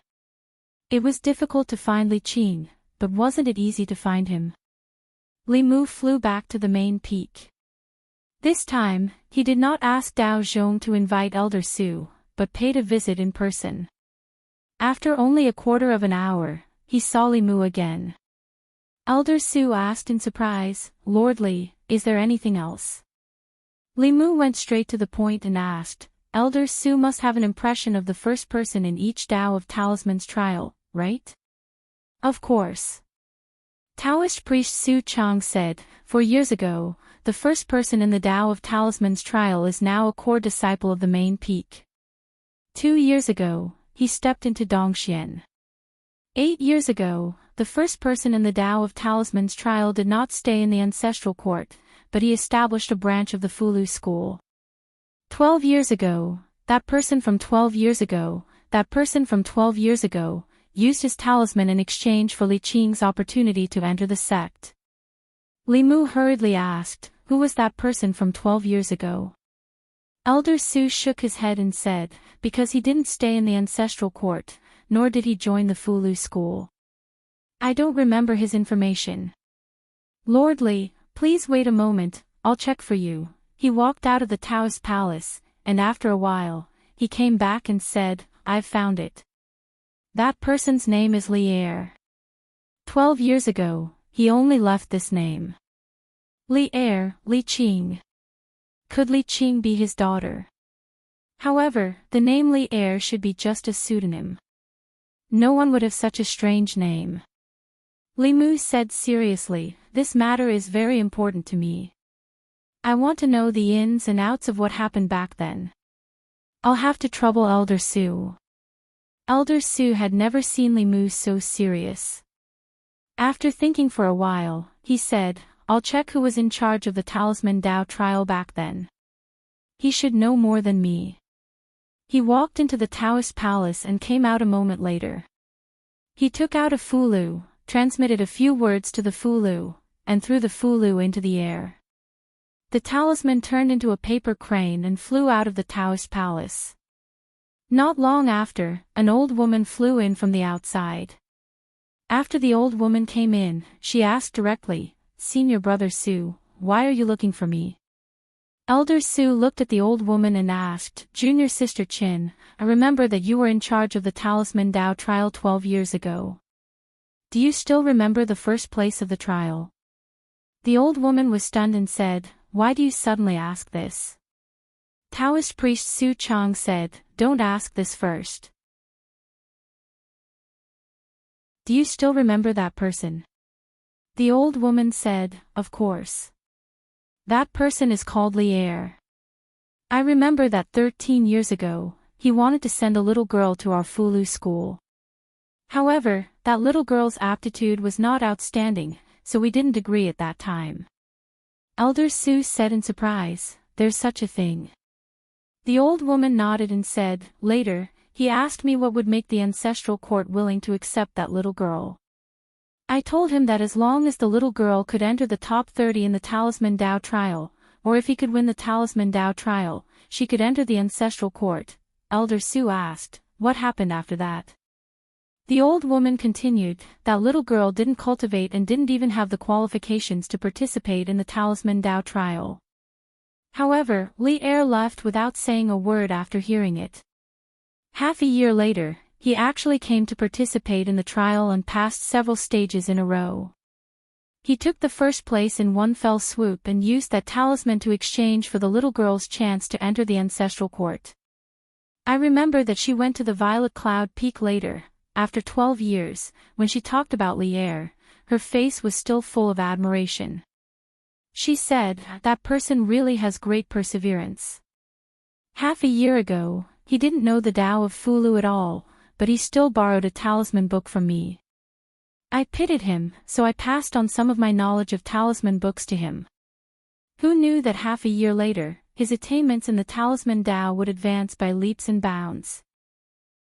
It was difficult to find Li Qing, but wasn't it easy to find him? Li Mu flew back to the main peak. This time, he did not ask Dao Zhong to invite Elder Su, but paid a visit in person. After only a quarter of an hour, he saw Li Mu again. Elder Su asked in surprise, "Lord Li, is there anything else?" Li Mu went straight to the point and asked, "Elder Su must have an impression of the first person in each Tao of Talismans trial, right?" "Of course." Taoist priest Su Chang said, 4 years ago, the first person in the Tao of Talismans trial is now a core disciple of the main peak. 2 years ago, he stepped into Dongxian. 8 years ago, the first person in the Tao of Talismans trial did not stay in the ancestral court, but he established a branch of the Fulu school. 12 years ago, that person from 12 years ago, used his talisman in exchange for Li Qing's opportunity to enter the sect. Li Mu hurriedly asked, "Who was that person from 12 years ago?" Elder Su shook his head and said, "Because he didn't stay in the ancestral court, nor did he join the Fulu school. I don't remember his information." "Lord Li, please wait a moment, I'll check for you." He walked out of the Taoist palace, and after a while, he came back and said, "I've found it. That person's name is Li Er. 12 years ago, he only left this name. Li Er, Li Qing. Could Li Qing be his daughter? However, the name Li Er should be just a pseudonym. No one would have such a strange name." Li Mu said seriously, "This matter is very important to me. I want to know the ins and outs of what happened back then. I'll have to trouble Elder Su." Elder Su had never seen Li Mu so serious. After thinking for a while, he said, "I'll check who was in charge of the Talisman Dao trial back then. He should know more than me." He walked into the Taoist palace and came out a moment later. He took out a Fulu, transmitted a few words to the Fulu, and threw the Fulu into the air. The talisman turned into a paper crane and flew out of the Taoist palace. Not long after, an old woman flew in from the outside. After the old woman came in, she asked directly, "Senior brother Su, why are you looking for me?" Elder Su looked at the old woman and asked, "Junior sister Qin, I remember that you were in charge of the Talisman Dao trial 12 years ago. Do you still remember the first place of the trial?" The old woman was stunned and said, "Why do you suddenly ask this?" Taoist priest Su Chang said, "Don't ask this first. Do you still remember that person?" The old woman said, "Of course. That person is called Li Er. I remember that 13 years ago, he wanted to send a little girl to our Fulu school. However, that little girl's aptitude was not outstanding, so we didn't agree at that time." Elder Su said in surprise, "There's such a thing?" The old woman nodded and said, "Later, he asked me what would make the ancestral court willing to accept that little girl. I told him that as long as the little girl could enter the top 30 in the Talisman Dao trial, or if he could win the Talisman Dao trial, she could enter the ancestral court." Elder Su asked, "What happened after that?" The old woman continued, "That little girl didn't cultivate and didn't even have the qualifications to participate in the Talisman Dao trial. However, Li Er left without saying a word after hearing it. Half a year later, he actually came to participate in the trial and passed several stages in a row. He took the first place in one fell swoop and used that talisman to exchange for the little girl's chance to enter the ancestral court. I remember that she went to the Violet Cloud Peak later, after 12 years, when she talked about Lier, her face was still full of admiration. She said, "That person really has great perseverance." Half a year ago, he didn't know the Tao of Fulu at all, but he still borrowed a talisman book from me. I pitied him, so I passed on some of my knowledge of talisman books to him. Who knew that half a year later, his attainments in the talisman Tao would advance by leaps and bounds?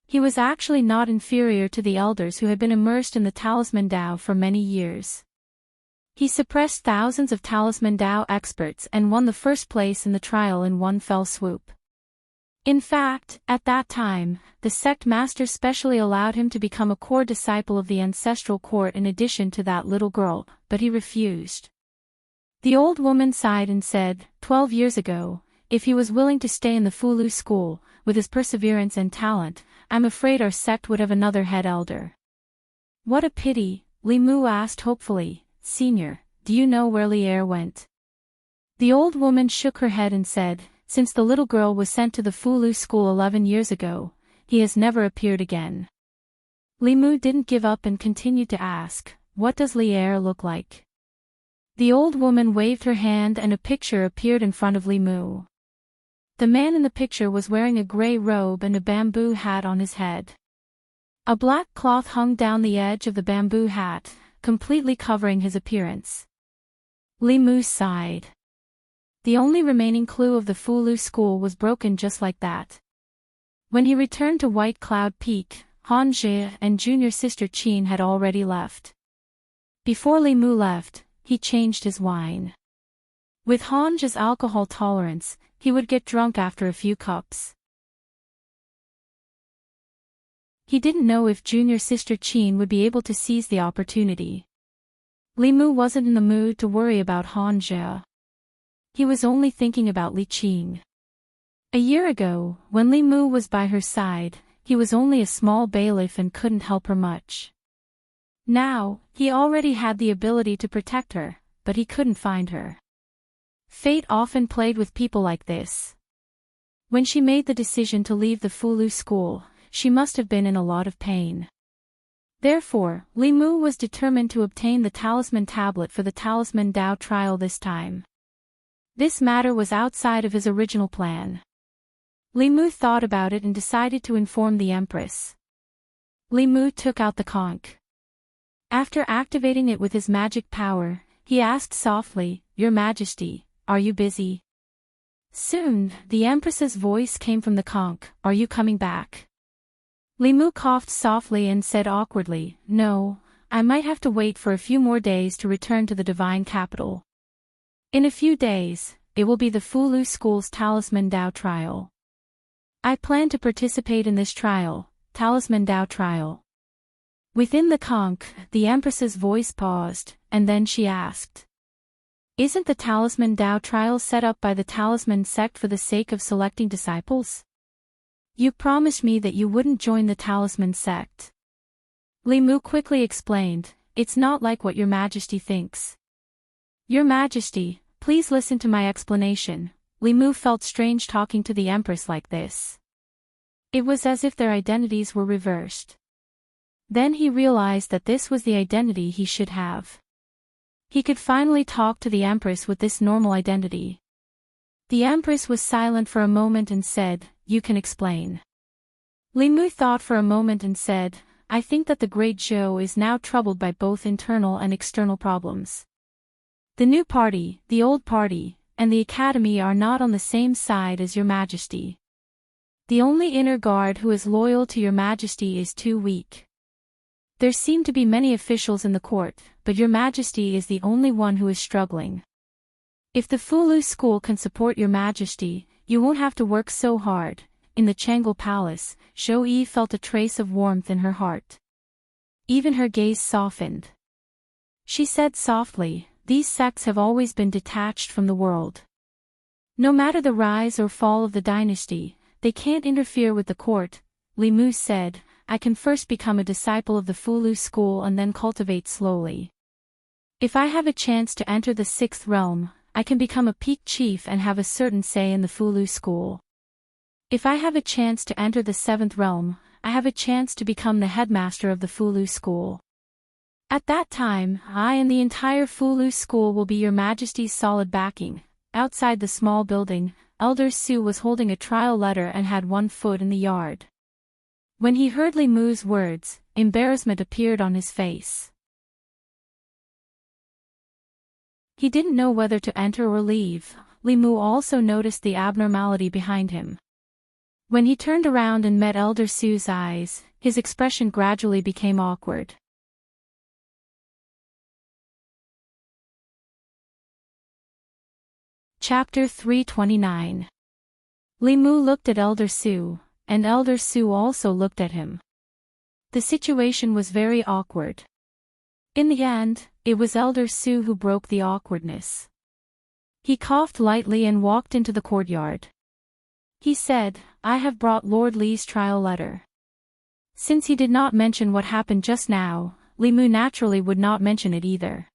He was actually not inferior to the elders who had been immersed in the talisman Tao for many years. He suppressed thousands of talisman Tao experts and won the first place in the trial in one fell swoop. In fact, at that time, the sect master specially allowed him to become a core disciple of the ancestral court in addition to that little girl, but he refused. The old woman sighed and said, 12 years ago, if he was willing to stay in the Fulu school, with his perseverance and talent, I'm afraid our sect would have another head elder. What a pity, Li Mu asked hopefully. Senior, do you know where Lier went? The old woman shook her head and said, since the little girl was sent to the Fulu school 11 years ago, he has never appeared again. Li Mu didn't give up and continued to ask, what does Lier look like? The old woman waved her hand and a picture appeared in front of Li Mu. The man in the picture was wearing a gray robe and a bamboo hat on his head. A black cloth hung down the edge of the bamboo hat, completely covering his appearance. Li Mu sighed. The only remaining clue of the Fulu school was broken just like that. When he returned to White Cloud Peak, Han Jie and junior sister Qin had already left. Before Li Mu left, he changed his wine. With Han Jie's alcohol tolerance, he would get drunk after a few cups. He didn't know if junior sister Qin would be able to seize the opportunity. Li Mu wasn't in the mood to worry about Han Jie. He was only thinking about Li Qing. A year ago, when Li Mu was by her side, he was only a small bailiff and couldn't help her much. Now, he already had the ability to protect her, but he couldn't find her. Fate often played with people like this. When she made the decision to leave the Fulu school, she must have been in a lot of pain. Therefore, Li Mu was determined to obtain the talisman tablet for the talisman Tao trial this time. This matter was outside of his original plan. Li Mu thought about it and decided to inform the Empress. Li Mu took out the conch. After activating it with his magic power, he asked softly, Your Majesty, are you busy? Soon, the Empress's voice came from the conch, Are you coming back? Li Mu coughed softly and said awkwardly, No, I might have to wait for a few more days to return to the divine capital. In a few days, it will be the Fulu school's talisman Tao trial. I plan to participate in this trial, talisman Tao trial. Within the conch, the Empress's voice paused, and then she asked. Isn't the talisman Tao trial set up by the talisman sect for the sake of selecting disciples? You promised me that you wouldn't join the talisman sect. Li Mu quickly explained, It's not like what your Majesty thinks. Your Majesty, please listen to my explanation. Li Mu felt strange talking to the Empress like this. It was as if their identities were reversed. Then he realized that this was the identity he should have. He could finally talk to the Empress with this normal identity. The Empress was silent for a moment and said, You can explain. Li Mu thought for a moment and said, I think that the Great Zhou is now troubled by both internal and external problems. The new party, the old party, and the academy are not on the same side as your Majesty. The only inner guard who is loyal to your Majesty is too weak. There seem to be many officials in the court, but your Majesty is the only one who is struggling. If the Fulu school can support your Majesty, you won't have to work so hard. In the Changel Palace, Zhou Yi felt a trace of warmth in her heart. Even her gaze softened. She said softly, These sects have always been detached from the world. No matter the rise or fall of the dynasty, they can't interfere with the court. Li Mu said, I can first become a disciple of the Fulu school and then cultivate slowly. If I have a chance to enter the 6th realm, I can become a peak chief and have a certain say in the Fulu school. If I have a chance to enter the 7th realm, I have a chance to become the headmaster of the Fulu school. At that time, I and the entire Fulu school will be your majesty's solid backing. Outside the small building, Elder Su was holding a trial letter and had one foot in the yard. When he heard Li Mu's words, embarrassment appeared on his face. He didn't know whether to enter or leave. Li Mu also noticed the abnormality behind him. When he turned around and met Elder Su's eyes, his expression gradually became awkward. Chapter 329. Li Mu looked at Elder Su, and Elder Su also looked at him. The situation was very awkward. In the end, it was Elder Su who broke the awkwardness. He coughed lightly and walked into the courtyard. He said, "I have brought Lord Li's trial letter." Since he did not mention what happened just now, Li Mu naturally would not mention it either.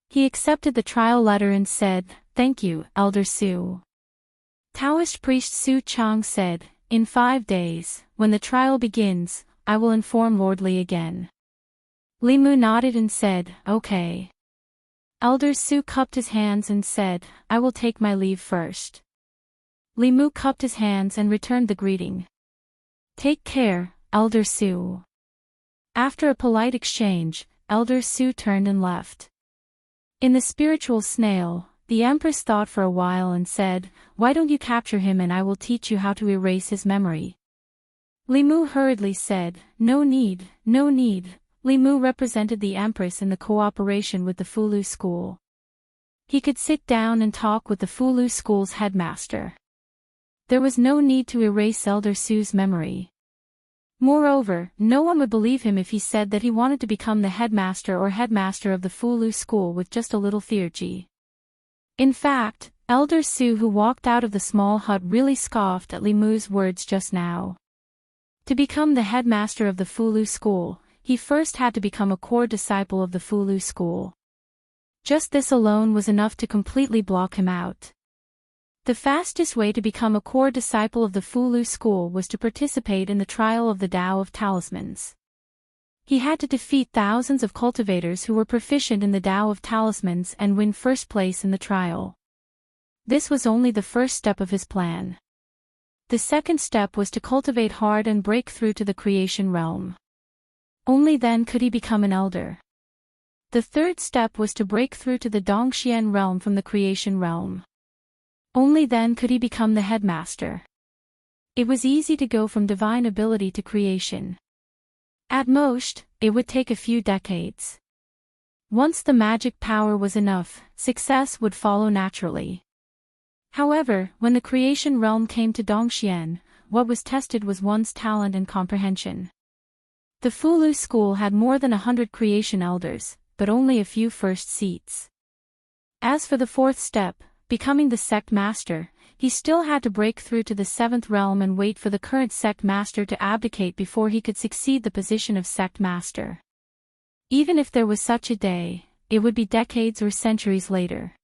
He accepted the trial letter and said, "Thank you, Elder Su." Taoist priest Su Chang said, "In 5 days, when the trial begins, I will inform Lord Li again." Li Mu nodded and said, "Okay." Elder Su cupped his hands and said, "I will take my leave first." Li Mu cupped his hands and returned the greeting. "Take care, Elder Su." After a polite exchange, Elder Su turned and left. In the spiritual snail, the Empress thought for a while and said, "Why don't you capture him and I will teach you how to erase his memory." Li Mu hurriedly said, "No need, no need." Li Mu represented the Empress in the cooperation with the Fulu school. He could sit down and talk with the Fulu school's headmaster. There was no need to erase Elder Su's memory. Moreover, no one would believe him if he said that he wanted to become the headmaster or headmaster of the Fulu school with just a little theurgy. In fact, Elder Su who walked out of the small hut really scoffed at Li Mu's words just now. To become the headmaster of the Fulu school, he first had to become a core disciple of the Fulu school. Just this alone was enough to completely block him out. The fastest way to become a core disciple of the Fulu school was to participate in the trial of the Tao of Talismans. He had to defeat thousands of cultivators who were proficient in the Tao of Talismans and win first place in the trial. This was only the first step of his plan. The second step was to cultivate hard and break through to the creation realm. Only then could he become an elder. The third step was to break through to the Dongxian realm from the creation realm. Only then could he become the headmaster. It was easy to go from divine ability to creation. At most, it would take a few decades. Once the magic power was enough, success would follow naturally. However, when the creation realm came to Dongxian, what was tested was one's talent and comprehension. The Fulu school had more than 100 creation elders, but only a few first seats. As for the fourth step, becoming the sect master, he still had to break through to the 7th realm and wait for the current sect master to abdicate before he could succeed the position of sect master. Even if there was such a day, it would be decades or centuries later.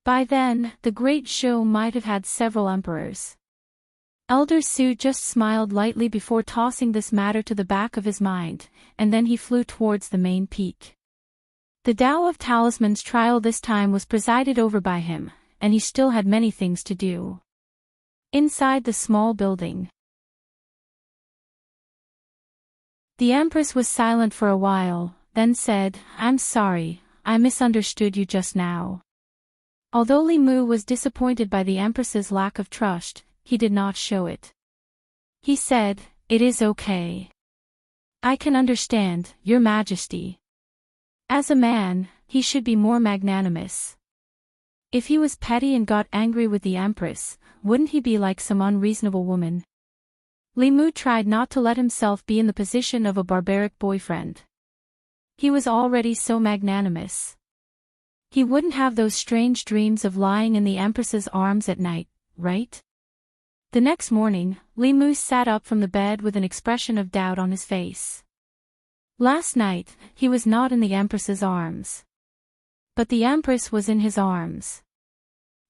By then, the Great Show might have had several emperors. Elder Su just smiled lightly before tossing this matter to the back of his mind, and then he flew towards the main peak. The Tao of Talismans trial this time was presided over by him, and he still had many things to do. Inside the small building, the Empress was silent for a while, then said, "I'm sorry, I misunderstood you just now." Although Li Mu was disappointed by the Empress's lack of trust, he did not show it. He said, "It is okay. I can understand, Your Majesty." As a man, he should be more magnanimous. If he was petty and got angry with the Empress, wouldn't he be like some unreasonable woman? Li Mu tried not to let himself be in the position of a barbaric boyfriend. He was already so magnanimous. He wouldn't have those strange dreams of lying in the Empress's arms at night, right? The next morning, Li Mu sat up from the bed with an expression of doubt on his face. Last night, he was not in the Empress's arms. but the Empress was in his arms.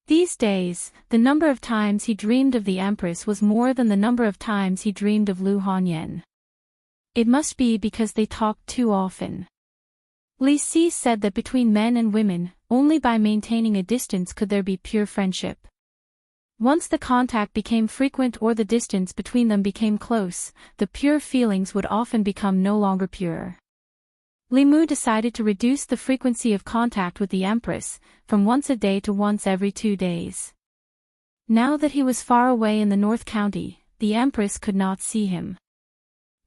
These days, the number of times he dreamed of the Empress was more than the number of times he dreamed of Lu Hanyan. It must be because they talked too often. Li Si said that between men and women, only by maintaining a distance could there be pure friendship. Once the contact became frequent or the distance between them became close, the pure feelings would often become no longer pure. Li Mu decided to reduce the frequency of contact with the Empress, from once a day to once every 2 days. Now that he was far away in the North County, the Empress could not see him.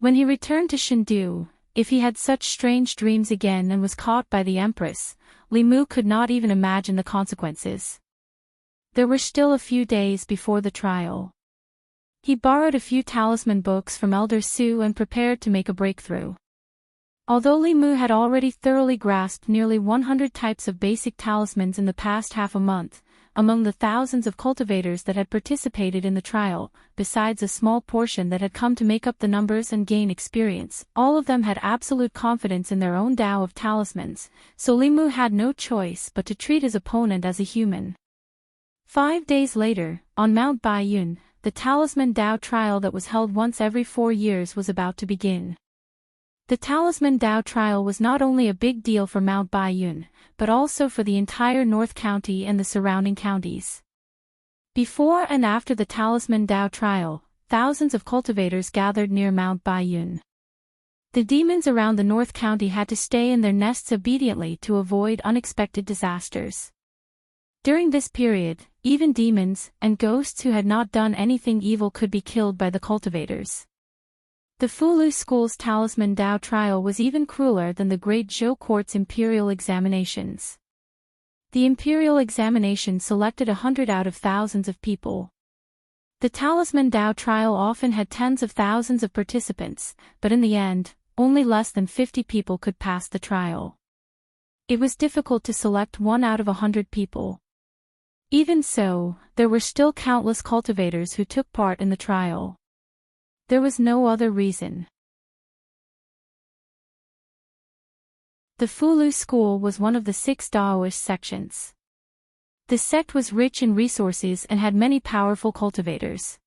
When he returned to Shendu, if he had such strange dreams again and was caught by the Empress, Li Mu could not even imagine the consequences. There were still a few days before the trial. He borrowed a few talisman books from Elder Su and prepared to make a breakthrough. Although Li Mu had already thoroughly grasped nearly 100 types of basic talismans in the past half a month, among the thousands of cultivators that had participated in the trial, besides a small portion that had come to make up the numbers and gain experience, all of them had absolute confidence in their own Tao of talismans, so Li Mu had no choice but to treat his opponent as a human. 5 days later, on Mount Baiyun, the Talisman Tao trial that was held once every 4 years was about to begin. The Talisman Tao trial was not only a big deal for Mount Baiyun, but also for the entire North County and the surrounding counties. Before and after the Talisman Tao trial, thousands of cultivators gathered near Mount Baiyun. The demons around the North County had to stay in their nests obediently to avoid unexpected disasters. During this period, even demons and ghosts who had not done anything evil could be killed by the cultivators. The Fulu School's Talisman Tao trial was even crueler than the Great Zhou Court's imperial examinations. The imperial examination selected 100 out of thousands of people. The Talisman Tao trial often had tens of thousands of participants, but in the end, only less than 50 people could pass the trial. It was difficult to select 1 out of 100 people. Even so, there were still countless cultivators who took part in the trial. There was no other reason. The Fulu school was one of the 6 Daoist sections. The sect was rich in resources and had many powerful cultivators.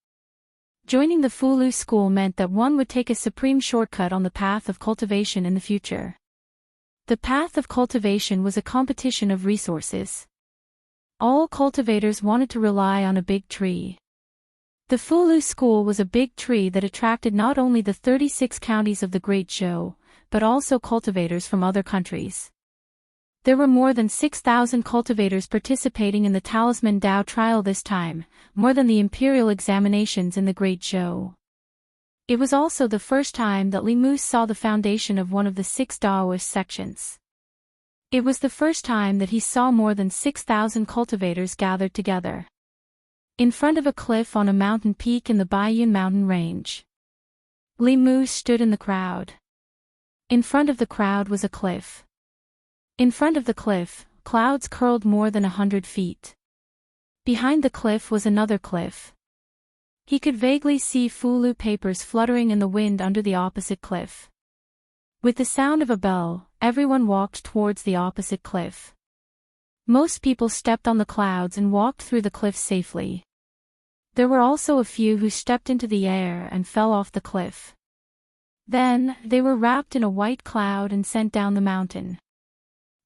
Joining the Fulu school meant that one would take a supreme shortcut on the path of cultivation in the future. The path of cultivation was a competition of resources. All cultivators wanted to rely on a big tree. The Fulu school was a big tree that attracted not only the 36 counties of the Great Zhou, but also cultivators from other countries. There were more than 6,000 cultivators participating in the Talisman Tao trial this time, more than the imperial examinations in the Great Zhou. It was also the first time that Li Mu saw the foundation of one of the 6 Daoist sections. It was the first time that he saw more than 6,000 cultivators gathered together. In front of a cliff on a mountain peak in the Baiyun mountain range. Li Mu stood in the crowd. In front of the crowd was a cliff. In front of the cliff, clouds curled more than 100 feet. Behind the cliff was another cliff. He could vaguely see Fulu papers fluttering in the wind under the opposite cliff. With the sound of a bell, everyone walked towards the opposite cliff. Most people stepped on the clouds and walked through the cliff safely. There were also a few who stepped into the air and fell off the cliff. Then, they were wrapped in a white cloud and sent down the mountain.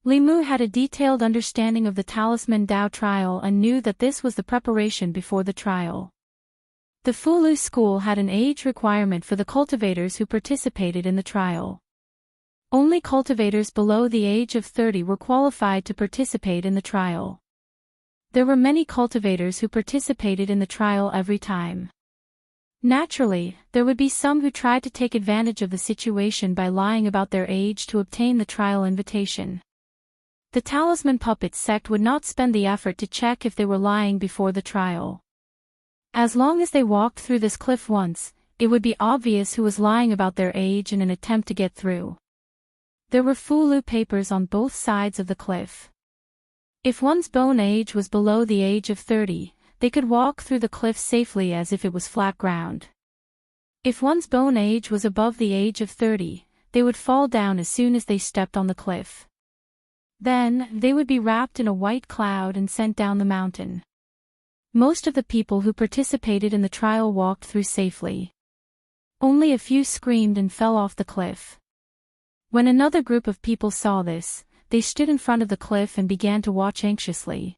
Li Mu had a detailed understanding of the Talisman Tao trial and knew that this was the preparation before the trial. The Fulu school had an age requirement for the cultivators who participated in the trial. Only cultivators below the age of 30 were qualified to participate in the trial. There were many cultivators who participated in the trial every time. Naturally, there would be some who tried to take advantage of the situation by lying about their age to obtain the trial invitation. The Talisman Puppet sect would not spend the effort to check if they were lying before the trial. As long as they walked through this cliff once, it would be obvious who was lying about their age in an attempt to get through. There were Fulu papers on both sides of the cliff. If one's bone age was below the age of 30, they could walk through the cliff safely as if it was flat ground. If one's bone age was above the age of 30, they would fall down as soon as they stepped on the cliff. Then, they would be wrapped in a white cloud and sent down the mountain. Most of the people who participated in the trial walked through safely. Only a few screamed and fell off the cliff. When another group of people saw this, they stood in front of the cliff and began to watch anxiously.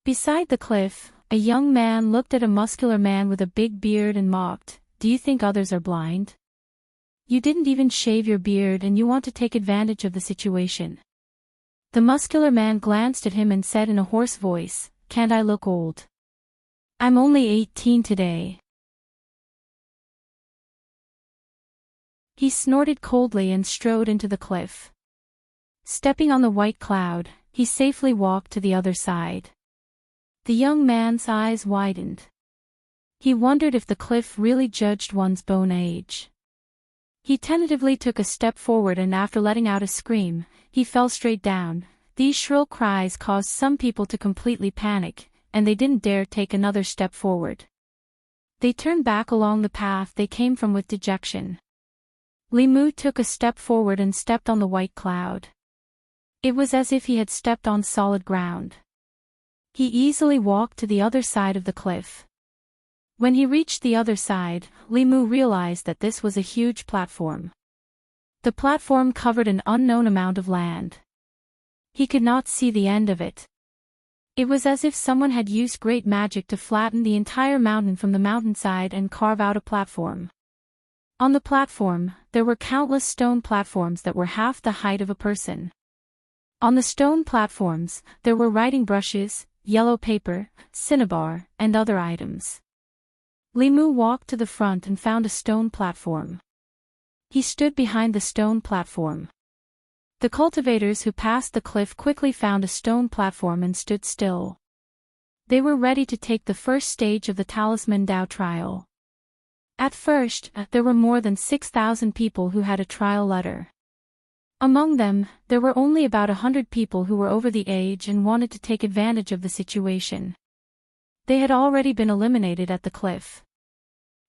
Beside the cliff, a young man looked at a muscular man with a big beard and mocked, "Do you think others are blind? You didn't even shave your beard and you want to take advantage of the situation." The muscular man glanced at him and said in a hoarse voice, "Can't I look old? I'm only 18 today." He snorted coldly and strode into the cliff. Stepping on the white cloud, he safely walked to the other side. The young man's eyes widened. He wondered if the cliff really judged one's bone age. He tentatively took a step forward and after letting out a scream, he fell straight down. These shrill cries caused some people to completely panic, and they didn't dare take another step forward. They turned back along the path they came from with dejection. Limu took a step forward and stepped on the white cloud. It was as if he had stepped on solid ground. He easily walked to the other side of the cliff. When he reached the other side, Limu realized that this was a huge platform. The platform covered an unknown amount of land. He could not see the end of it. It was as if someone had used great magic to flatten the entire mountain from the mountainside and carve out a platform. On the platform, there were countless stone platforms that were half the height of a person. On the stone platforms, there were writing brushes, yellow paper, cinnabar, and other items. Limu walked to the front and found a stone platform. He stood behind the stone platform. The cultivators who passed the cliff quickly found a stone platform and stood still. They were ready to take the first stage of the Talisman Dao trial. At first, there were more than 6,000 people who had a trial letter. Among them, there were only about 100 people who were over the age and wanted to take advantage of the situation. They had already been eliminated at the cliff.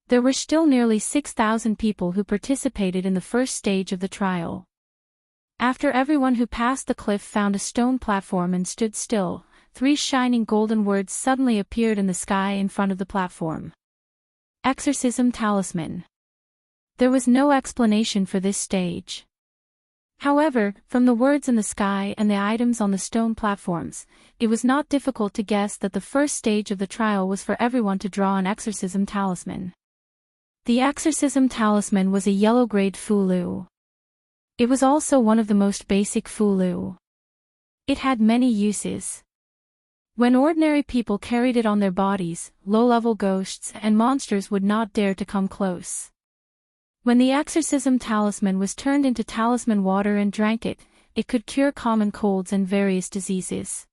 There were still nearly 6,000 people who participated in the first stage of the trial. After everyone who passed the cliff found a stone platform and stood still, 3 shining golden words suddenly appeared in the sky in front of the platform. Exorcism Talisman. There was no explanation for this stage. However, from the words in the sky and the items on the stone platforms, it was not difficult to guess that the first stage of the trial was for everyone to draw an exorcism talisman. The exorcism talisman was a yellow-grade fulu. It was also one of the most basic fulu. It had many uses. When ordinary people carried it on their bodies, low-level ghosts and monsters would not dare to come close. When the exorcism talisman was turned into talisman water and drank it, it could cure common colds and various diseases.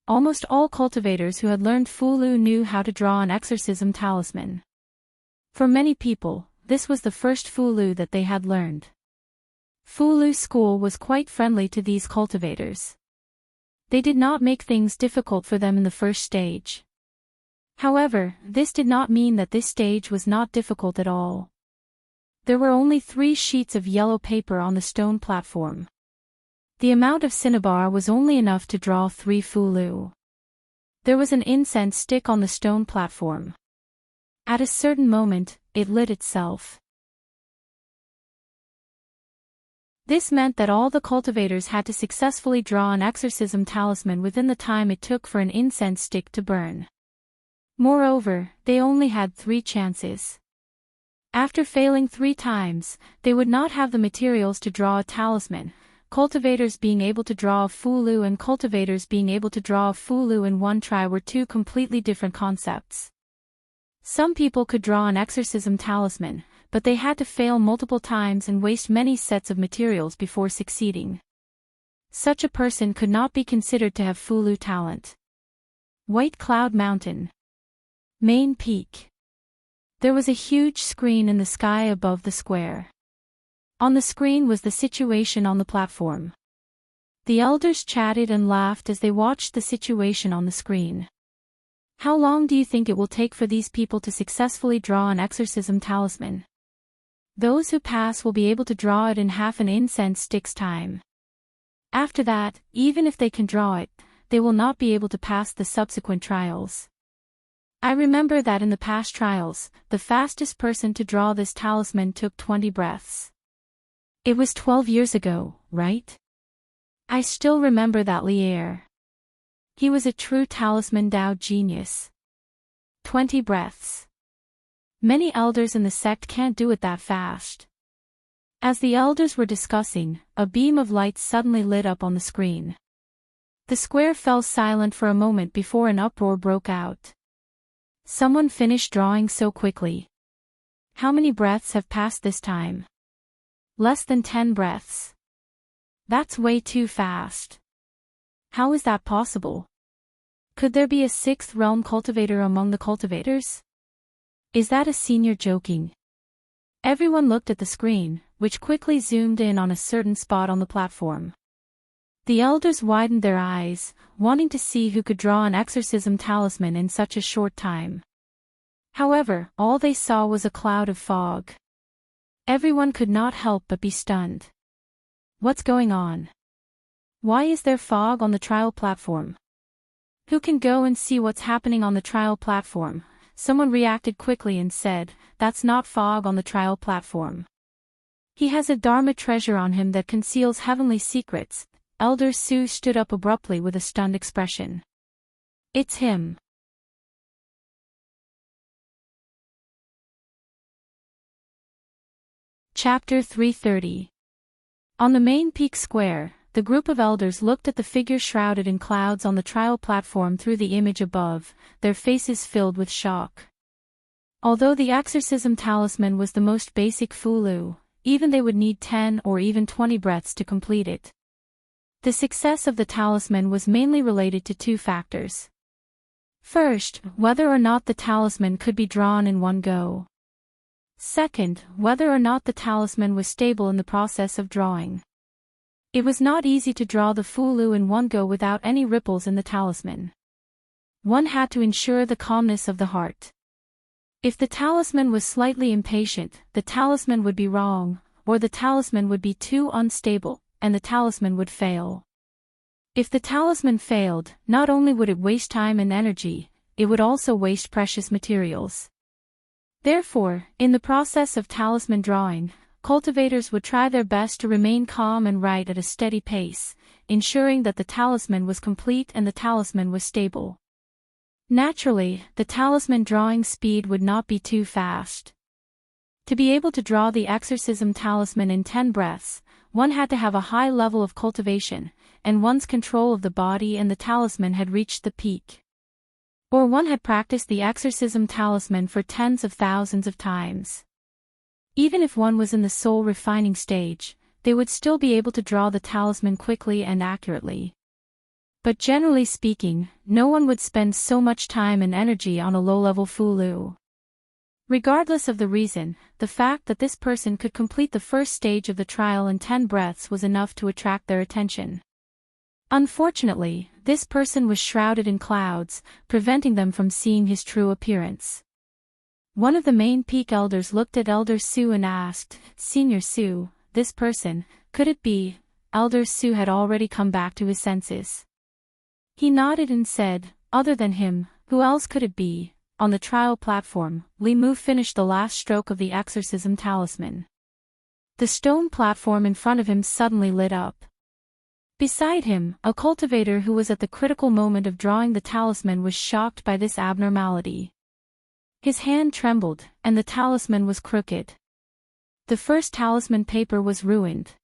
Almost all cultivators who had learned fulu knew how to draw an exorcism talisman. For many people, this was the first fulu that they had learned. Fulu school was quite friendly to these cultivators. They did not make things difficult for them in the first stage. However, this did not mean that this stage was not difficult at all. There were only 3 sheets of yellow paper on the stone platform. The amount of cinnabar was only enough to draw 3 fulu. There was an incense stick on the stone platform. At a certain moment, it lit itself. This meant that all the cultivators had to successfully draw an exorcism talisman within the time it took for an incense stick to burn. Moreover, they only had 3 chances. After failing 3 times, they would not have the materials to draw a talisman. Cultivators being able to draw a fulu and cultivators being able to draw a fulu in one try were 2 completely different concepts. Some people could draw an exorcism talisman, but they had to fail multiple times and waste many sets of materials before succeeding. Such a person could not be considered to have fulu talent. White Cloud Mountain. Main Peak. There was a huge screen in the sky above the square. On the screen was the situation on the platform. The elders chatted and laughed as they watched the situation on the screen. How long do you think it will take for these people to successfully draw an exorcism talisman? Those who pass will be able to draw it in half an incense stick's time. After that, even if they can draw it, they will not be able to pass the subsequent trials. I remember that in the past trials, the fastest person to draw this talisman took 20 breaths. It was 12 years ago, right? I still remember that Lier. He was a true talisman Dao genius. 20 breaths. Many elders in the sect can't do it that fast. As the elders were discussing, a beam of light suddenly lit up on the screen. The square fell silent for a moment before an uproar broke out. Someone finished drawing so quickly. How many breaths have passed this time? Less than 10 breaths. That's way too fast. How is that possible? Could there be a sixth realm cultivator among the cultivators? Is that a senior joking? Everyone looked at the screen, which quickly zoomed in on a certain spot on the platform. The elders widened their eyes, wanting to see who could draw an exorcism talisman in such a short time. However, all they saw was a cloud of fog. Everyone could not help but be stunned. What's going on? Why is there fog on the trial platform? Who can go and see what's happening on the trial platform? Someone reacted quickly and said, "That's not fog on the trial platform. He has a Dharma treasure on him that conceals heavenly secrets." Elder Su stood up abruptly with a stunned expression. "It's him." Chapter 330. On the main peak square, the group of elders looked at the figure shrouded in clouds on the trial platform through the image above, their faces filled with shock. Although the exorcism talisman was the most basic fulu, even they would need 10 or even 20 breaths to complete it. The success of the talisman was mainly related to two factors. First, whether or not the talisman could be drawn in one go. Second, whether or not the talisman was stable in the process of drawing. It was not easy to draw the fulu in one go without any ripples in the talisman. One had to ensure the calmness of the heart. If the talisman was slightly impatient, the talisman would be wrong, or the talisman would be too unstable, and the talisman would fail. If the talisman failed, not only would it waste time and energy, it would also waste precious materials. Therefore, in the process of talisman drawing, cultivators would try their best to remain calm and write at a steady pace, ensuring that the talisman was complete and the talisman was stable. Naturally, the talisman drawing speed would not be too fast. To be able to draw the exorcism talisman in 10 breaths, one had to have a high level of cultivation, and one's control of the body and the talisman had reached the peak. Or one had practiced the exorcism talisman for tens of thousands of times. Even if one was in the soul refining stage, they would still be able to draw the talisman quickly and accurately. But generally speaking, no one would spend so much time and energy on a low-level fulu. Regardless of the reason, the fact that this person could complete the first stage of the trial in 10 breaths was enough to attract their attention. Unfortunately, this person was shrouded in clouds, preventing them from seeing his true appearance. One of the main peak elders looked at Elder Su and asked, "Senior Su, this person, could it be?" Elder Su had already come back to his senses. He nodded and said, "Other than him, who else could it be?" On the trial platform, Li Mu finished the last stroke of the exorcism talisman. The stone platform in front of him suddenly lit up. Beside him, a cultivator who was at the critical moment of drawing the talisman was shocked by this abnormality. His hand trembled, and the talisman was crooked. The first talisman paper was ruined.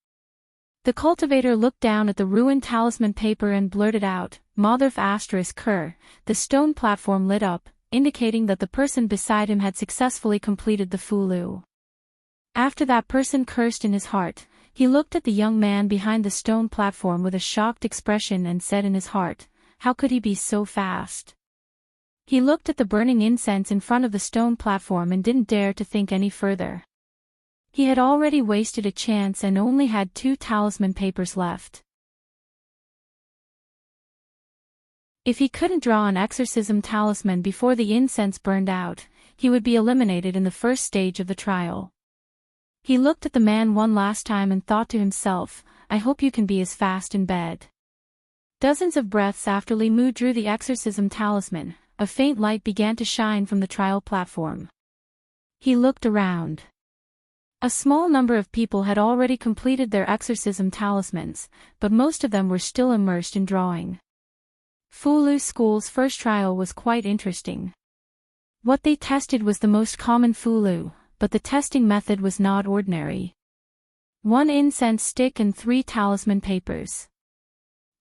The cultivator looked down at the ruined talisman paper and blurted out, "Motherf asterisk Ker." The stone platform lit up, indicating that the person beside him had successfully completed the fulu. After that person cursed in his heart, he looked at the young man behind the stone platform with a shocked expression and said in his heart, "How could he be so fast?" He looked at the burning incense in front of the stone platform and didn't dare to think any further. He had already wasted a chance and only had 2 talisman papers left. If he couldn't draw an exorcism talisman before the incense burned out, he would be eliminated in the first stage of the trial. He looked at the man one last time and thought to himself, I hope you can be as fast in bed. Dozens of breaths after Li Mu drew the exorcism talisman, a faint light began to shine from the trial platform. He looked around. A small number of people had already completed their exorcism talismans, but most of them were still immersed in drawing. Fulu School's first trial was quite interesting. What they tested was the most common Fulu, but the testing method was not ordinary. 1 incense stick and 3 talisman papers.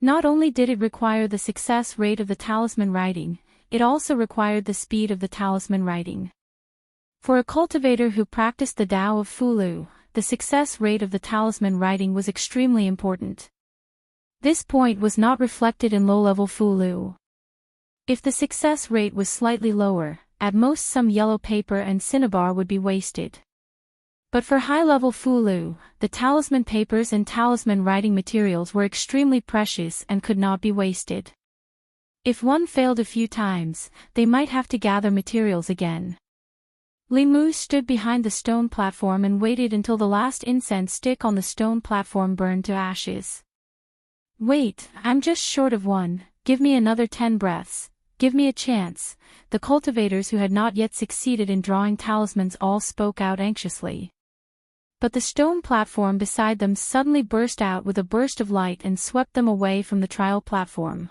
Not only did it require the success rate of the talisman writing, it also required the speed of the talisman writing. For a cultivator who practiced the Tao of Fulu, the success rate of the talisman writing was extremely important. This point was not reflected in low-level Fulu. If the success rate was slightly lower, at most some yellow paper and cinnabar would be wasted. But for high-level Fulu, the talisman papers and talisman writing materials were extremely precious and could not be wasted. If one failed a few times, they might have to gather materials again. Li Mu stood behind the stone platform and waited until the last incense stick on the stone platform burned to ashes. Wait, I'm just short of 1, give me another 10 breaths, give me a chance. The cultivators who had not yet succeeded in drawing talismans all spoke out anxiously. But the stone platform beside them suddenly burst out with a burst of light and swept them away from the trial platform.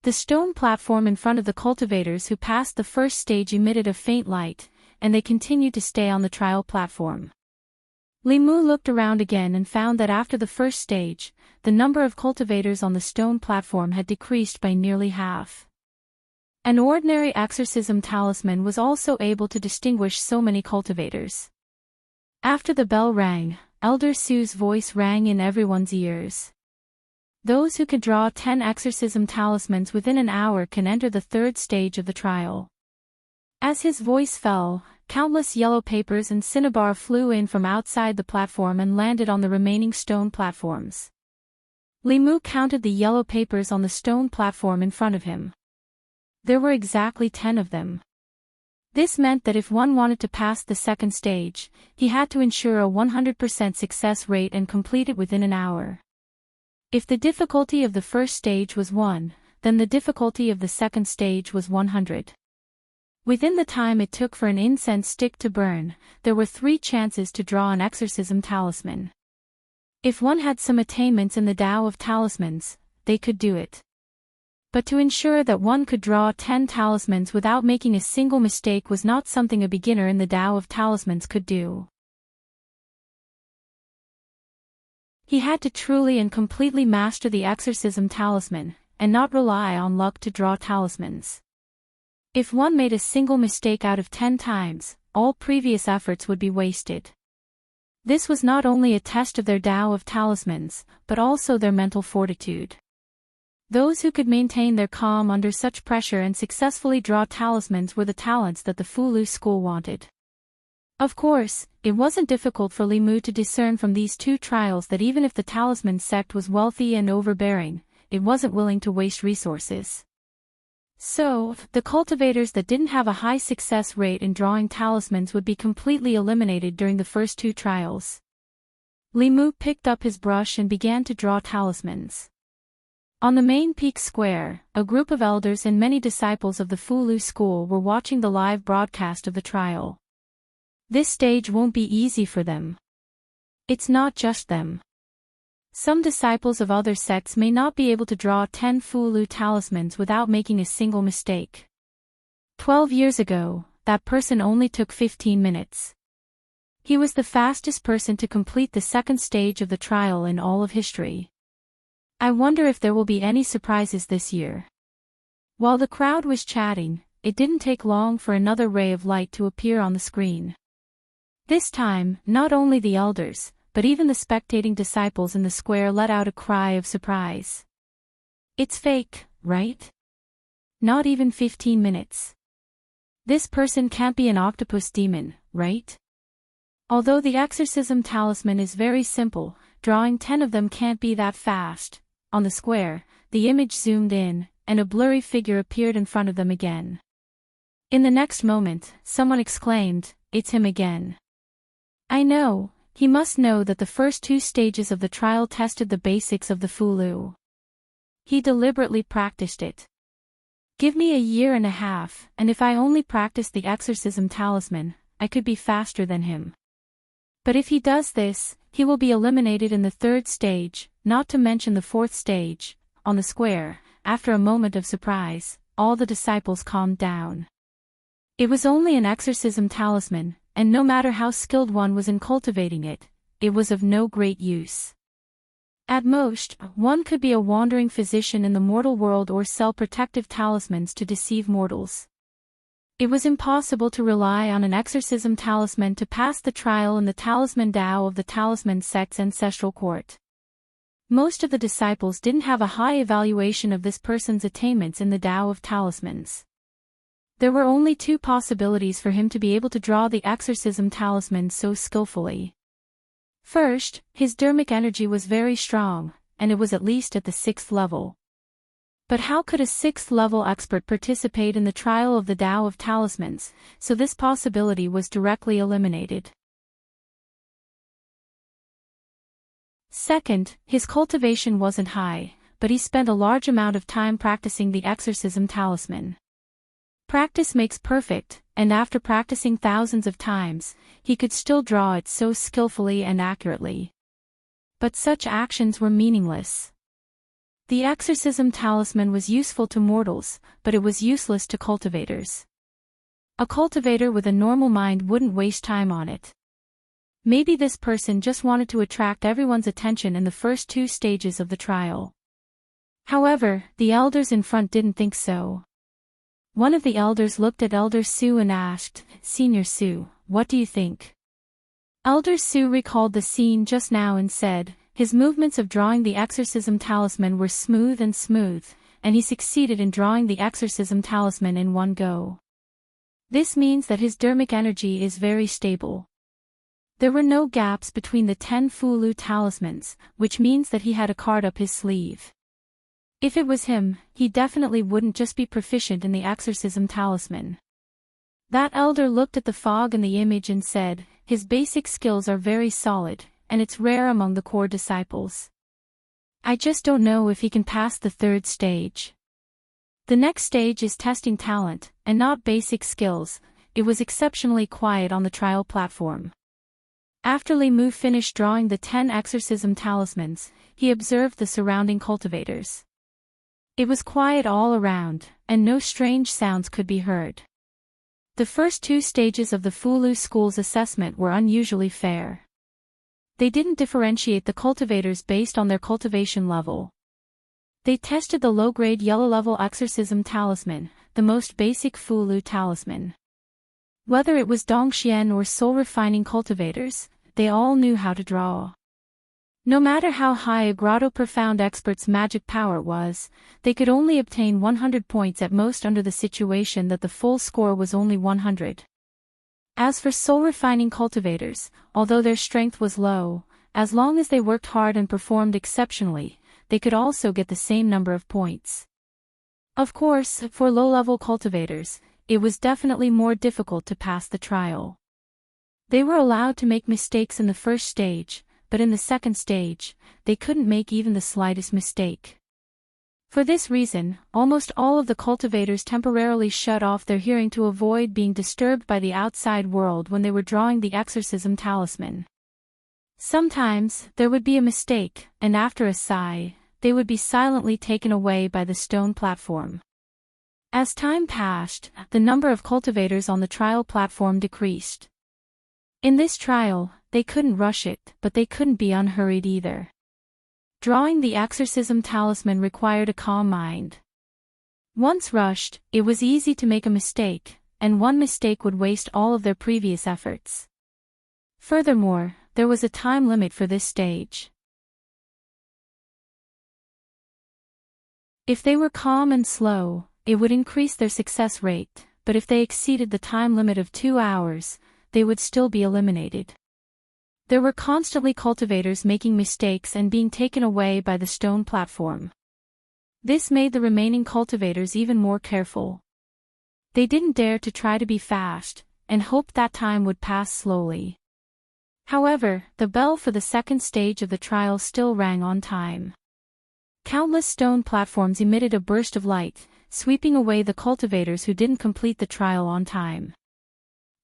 The stone platform in front of the cultivators who passed the first stage emitted a faint light, and they continued to stay on the trial platform. Li Mu looked around again and found that after the first stage, the number of cultivators on the stone platform had decreased by nearly half. An ordinary exorcism talisman was also able to distinguish so many cultivators. After the bell rang, Elder Sue's voice rang in everyone's ears. Those who could draw 10 exorcism talismans within an hour can enter the 3rd stage of the trial. As his voice fell, countless yellow papers and cinnabar flew in from outside the platform and landed on the remaining stone platforms. Li Mu counted the yellow papers on the stone platform in front of him. There were exactly 10 of them. This meant that if one wanted to pass the 2nd stage, he had to ensure a 100% success rate and complete it within an hour. If the difficulty of the first stage was 1, then the difficulty of the 2nd stage was 100. Within the time it took for an incense stick to burn, there were 3 chances to draw an exorcism talisman. If one had some attainments in the Tao of talismans, they could do it. But to ensure that one could draw 10 talismans without making a single mistake was not something a beginner in the Tao of talismans could do. He had to truly and completely master the exorcism talisman, and not rely on luck to draw talismans. If one made a single mistake out of 10 times, all previous efforts would be wasted. This was not only a test of their Tao of talismans, but also their mental fortitude. Those who could maintain their calm under such pressure and successfully draw talismans were the talents that the Fulu school wanted. Of course, it wasn't difficult for Li Mu to discern from these 2 trials that even if the talisman sect was wealthy and overbearing, it wasn't willing to waste resources. So, the cultivators that didn't have a high success rate in drawing talismans would be completely eliminated during the first 2 trials. Li Mu picked up his brush and began to draw talismans. On the main peak square, a group of elders and many disciples of the Fulu school were watching the live broadcast of the trial. This stage won't be easy for them. It's not just them. Some disciples of other sects may not be able to draw 10 Fulu talismans without making a single mistake. 12 years ago, that person only took 15 minutes. He was the fastest person to complete the 2nd stage of the trial in all of history. I wonder if there will be any surprises this year. While the crowd was chatting, it didn't take long for another ray of light to appear on the screen. This time, not only the elders, but even the spectating disciples in the square let out a cry of surprise. It's fake, right? Not even 15 minutes. This person can't be an octopus demon, right? Although the exorcism talisman is very simple, drawing 10 of them can't be that fast. On the square, the image zoomed in, and a blurry figure appeared in front of them again. In the next moment, someone exclaimed, "It's him again." I know, He must know that the first 2 stages of the trial tested the basics of the Fulu. He deliberately practiced it. Give me a year and a half, and if I only practiced the exorcism talisman, I could be faster than him. But if he does this, he will be eliminated in the 3rd stage, not to mention the 4th stage. On the square, after a moment of surprise, all the disciples calmed down. It was only an exorcism talisman, and no matter how skilled one was in cultivating it, it was of no great use. At most, one could be a wandering physician in the mortal world or sell protective talismans to deceive mortals. It was impossible to rely on an exorcism talisman to pass the trial in the talisman Tao of the talisman sect's ancestral court. Most of the disciples didn't have a high evaluation of this person's attainments in the Tao of talismans. There were only 2 possibilities for him to be able to draw the exorcism talisman so skillfully. First, his dermic energy was very strong, and it was at least at the 6th level. But how could a 6th level expert participate in the trial of the Tao of talismans, so this possibility was directly eliminated. Second, his cultivation wasn't high, but he spent a large amount of time practicing the exorcism talisman. Practice makes perfect, and after practicing thousands of times, he could still draw it so skillfully and accurately. But such actions were meaningless. The exorcism talisman was useful to mortals, but it was useless to cultivators. A cultivator with a normal mind wouldn't waste time on it. Maybe this person just wanted to attract everyone's attention in the first 2 stages of the trial. However, the elders in front didn't think so. One of the elders looked at Elder Sue and asked, "Senior Sue, what do you think?" Elder Sue recalled the scene just now and said, his movements of drawing the exorcism talisman were smooth, and he succeeded in drawing the exorcism talisman in one go. This means that his dermic energy is very stable. There were no gaps between the 10 Fulu talismans, which means that he had a card up his sleeve. If it was him, he definitely wouldn't just be proficient in the exorcism talisman. That elder looked at the fog and the image and said, his basic skills are very solid, and it's rare among the core disciples. I just don't know if he can pass the 3rd stage. The next stage is testing talent, and not basic skills. It was exceptionally quiet on the trial platform. After Li Mu finished drawing the 10 exorcism talismans, he observed the surrounding cultivators. It was quiet all around, and no strange sounds could be heard. The first 2 stages of the Fulu school's assessment were unusually fair. They didn't differentiate the cultivators based on their cultivation level. They tested the low-grade yellow-level exorcism talisman, the most basic Fulu talisman. Whether it was Dongxian or soul-refining cultivators, they all knew how to draw. No matter how high a Grotto Profound expert's magic power was, they could only obtain 100 points at most under the situation that the full score was only 100. As for soul-refining cultivators, although their strength was low, as long as they worked hard and performed exceptionally, they could also get the same number of points. Of course, for low-level cultivators, it was definitely more difficult to pass the trial. They were allowed to make mistakes in the first stage, but in the second stage, they couldn't make even the slightest mistake. For this reason, almost all of the cultivators temporarily shut off their hearing to avoid being disturbed by the outside world when they were drawing the exorcism talisman. Sometimes, there would be a mistake, and after a sigh, they would be silently taken away by the stone platform. As time passed, the number of cultivators on the trial platform decreased. In this trial, they couldn't rush it, but they couldn't be unhurried either. Drawing the exorcism talisman required a calm mind. Once rushed, it was easy to make a mistake, and one mistake would waste all of their previous efforts. Furthermore, there was a time limit for this stage. If they were calm and slow, it would increase their success rate, but if they exceeded the time limit of 2 hours, they would still be eliminated. There were constantly cultivators making mistakes and being taken away by the stone platform. This made the remaining cultivators even more careful. They didn't dare to try to be fast, and hoped that time would pass slowly. However, the bell for the second stage of the trial still rang on time. Countless stone platforms emitted a burst of light, sweeping away the cultivators who didn't complete the trial on time.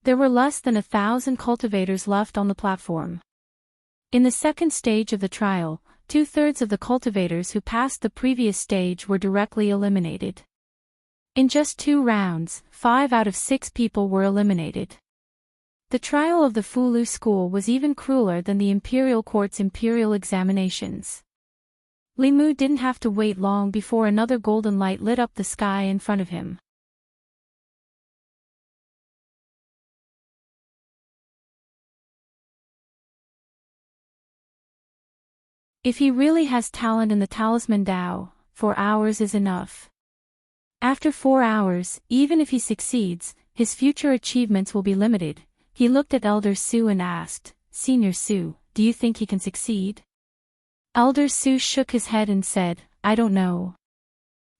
There were less than 1,000 cultivators left on the platform. In the second stage of the trial, 2/3 of the cultivators who passed the previous stage were directly eliminated. In just 2 rounds, 5 out of 6 people were eliminated. The trial of the Fulu school was even crueler than the Imperial Court's imperial examinations. Limu didn't have to wait long before another golden light lit up the sky in front of him. If he really has talent in the Talisman Dao, 4 hours is enough. After 4 hours, even if he succeeds, his future achievements will be limited. He looked at Elder Su and asked, "Senior Su, do you think he can succeed?" Elder Su shook his head and said, "I don't know.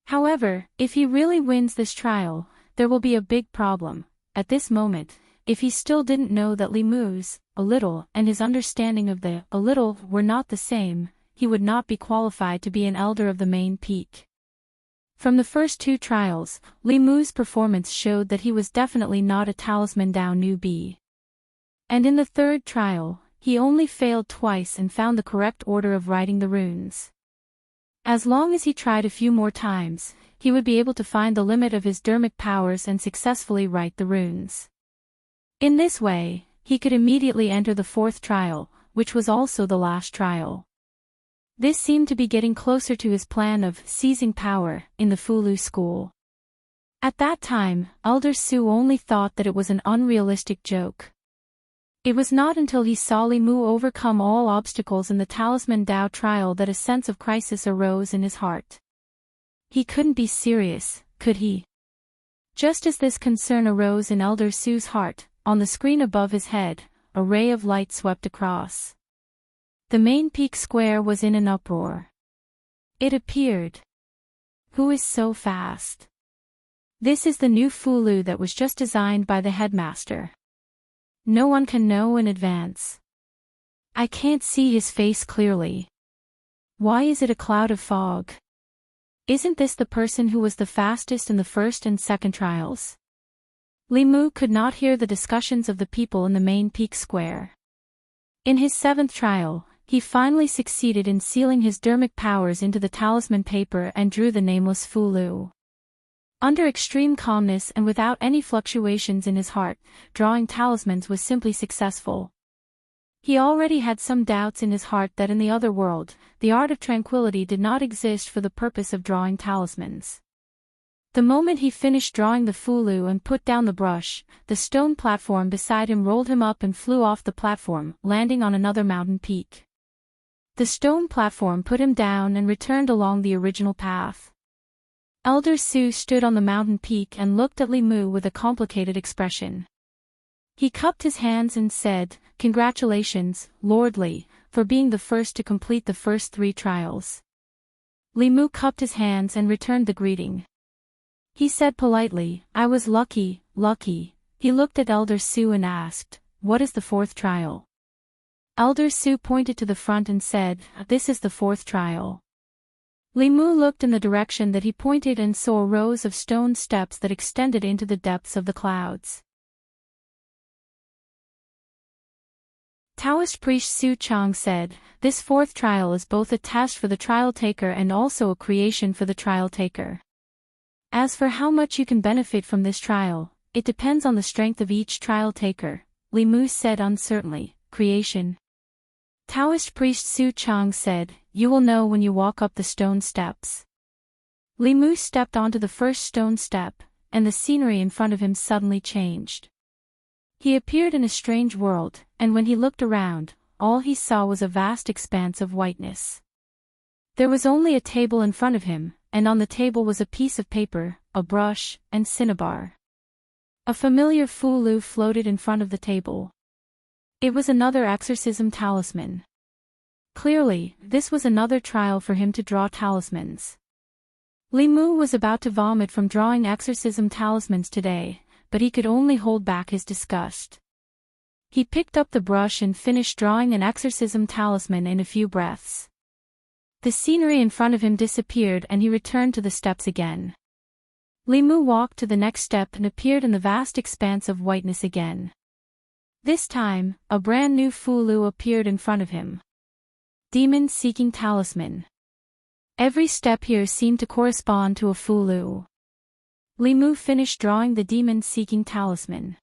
However, if he really wins this trial, there will be a big problem." At this moment, if he still didn't know that Limu's a little and his understanding of the a little were not the same, he would not be qualified to be an elder of the main peak. From the first 2 trials, Limu's performance showed that he was definitely not a Talisman Dao newbie. And in the 3rd trial, he only failed twice and found the correct order of writing the runes. As long as he tried a few more times, he would be able to find the limit of his dermic powers and successfully write the runes. In this way, he could immediately enter the 4th trial, which was also the last trial. This seemed to be getting closer to his plan of seizing power in the Fulu school. At that time, Elder Su only thought that it was an unrealistic joke. It was not until he saw Limu overcome all obstacles in the Talisman Dao trial that a sense of crisis arose in his heart. He couldn't be serious, could he? Just as this concern arose in Elder Su's heart, on the screen above his head, a ray of light swept across. The main peak square was in an uproar. It appeared. Who is so fast? This is the new Fulu that was just designed by the headmaster. No one can know in advance. I can't see his face clearly. Why is it a cloud of fog? Isn't this the person who was the fastest in the 1st and 2nd trials? Limu could not hear the discussions of the people in the main peak square. In his 7th trial, he finally succeeded in sealing his dermic powers into the talisman paper and drew the nameless Fulu. Under extreme calmness and without any fluctuations in his heart, drawing talismans was simply successful. He already had some doubts in his heart that in the other world, the art of tranquility did not exist for the purpose of drawing talismans. The moment he finished drawing the Fulu and put down the brush, the stone platform beside him rolled him up and flew off the platform, landing on another mountain peak. The stone platform put him down and returned along the original path. Elder Su stood on the mountain peak and looked at Limu with a complicated expression. He cupped his hands and said, "Congratulations, Lord Li, for being the first to complete the first 3 trials." Limu cupped his hands and returned the greeting. He said politely, "I was lucky, lucky." He looked at Elder Su and asked, "What is the 4th trial?" Elder Su pointed to the front and said, "This is the 4th trial." Limu looked in the direction that he pointed and saw rows of stone steps that extended into the depths of the clouds. Taoist priest Su Chang said, "This 4th trial is both a test for the trial taker and also a creation for the trial taker. As for how much you can benefit from this trial, it depends on the strength of each trial taker," Limu said uncertainly. "Creation?" Taoist priest Su Chang said, "You will know when you walk up the stone steps." Limu stepped onto the first stone step, and the scenery in front of him suddenly changed. He appeared in a strange world, and when he looked around, all he saw was a vast expanse of whiteness. There was only a table in front of him, and on the table was a piece of paper, a brush, and cinnabar. A familiar Fulu floated in front of the table. It was another exorcism talisman. Clearly, this was another trial for him to draw talismans. Limu was about to vomit from drawing exorcism talismans today, but he could only hold back his disgust. He picked up the brush and finished drawing an exorcism talisman in a few breaths. The scenery in front of him disappeared and he returned to the steps again. Limu walked to the next step and appeared in the vast expanse of whiteness again. This time, a brand new Fulu appeared in front of him. Demon-seeking talisman. Every step here seemed to correspond to a Fulu. Limu finished drawing the demon-seeking talisman.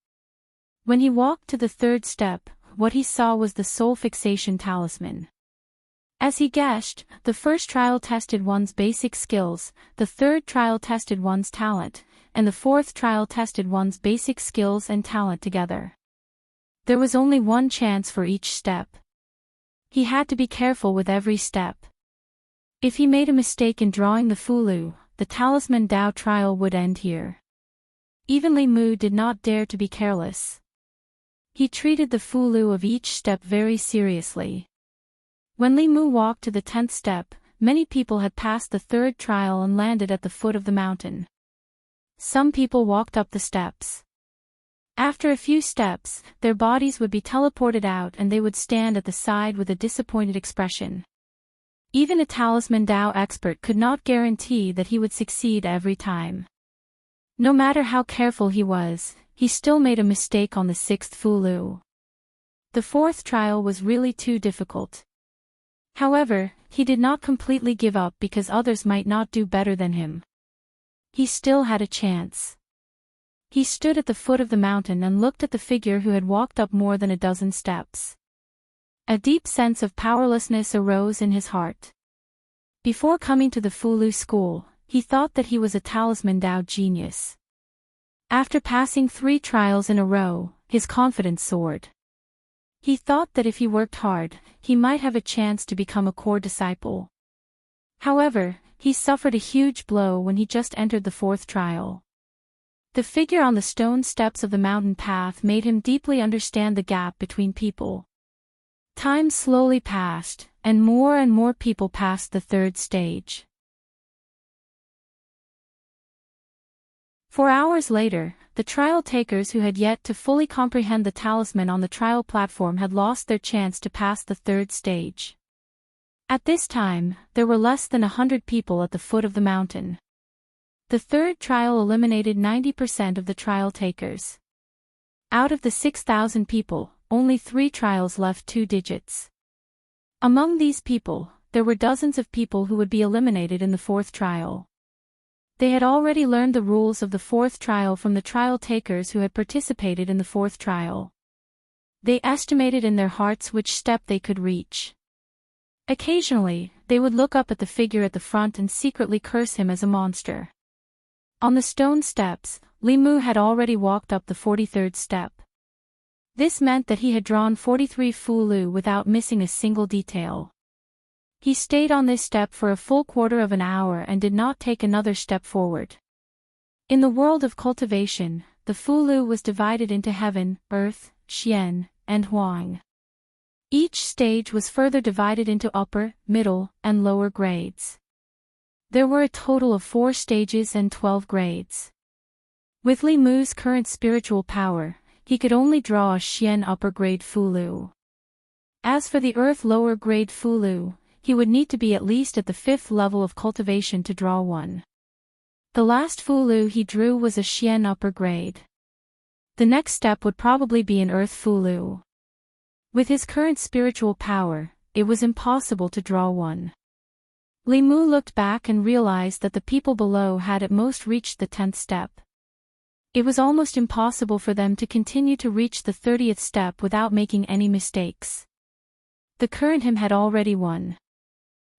When he walked to the third step, what he saw was the soul fixation talisman. As he guessed, the first trial tested one's basic skills, the third trial tested one's talent, and the fourth trial tested one's basic skills and talent together. There was only one chance for each step. He had to be careful with every step. If he made a mistake in drawing the Fulu, the Talisman Dao trial would end here. Even Limu did not dare to be careless. He treated the Fulu of each step very seriously. When Limu walked to the 10th step, many people had passed the third trial and landed at the foot of the mountain. Some people walked up the steps. After a few steps, their bodies would be teleported out and they would stand at the side with a disappointed expression. Even a Talisman Dao expert could not guarantee that he would succeed every time. No matter how careful he was, he still made a mistake on the 6th Fulu. The 4th trial was really too difficult. However, he did not completely give up because others might not do better than him. He still had a chance. He stood at the foot of the mountain and looked at the figure who had walked up more than a dozen steps. A deep sense of powerlessness arose in his heart. Before coming to the Fulu school, he thought that he was a Talisman Dao genius. After passing 3 trials in a row, his confidence soared. He thought that if he worked hard, he might have a chance to become a core disciple. However, he suffered a huge blow when he just entered the 4th trial. The figure on the stone steps of the mountain path made him deeply understand the gap between people. Time slowly passed, and more people passed the 3rd stage. 4 hours later, the trial takers who had yet to fully comprehend the talisman on the trial platform had lost their chance to pass the 3rd stage. At this time, there were less than 100 people at the foot of the mountain. The 3rd trial eliminated 90% of the trial takers. Out of the 6,000 people, only 3 trials left 2 digits. Among these people, there were dozens of people who would be eliminated in the 4th trial. They had already learned the rules of the 4th trial from the trial takers who had participated in the 4th trial. They estimated in their hearts which step they could reach. Occasionally, they would look up at the figure at the front and secretly curse him as a monster. On the stone steps, Limu had already walked up the 43rd step. This meant that he had drawn 43 Fulu without missing a single detail. He stayed on this step for a full quarter of an hour and did not take another step forward. In the world of cultivation, the Fulu was divided into heaven, earth, Xian, and Huang. Each stage was further divided into upper, middle, and lower grades. There were a total of 4 stages and 12 grades. With Limu's current spiritual power, he could only draw a Xian upper grade Fulu. As for the earth lower grade Fulu, he would need to be at least at the 5th level of cultivation to draw one. The last Fulu he drew was a Xian upper grade. The next step would probably be an earth Fulu. With his current spiritual power, it was impossible to draw one. Limu looked back and realized that the people below had at most reached the 10th step. It was almost impossible for them to continue to reach the 30th step without making any mistakes. The current him had already won.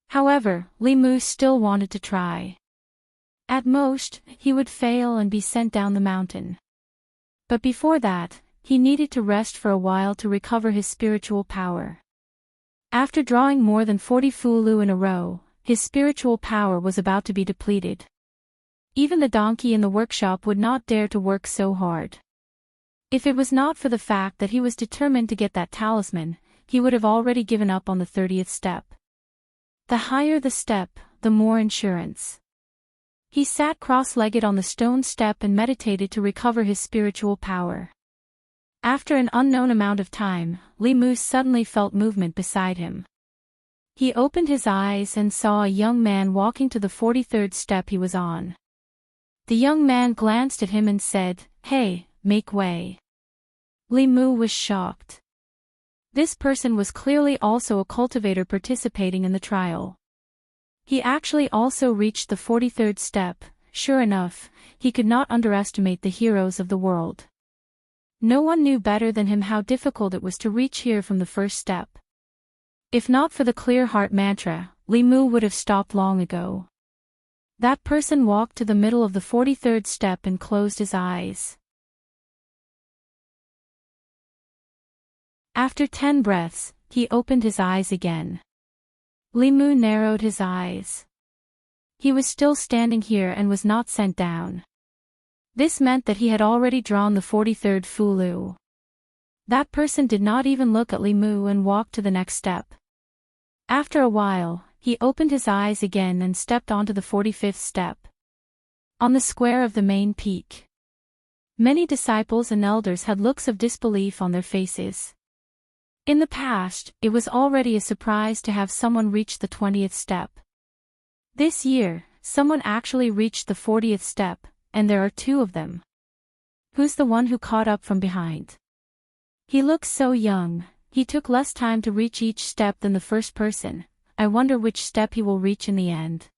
However, Limu still wanted to try. At most, he would fail and be sent down the mountain. But before that, he needed to rest for a while to recover his spiritual power. After drawing more than 40 Fulu in a row, his spiritual power was about to be depleted. Even the donkey in the workshop would not dare to work so hard. If it was not for the fact that he was determined to get that talisman, he would have already given up on the 30th step. The higher the step, the more insurance. He sat cross-legged on the stone step and meditated to recover his spiritual power. After an unknown amount of time, Li Mu suddenly felt movement beside him. He opened his eyes and saw a young man walking to the 43rd step he was on. The young man glanced at him and said, "Hey, make way." Li Mu was shocked. This person was clearly also a cultivator participating in the trial. He actually also reached the 43rd step. Sure enough, he could not underestimate the heroes of the world. No one knew better than him how difficult it was to reach here from the first step. If not for the clear heart mantra, Li Mu would have stopped long ago. That person walked to the middle of the 43rd step and closed his eyes. After 10 breaths, he opened his eyes again. Li Mu narrowed his eyes. He was still standing here and was not sent down. This meant that he had already drawn the 43rd Fulu. That person did not even look at Li Mu and walked to the next step. After a while, he opened his eyes again and stepped onto the 45th step. On the square of the main peak. Many disciples and elders had looks of disbelief on their faces. In the past, it was already a surprise to have someone reach the 20th step. This year, someone actually reached the 40th step, and there are 2 of them. Who's the one who caught up from behind? He looks so young. He took less time to reach each step than the first person. I wonder which step he will reach in the end.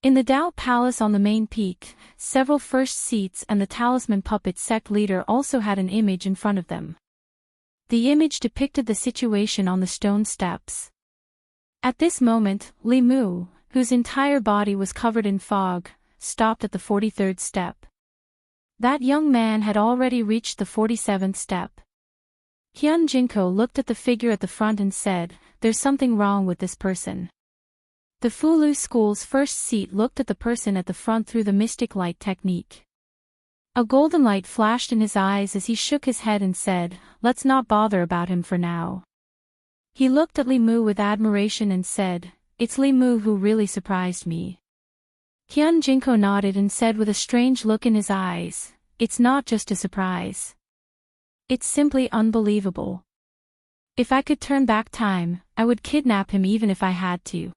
In the Dao Palace on the main peak, several first seats and the talisman puppet sect leader also had an image in front of them. The image depicted the situation on the stone steps. At this moment, Li Mu, whose entire body was covered in fog, stopped at the 43rd step. That young man had already reached the 47th step. Hyun Jinko looked at the figure at the front and said, "There's something wrong with this person." The Fulu school's first seat looked at the person at the front through the mystic light technique. A golden light flashed in his eyes as he shook his head and said, "Let's not bother about him for now." He looked at Li Mu with admiration and said, "It's Li Mu who really surprised me." Hyun Jinko nodded and said with a strange look in his eyes, "It's not just a surprise. It's simply unbelievable. If I could turn back time, I would kidnap him even if I had to.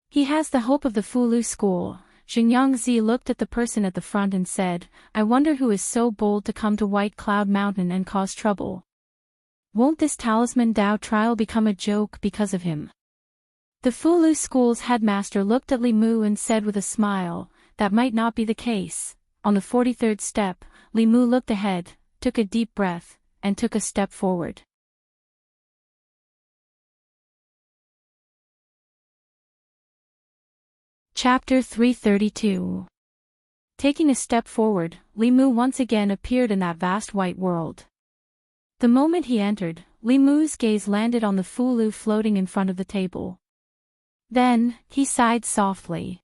He has the hope of the Fulu school." Xingyangzi looked at the person at the front and said, "I wonder who is so bold to come to White Cloud Mountain and cause trouble. Won't this talisman Dao trial become a joke because of him?" The Fulu school's headmaster looked at Li Mu and said with a smile, "That might not be the case." On the 43rd step, Li Mu looked ahead, took a deep breath, and took a step forward. Chapter 332. Taking a step forward, Li Mu once again appeared in that vast white world. The moment he entered, Li Mu's gaze landed on the Fulu floating in front of the table. Then, he sighed softly.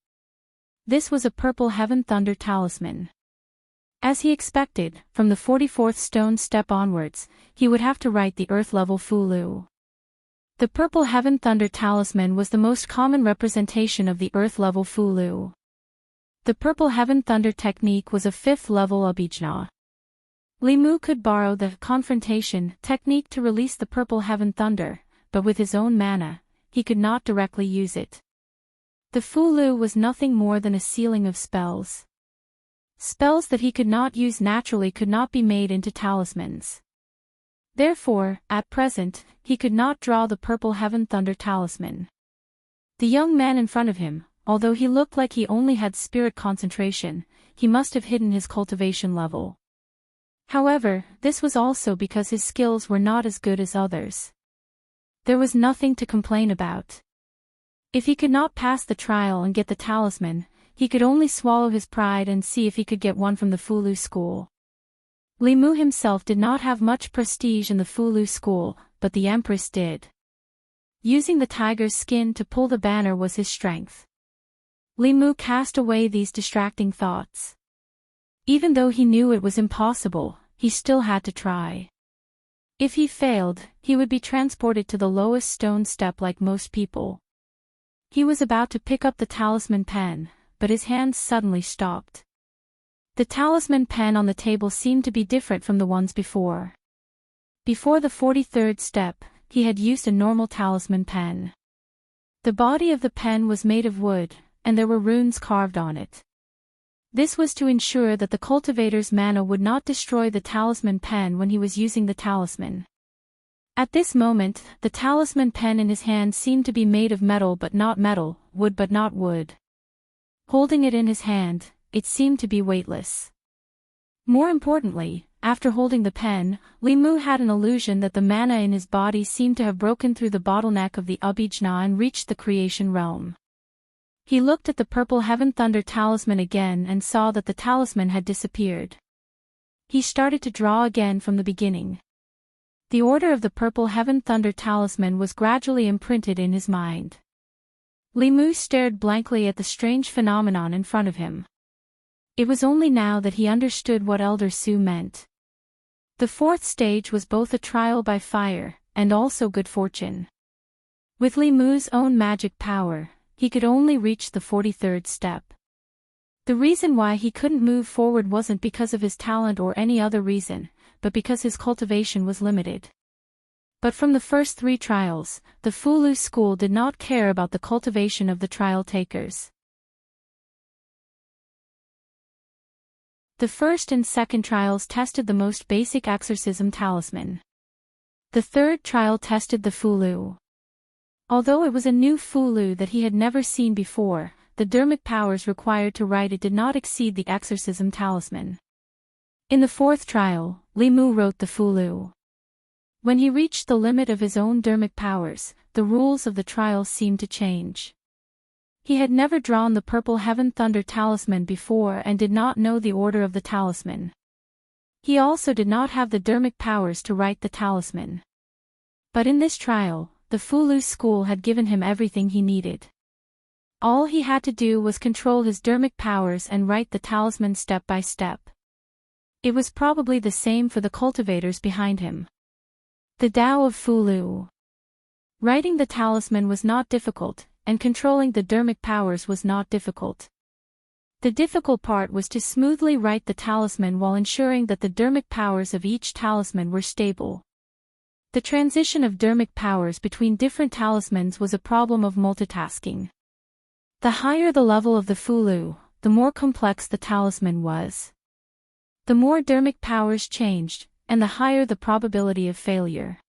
This was a purple heaven thunder talisman. As he expected, from the 44th stone step onwards, he would have to write the earth-level Fulu. The purple heaven thunder talisman was the most common representation of the earth-level Fulu. The purple heaven thunder technique was a 5th level abhijna. Li Mu could borrow the confrontation technique to release the purple heaven thunder, but with his own mana, he could not directly use it. The Fulu was nothing more than a ceiling of spells. Spells that he could not use naturally could not be made into talismans. Therefore, at present, he could not draw the purple heaven thunder talisman. The young man in front of him, although he looked like he only had spirit concentration, he must have hidden his cultivation level. However, this was also because his skills were not as good as others. There was nothing to complain about. If he could not pass the trial and get the talisman, he could only swallow his pride and see if he could get one from the Fulu school. Li Mu himself did not have much prestige in the Fulu school, but the Empress did. Using the tiger's skin to pull the banner was his strength. Li Mu cast away these distracting thoughts. Even though he knew it was impossible, he still had to try. If he failed, he would be transported to the lowest stone step like most people. He was about to pick up the talisman pen, but his hands suddenly stopped. The talisman pen on the table seemed to be different from the ones before. Before the 43rd step, he had used a normal talisman pen. The body of the pen was made of wood, and there were runes carved on it. This was to ensure that the cultivator's mana would not destroy the talisman pen when he was using the talisman. At this moment, the talisman pen in his hand seemed to be made of metal but not metal, wood but not wood. Holding it in his hand, it seemed to be weightless. More importantly, after holding the pen, Limu had an illusion that the mana in his body seemed to have broken through the bottleneck of the Abhijna and reached the creation realm. He looked at the purple heaven thunder talisman again and saw that the talisman had disappeared. He started to draw again from the beginning. The order of the purple heaven thunder talisman was gradually imprinted in his mind. Limu stared blankly at the strange phenomenon in front of him. It was only now that he understood what Elder Su meant. The 4th stage was both a trial by fire, and also good fortune. With Limu's own magic power, he could only reach the 43rd step. The reason why he couldn't move forward wasn't because of his talent or any other reason, but because his cultivation was limited. But from the first 3 trials, the Fulu school did not care about the cultivation of the trial takers. The first and second trials tested the most basic exorcism talisman. The 3rd trial tested the Fulu. Although it was a new Fulu that he had never seen before, the dermic powers required to write it did not exceed the exorcism talisman. In the 4th trial, Limu wrote the Fulu. When he reached the limit of his own dermic powers, the rules of the trial seemed to change. He had never drawn the purple heaven thunder talisman before and did not know the order of the talisman. He also did not have the dermic powers to write the talisman. But in this trial, the Fulu school had given him everything he needed. All he had to do was control his dermic powers and write the talisman step by step. It was probably the same for the cultivators behind him. The Tao of Fulu. Writing the talisman was not difficult, and controlling the dermic powers was not difficult. The difficult part was to smoothly write the talisman while ensuring that the dermic powers of each talisman were stable. The transition of dermic powers between different talismans was a problem of multitasking. The higher the level of the Fulu, the more complex the talisman was. The more dermic powers changed, and the higher the probability of failure.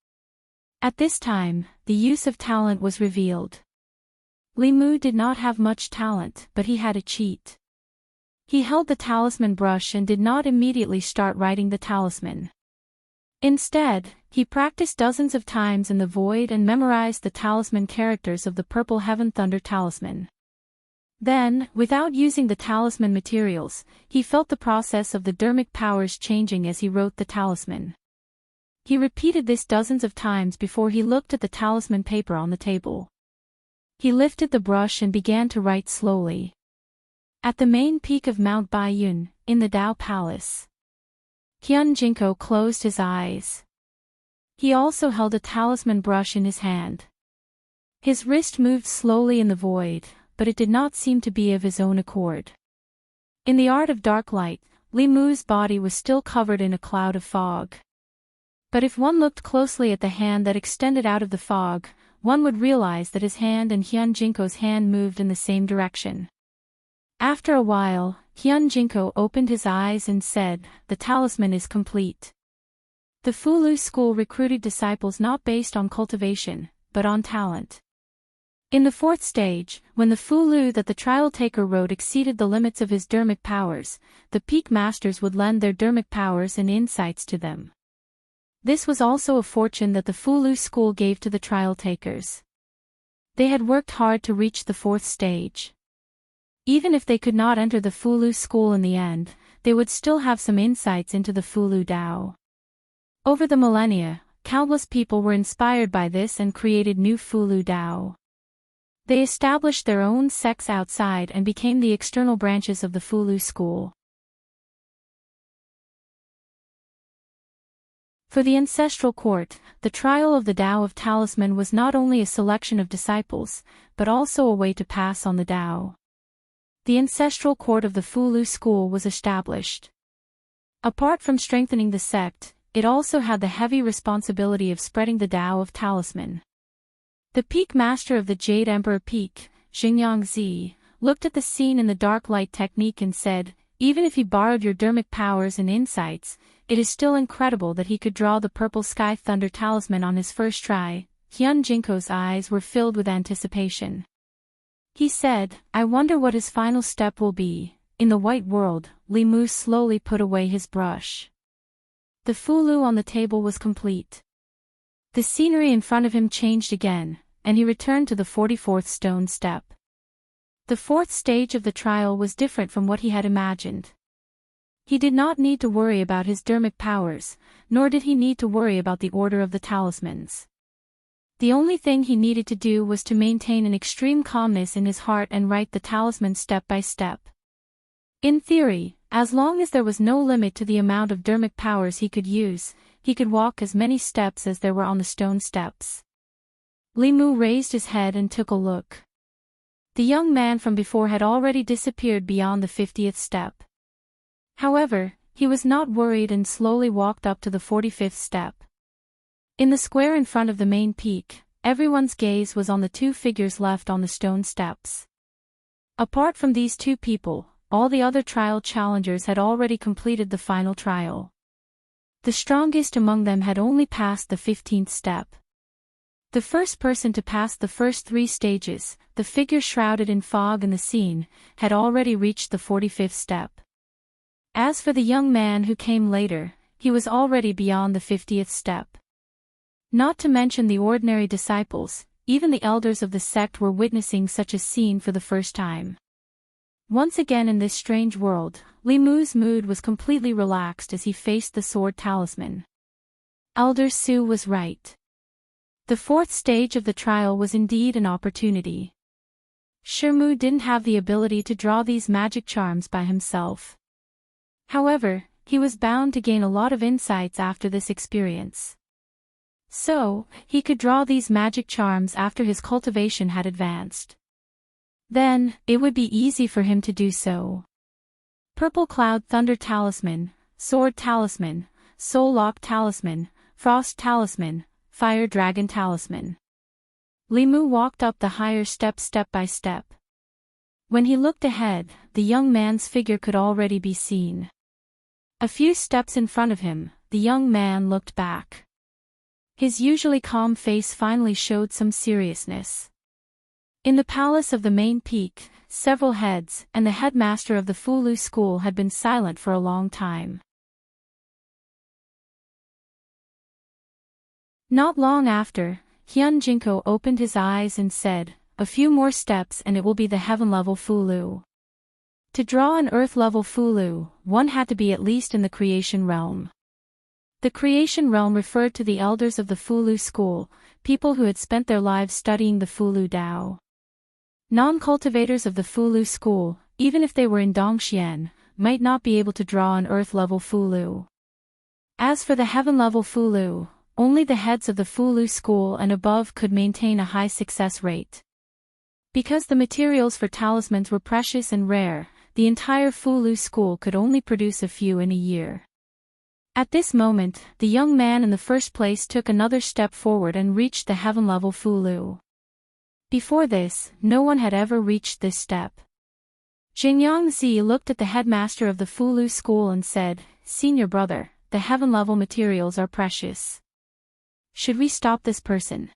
At this time, the use of talent was revealed. Limu did not have much talent, but he had a cheat. He held the talisman brush and did not immediately start writing the talisman. Instead, he practiced dozens of times in the void and memorized the talisman characters of the purple heaven thunder talisman. Then, without using the talisman materials, he felt the process of the dermic powers changing as he wrote the talisman. He repeated this dozens of times before he looked at the talisman paper on the table. He lifted the brush and began to write slowly. At the main peak of Mount Baiyun, in the Tao Palace, Hyun Jinko closed his eyes. He also held a talisman brush in his hand. His wrist moved slowly in the void, but it did not seem to be of his own accord. In the art of dark light, Limu's body was still covered in a cloud of fog. But if one looked closely at the hand that extended out of the fog, one would realize that his hand and Hyun Jinko's hand moved in the same direction. After a while, Hyun Jinko opened his eyes and said, "The talisman is complete." The Fulu school recruited disciples not based on cultivation, but on talent. In the 4th stage, when the Fulu that the trial taker wrote exceeded the limits of his dermic powers, the peak masters would lend their dermic powers and insights to them. This was also a fortune that the Fulu school gave to the trial takers. They had worked hard to reach the 4th stage. Even if they could not enter the Fulu school in the end, they would still have some insights into the Fulu Tao. Over the millennia, countless people were inspired by this and created new Fulu Tao. They established their own sects outside and became the external branches of the Fulu school. For the ancestral court, the trial of the Tao of Talisman was not only a selection of disciples, but also a way to pass on the Tao. The ancestral court of the Fulu school was established. Apart from strengthening the sect, it also had the heavy responsibility of spreading the Tao of Talisman. The Peak Master of the Jade Emperor Peak, Xingyang, looked at the scene in the dark light technique and said, even if he borrowed your dermic powers and insights, it is still incredible that he could draw the Purple Sky Thunder Talisman on his first try. Hyun Jinko's eyes were filled with anticipation. He said, I wonder what his final step will be. In the white world, Li Mu slowly put away his brush. The Fulu on the table was complete. The scenery in front of him changed again, and he returned to the 44th stone step. The fourth stage of the trial was different from what he had imagined. He did not need to worry about his dermic powers, nor did he need to worry about the order of the talismans. The only thing he needed to do was to maintain an extreme calmness in his heart and write the talisman step by step. In theory, as long as there was no limit to the amount of dermic powers he could use, he could walk as many steps as there were on the stone steps. Li Mu raised his head and took a look. The young man from before had already disappeared beyond the 50th step. However, he was not worried and slowly walked up to the 45th step. In the square in front of the main peak, everyone's gaze was on the two figures left on the stone steps. Apart from these two people, all the other trial challengers had already completed the final trial. The strongest among them had only passed the 15th step. The first person to pass the first three stages, the figure shrouded in fog in the scene, had already reached the 45th step. As for the young man who came later, he was already beyond the 50th step. Not to mention the ordinary disciples, even the elders of the sect were witnessing such a scene for the first time. Once again in this strange world, Li Mu's mood was completely relaxed as he faced the sword talisman. Elder Su was right. The fourth stage of the trial was indeed an opportunity. Shirmu didn't have the ability to draw these magic charms by himself. However, he was bound to gain a lot of insights after this experience. So, he could draw these magic charms after his cultivation had advanced. Then, it would be easy for him to do so. Purple Cloud Thunder Talisman, Sword Talisman, Soul Lock Talisman, Frost Talisman, Fire Dragon Talisman. Li Mu walked up the higher step by step. When he looked ahead, the young man's figure could already be seen. A few steps in front of him, the young man looked back. His usually calm face finally showed some seriousness. In the palace of the main peak, several heads and the headmaster of the Fulu school had been silent for a long time. Not long after, Hyun Jinko opened his eyes and said, a few more steps and it will be the heaven-level Fulu. To draw an earth-level Fulu, one had to be at least in the creation realm. The creation realm referred to the elders of the Fulu school, people who had spent their lives studying the Fulu Tao. Non-cultivators of the Fulu school, even if they were in Dongxian, might not be able to draw an earth-level Fulu. As for the heaven-level Fulu, only the heads of the Fulu school and above could maintain a high success rate. Because the materials for talismans were precious and rare, the entire Fulu school could only produce a few in a year. At this moment, the young man in the first place took another step forward and reached the heaven-level Fulu. Before this, no one had ever reached this step. Xingyang looked at the headmaster of the Fulu school and said, Senior brother, the heaven-level materials are precious. Should we stop this person?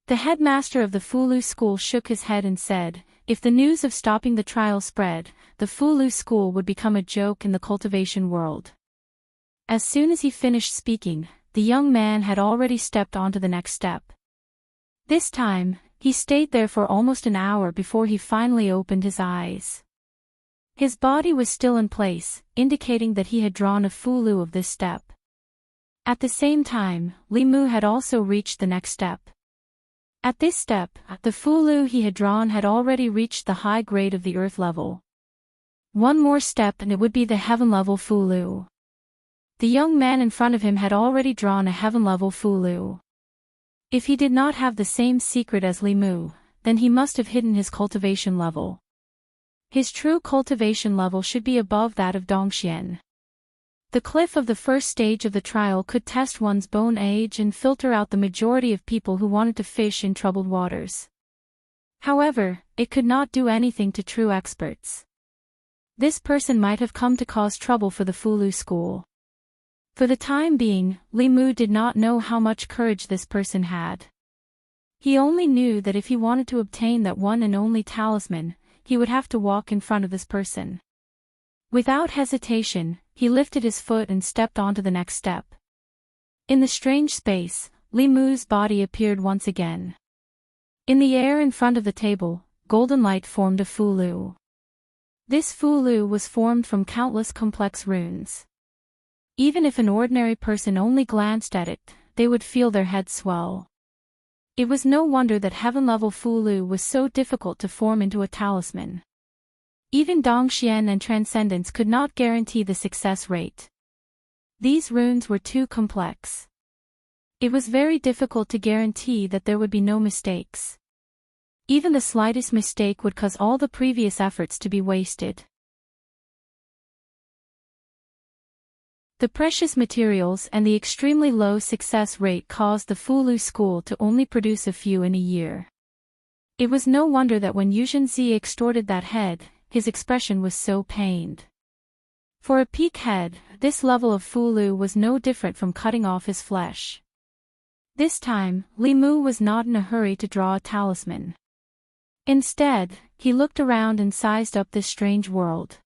The headmaster of the Fulu school shook his head and said, if the news of stopping the trial spread, the Fulu school would become a joke in the cultivation world. As soon as he finished speaking, the young man had already stepped onto the next step. This time, he stayed there for almost an hour before he finally opened his eyes. His body was still in place, indicating that he had drawn a Fulu of this step. At the same time, Li Mu had also reached the next step. At this step, the Fulu he had drawn had already reached the high grade of the earth level. One more step and it would be the heaven-level Fulu. The young man in front of him had already drawn a heaven-level Fulu. If he did not have the same secret as Li Mu, then he must have hidden his cultivation level. His true cultivation level should be above that of Dongxian. The cliff of the first stage of the trial could test one's bone age and filter out the majority of people who wanted to fish in troubled waters. However, it could not do anything to true experts. This person might have come to cause trouble for the Fulu school. For the time being, Limu did not know how much courage this person had. He only knew that if he wanted to obtain that one and only talisman, he would have to walk in front of this person. Without hesitation, he lifted his foot and stepped onto the next step. In the strange space, Limu's body appeared once again. In the air in front of the table, golden light formed a Fulu. This Fulu was formed from countless complex runes. Even if an ordinary person only glanced at it, they would feel their heads swell. It was no wonder that heaven-level Fulu was so difficult to form into a talisman. Even Dongxian and Transcendence could not guarantee the success rate. These runes were too complex. It was very difficult to guarantee that there would be no mistakes. Even the slightest mistake would cause all the previous efforts to be wasted. The precious materials and the extremely low success rate caused the Fulu school to only produce a few in a year. It was no wonder that when Yuzhenzi extorted that head, his expression was so pained. For a peak head, this level of Fulu was no different from cutting off his flesh. This time, Limu was not in a hurry to draw a talisman. Instead, he looked around and sized up this strange world.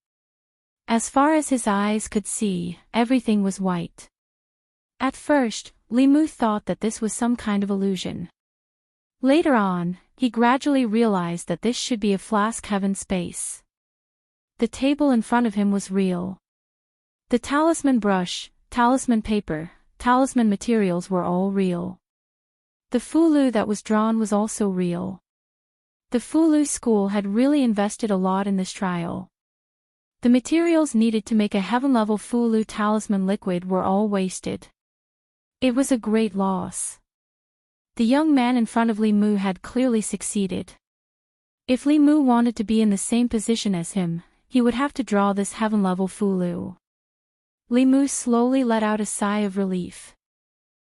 As far as his eyes could see, everything was white. At first, Limu thought that this was some kind of illusion. Later on, he gradually realized that this should be a flask heaven space. The table in front of him was real. The talisman brush, talisman paper, talisman materials were all real. The Fulu that was drawn was also real. The Fulu school had really invested a lot in this trial. The materials needed to make a heaven-level Fulu talisman liquid were all wasted. It was a great loss. The young man in front of Limu had clearly succeeded. If Limu wanted to be in the same position as him, he would have to draw this heaven-level Fulu. Limu slowly let out a sigh of relief.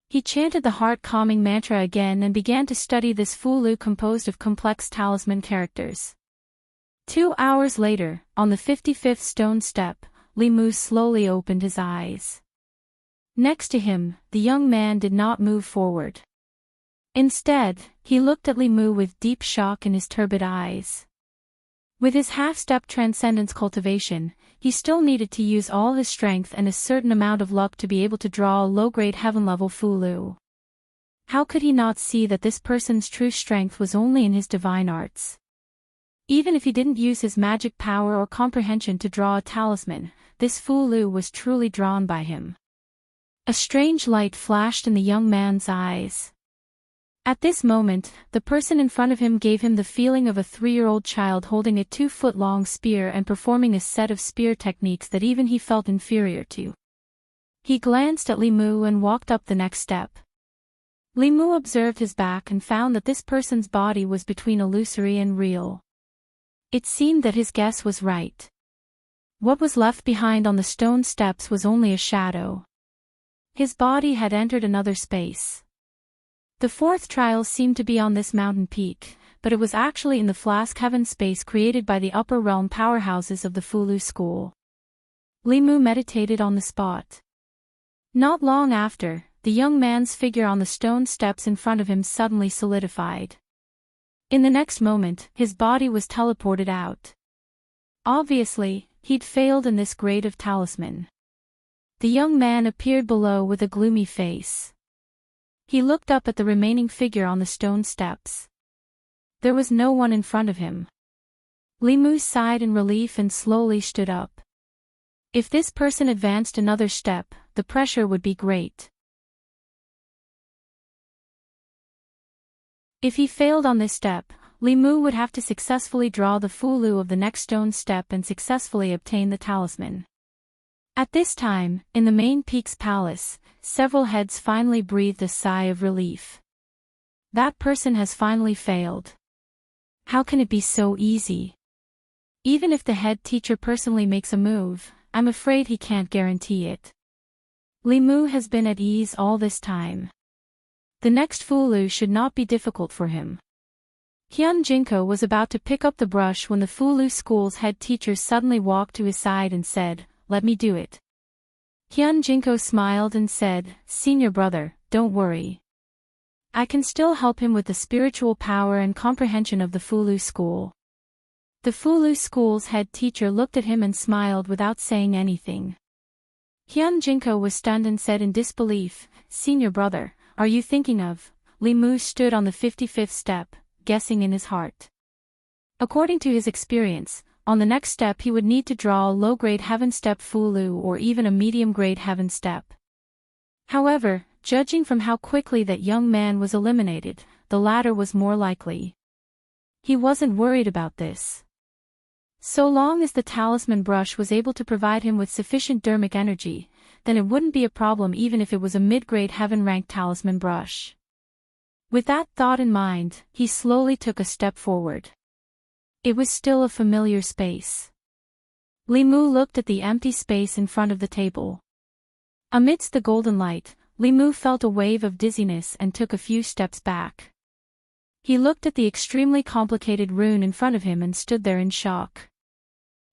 He chanted the heart-calming mantra again and began to study this Fulu composed of complex talisman characters. 2 hours later, on the 55th stone step, Limu slowly opened his eyes. Next to him, the young man did not move forward. Instead, he looked at Limu with deep shock in his turbid eyes. With his half-step transcendence cultivation, he still needed to use all his strength and a certain amount of luck to be able to draw a low-grade heaven-level Fulu. How could he not see that this person's true strength was only in his divine arts? Even if he didn't use his magic power or comprehension to draw a talisman, this Fulu was truly drawn by him. A strange light flashed in the young man's eyes. At this moment, the person in front of him gave him the feeling of a 3-year-old child holding a 2-foot-long spear and performing a set of spear techniques that even he felt inferior to. He glanced at Limu and walked up the next step. Limu observed his back and found that this person's body was between illusory and real. It seemed that his guess was right. What was left behind on the stone steps was only a shadow. His body had entered another space. The fourth trial seemed to be on this mountain peak, but it was actually in the flask heaven space created by the upper realm powerhouses of the Fulu school. Limu meditated on the spot. Not long after, the young man's figure on the stone steps in front of him suddenly solidified. In the next moment, his body was teleported out. Obviously, he'd failed in this grade of talisman. The young man appeared below with a gloomy face. He looked up at the remaining figure on the stone steps. There was no one in front of him. Limu sighed in relief and slowly stood up. If this person advanced another step, the pressure would be great. If he failed on this step, Limu would have to successfully draw the Fulu of the next stone step and successfully obtain the talisman. At this time, in the main peak's palace, several heads finally breathed a sigh of relief. That person has finally failed. How can it be so easy? Even if the head teacher personally makes a move, I'm afraid he can't guarantee it. Li Mu has been at ease all this time. The next Fulu should not be difficult for him. Hyun Jinko was about to pick up the brush when the Fulu school's head teacher suddenly walked to his side and said, "Let me do it." Hyun Jinko smiled and said, "Senior brother, don't worry. I can still help him with the spiritual power and comprehension of the Fulu school." The Fulu school's head teacher looked at him and smiled without saying anything. Hyun Jinko was stunned and said in disbelief, "Senior brother, are you thinking of?" Li Mu stood on the 55th step, guessing in his heart. According to his experience, on the next step he would need to draw a low-grade heaven step Fulu or even a medium-grade heaven step. However, judging from how quickly that young man was eliminated, the latter was more likely. He wasn't worried about this. So long as the talisman brush was able to provide him with sufficient dermic energy, then it wouldn't be a problem even if it was a mid-grade heaven-ranked talisman brush. With that thought in mind, he slowly took a step forward. It was still a familiar space. Li Mu looked at the empty space in front of the table. Amidst the golden light, Li Mu felt a wave of dizziness and took a few steps back. He looked at the extremely complicated rune in front of him and stood there in shock.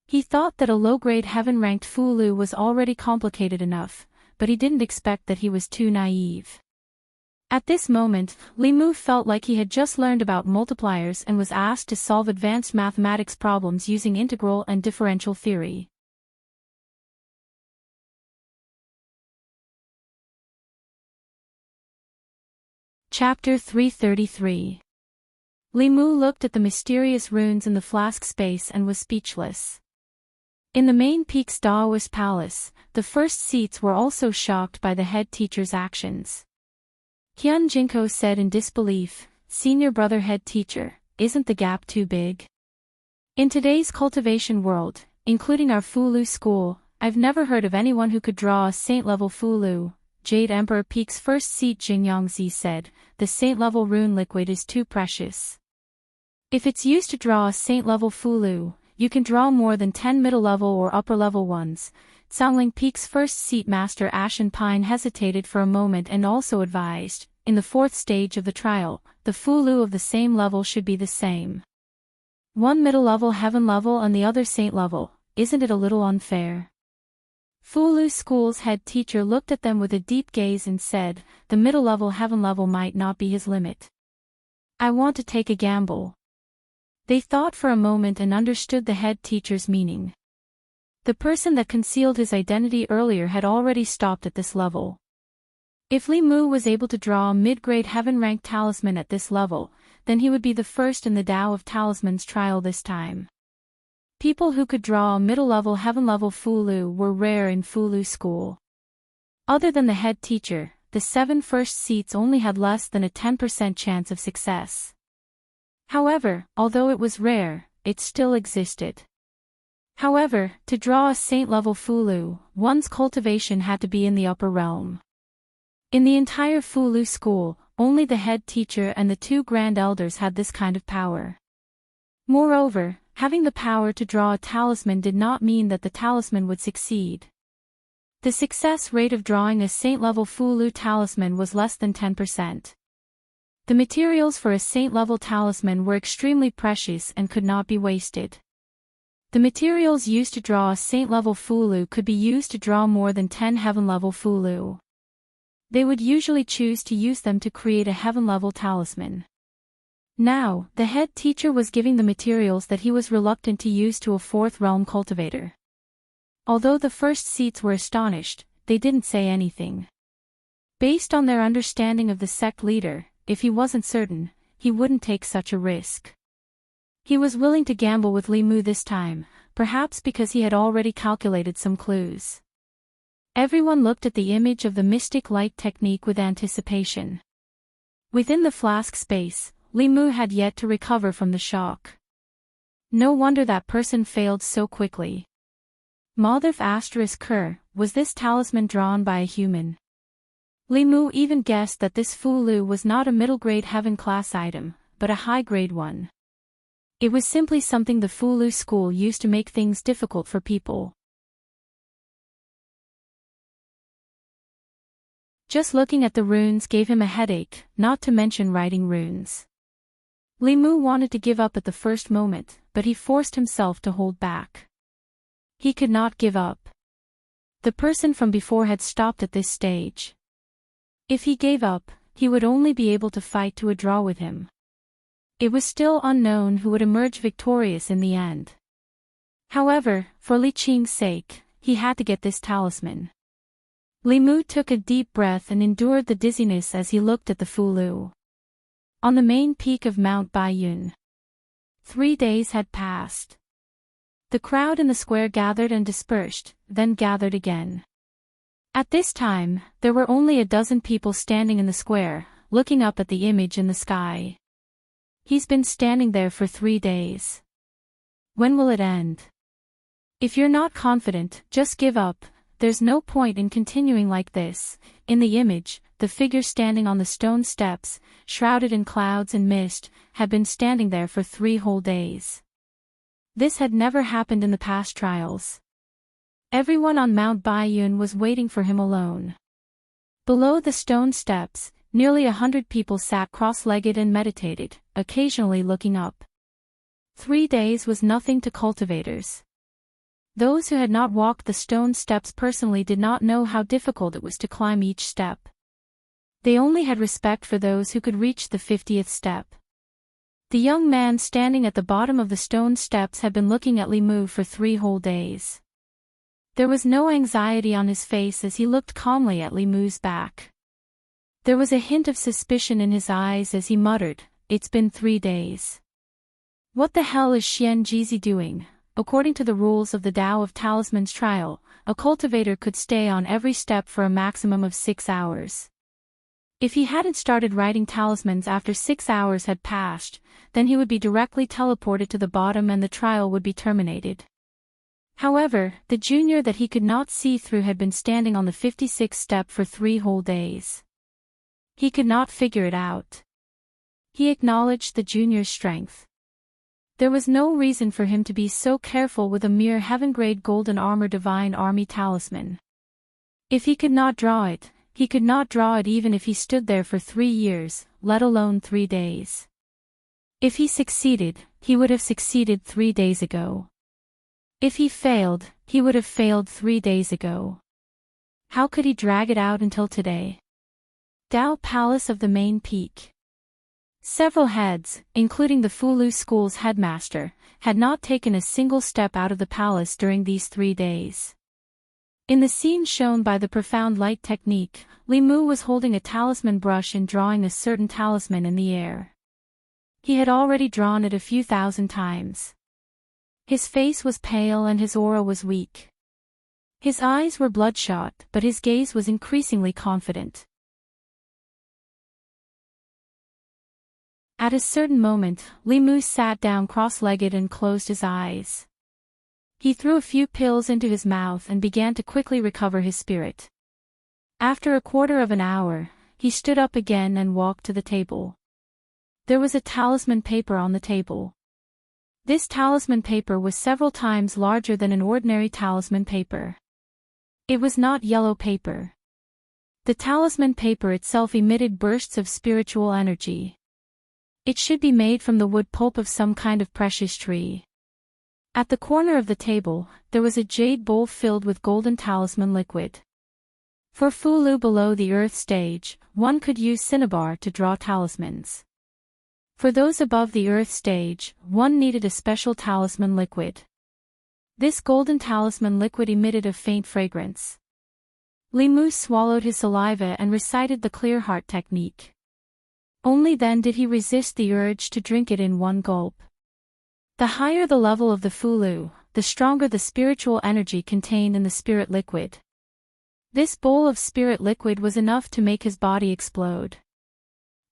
He thought that a low-grade heaven-ranked Fulu was already complicated enough, but he didn't expect that he was too naive. At this moment, Li Mu felt like he had just learned about multipliers and was asked to solve advanced mathematics problems using integral and differential theory. Chapter 333. Li Mu looked at the mysterious runes in the flask space and was speechless. In the main peak's Daoist palace, the first seats were also shocked by the head teacher's actions. Hyun Jinko said in disbelief, "Senior brother head teacher, isn't the gap too big? In today's cultivation world, including our Fulu school, I've never heard of anyone who could draw a saint-level Fulu." Jade Emperor Peak's first seat Jin Yongzi said, "The saint-level rune liquid is too precious. If it's used to draw a saint-level Fulu, you can draw more than 10 middle-level or upper-level ones." Sangling Peak's first seat Master Ashen Pine hesitated for a moment and also advised, "In the fourth stage of the trial, the Fulu of the same level should be the same. One middle-level heaven level and the other saint level, isn't it a little unfair?" Fulu School's head teacher looked at them with a deep gaze and said, "The middle-level heaven level might not be his limit. I want to take a gamble." They thought for a moment and understood the head teacher's meaning. The person that concealed his identity earlier had already stopped at this level. If Li Mu was able to draw a mid-grade heaven-ranked talisman at this level, then he would be the first in the Tao of Talismans trial this time. People who could draw a middle-level heaven-level Fulu were rare in Fulu school. Other than the head teacher, the 7 first seats only had less than a 10% chance of success. However, although it was rare, it still existed. However, to draw a saint-level Fulu, one's cultivation had to be in the upper realm. In the entire Fulu school, only the head teacher and the 2 grand elders had this kind of power. Moreover, having the power to draw a talisman did not mean that the talisman would succeed. The success rate of drawing a saint-level Fulu talisman was less than 10%. The materials for a saint-level talisman were extremely precious and could not be wasted. The materials used to draw a saint-level Fulu could be used to draw more than 10 heaven-level Fulu. They would usually choose to use them to create a heaven-level talisman. Now, the head teacher was giving the materials that he was reluctant to use to a 4th realm cultivator. Although the first seats were astonished, they didn't say anything. Based on their understanding of the sect leader, if he wasn't certain, he wouldn't take such a risk. He was willing to gamble with Li Mu this time, perhaps because he had already calculated some clues. Everyone looked at the image of the mystic light technique with anticipation. Within the flask space, Li Mu had yet to recover from the shock. No wonder that person failed so quickly. Mothif *Ker, was this talisman drawn by a human? Li Mu even guessed that this Fulu was not a middle-grade heaven-class item, but a high-grade one. It was simply something the Fulu school used to make things difficult for people. Just looking at the runes gave him a headache, not to mention writing runes. Li Mu wanted to give up at the first moment, but he forced himself to hold back. He could not give up. The person from before had stopped at this stage. If he gave up, he would only be able to fight to a draw with him. It was still unknown who would emerge victorious in the end. However, for Li Qing's sake, he had to get this talisman. Li Mu took a deep breath and endured the dizziness as he looked at the Fulu. On the main peak of Mount Baiyun. 3 days had passed. The crowd in the square gathered and dispersed, then gathered again. At this time, there were only a dozen people standing in the square, looking up at the image in the sky. He's been standing there for 3 days. When will it end? If you're not confident, just give up. There's no point in continuing like this. In the image, the figure standing on the stone steps, shrouded in clouds and mist, had been standing there for 3 whole days. This had never happened in the past trials. Everyone on Mount Baiyun was waiting for him alone. Below the stone steps, nearly 100 people sat cross-legged and meditated, occasionally looking up. 3 days was nothing to cultivators. Those who had not walked the stone steps personally did not know how difficult it was to climb each step. They only had respect for those who could reach the 50th step. The young man standing at the bottom of the stone steps had been looking at Li Mu for 3 whole days. There was no anxiety on his face as he looked calmly at Li Mu's back. There was a hint of suspicion in his eyes as he muttered, "It's been 3 days. What the hell is Xian Jizi doing?" According to the rules of the Tao of Talismans trial, a cultivator could stay on every step for a maximum of 6 hours. If he hadn't started writing talismans after 6 hours had passed, then he would be directly teleported to the bottom and the trial would be terminated. However, the junior that he could not see through had been standing on the 56th step for 3 whole days. He could not figure it out. He acknowledged the junior's strength. There was no reason for him to be so careful with a mere heaven-grade golden armor divine army talisman. If he could not draw it, he could not draw it even if he stood there for 3 years, let alone 3 days. If he succeeded, he would have succeeded 3 days ago. If he failed, he would have failed 3 days ago. How could he drag it out until today? Dao Palace of the Main Peak. Several heads, including the Fulu School's headmaster, had not taken a single step out of the palace during these 3 days. In the scene shown by the profound light technique, Li Mu was holding a talisman brush and drawing a certain talisman in the air. He had already drawn it a few thousand times. His face was pale and his aura was weak. His eyes were bloodshot, but his gaze was increasingly confident. At a certain moment, Li Mu sat down cross-legged and closed his eyes. He threw a few pills into his mouth and began to quickly recover his spirit. After a quarter of an hour, he stood up again and walked to the table. There was a talisman paper on the table. This talisman paper was several times larger than an ordinary talisman paper. It was not yellow paper. The talisman paper itself emitted bursts of spiritual energy. It should be made from the wood pulp of some kind of precious tree. At the corner of the table, there was a jade bowl filled with golden talisman liquid. For Fulu below the earth stage, one could use cinnabar to draw talismans. For those above the earth stage, one needed a special talisman liquid. This golden talisman liquid emitted a faint fragrance. Li Mu swallowed his saliva and recited the clear heart technique. Only then did he resist the urge to drink it in one gulp. The higher the level of the Fulu, the stronger the spiritual energy contained in the spirit liquid. This bowl of spirit liquid was enough to make his body explode.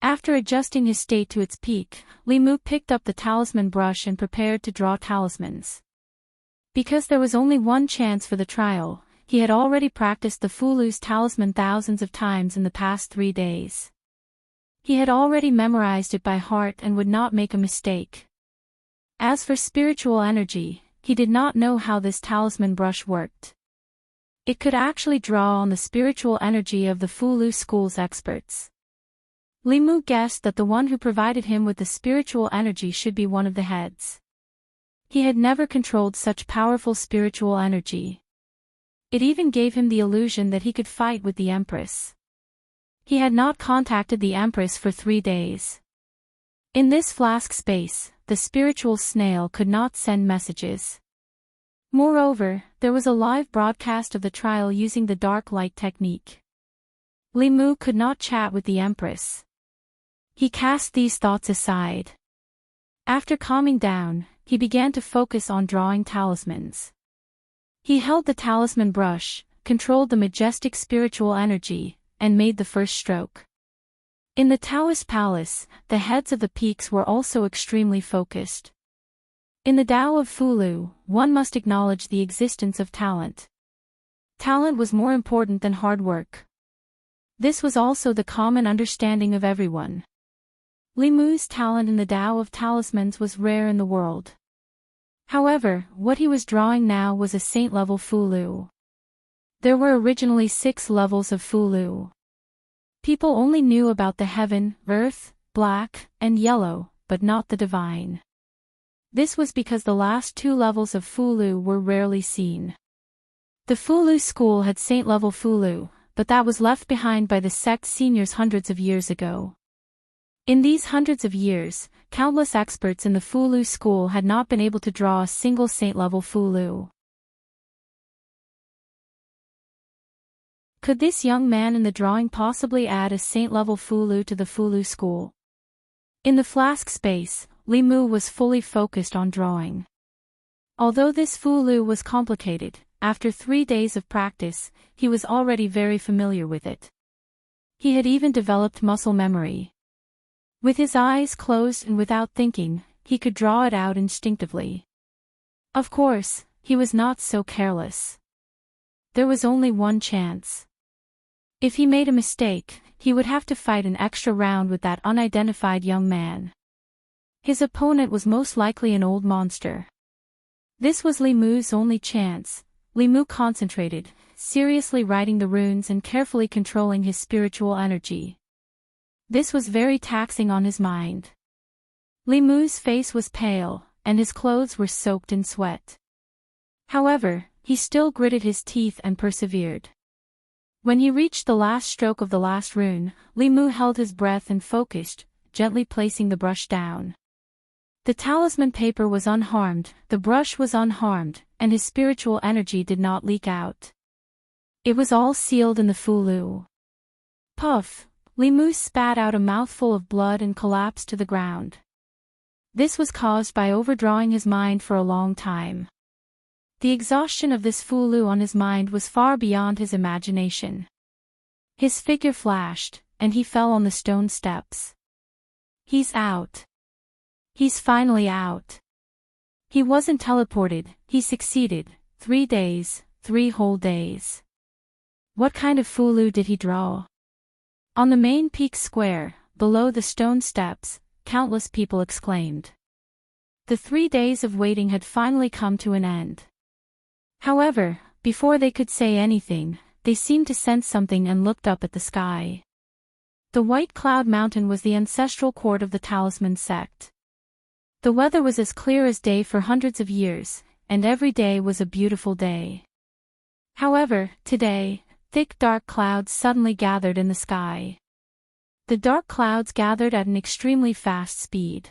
After adjusting his state to its peak, Li Mu picked up the talisman brush and prepared to draw talismans. Because there was only one chance for the trial, he had already practiced the Fulu's talisman thousands of times in the past 3 days. He had already memorized it by heart and would not make a mistake. As for spiritual energy, he did not know how this talisman brush worked. It could actually draw on the spiritual energy of the Fulu school's experts. Li Mu guessed that the one who provided him with the spiritual energy should be one of the heads. He had never controlled such powerful spiritual energy. It even gave him the illusion that he could fight with the Empress. He had not contacted the Empress for 3 days. In this flask space, the spiritual snail could not send messages. Moreover, there was a live broadcast of the trial using the dark light technique. Li Mu could not chat with the Empress. He cast these thoughts aside. After calming down, he began to focus on drawing talismans. He held the talisman brush, controlled the majestic spiritual energy, and made the first stroke. In the Taoist palace, the heads of the peaks were also extremely focused. In the Tao of Fulu, one must acknowledge the existence of talent. Talent was more important than hard work. This was also the common understanding of everyone. Li Mu's talent in the Tao of Talismans was rare in the world. However, what he was drawing now was a saint-level Fulu. There were originally 6 levels of Fulu. People only knew about the heaven, earth, black, and yellow, but not the divine. This was because the last 2 levels of Fulu were rarely seen. The Fulu school had saint-level Fulu, but that was left behind by the sect seniors hundreds of years ago. In these hundreds of years, countless experts in the Fulu school had not been able to draw a single saint-level Fulu. Could this young man in the drawing possibly add a saint-level Fulu to the Fulu school? In the flask space, Li Mu was fully focused on drawing. Although this Fulu was complicated, after 3 days of practice, he was already very familiar with it. He had even developed muscle memory. With his eyes closed and without thinking, he could draw it out instinctively. Of course, he was not so careless. There was only one chance. If he made a mistake, he would have to fight an extra round with that unidentified young man. His opponent was most likely an old monster. This was Li Mu's only chance. Li Mu concentrated, seriously writing the runes and carefully controlling his spiritual energy. This was very taxing on his mind. Li Mu's face was pale, and his clothes were soaked in sweat. However, he still gritted his teeth and persevered. When he reached the last stroke of the last rune, Li Mu held his breath and focused, gently placing the brush down. The talisman paper was unharmed, the brush was unharmed, and his spiritual energy did not leak out. It was all sealed in the Fulu. Puff! Li Mu spat out a mouthful of blood and collapsed to the ground. This was caused by overdrawing his mind for a long time. The exhaustion of this Fulu on his mind was far beyond his imagination. His figure flashed, and he fell on the stone steps. He's out. He's finally out. He wasn't teleported, he succeeded. 3 days, 3 whole days. What kind of Fulu did he draw? On the main peak square, below the stone steps, countless people exclaimed. The 3 days of waiting had finally come to an end. However, before they could say anything, they seemed to sense something and looked up at the sky. The White Cloud Mountain was the ancestral court of the Talisman sect. The weather was as clear as day for hundreds of years, and every day was a beautiful day. However, today, thick dark clouds suddenly gathered in the sky. The dark clouds gathered at an extremely fast speed.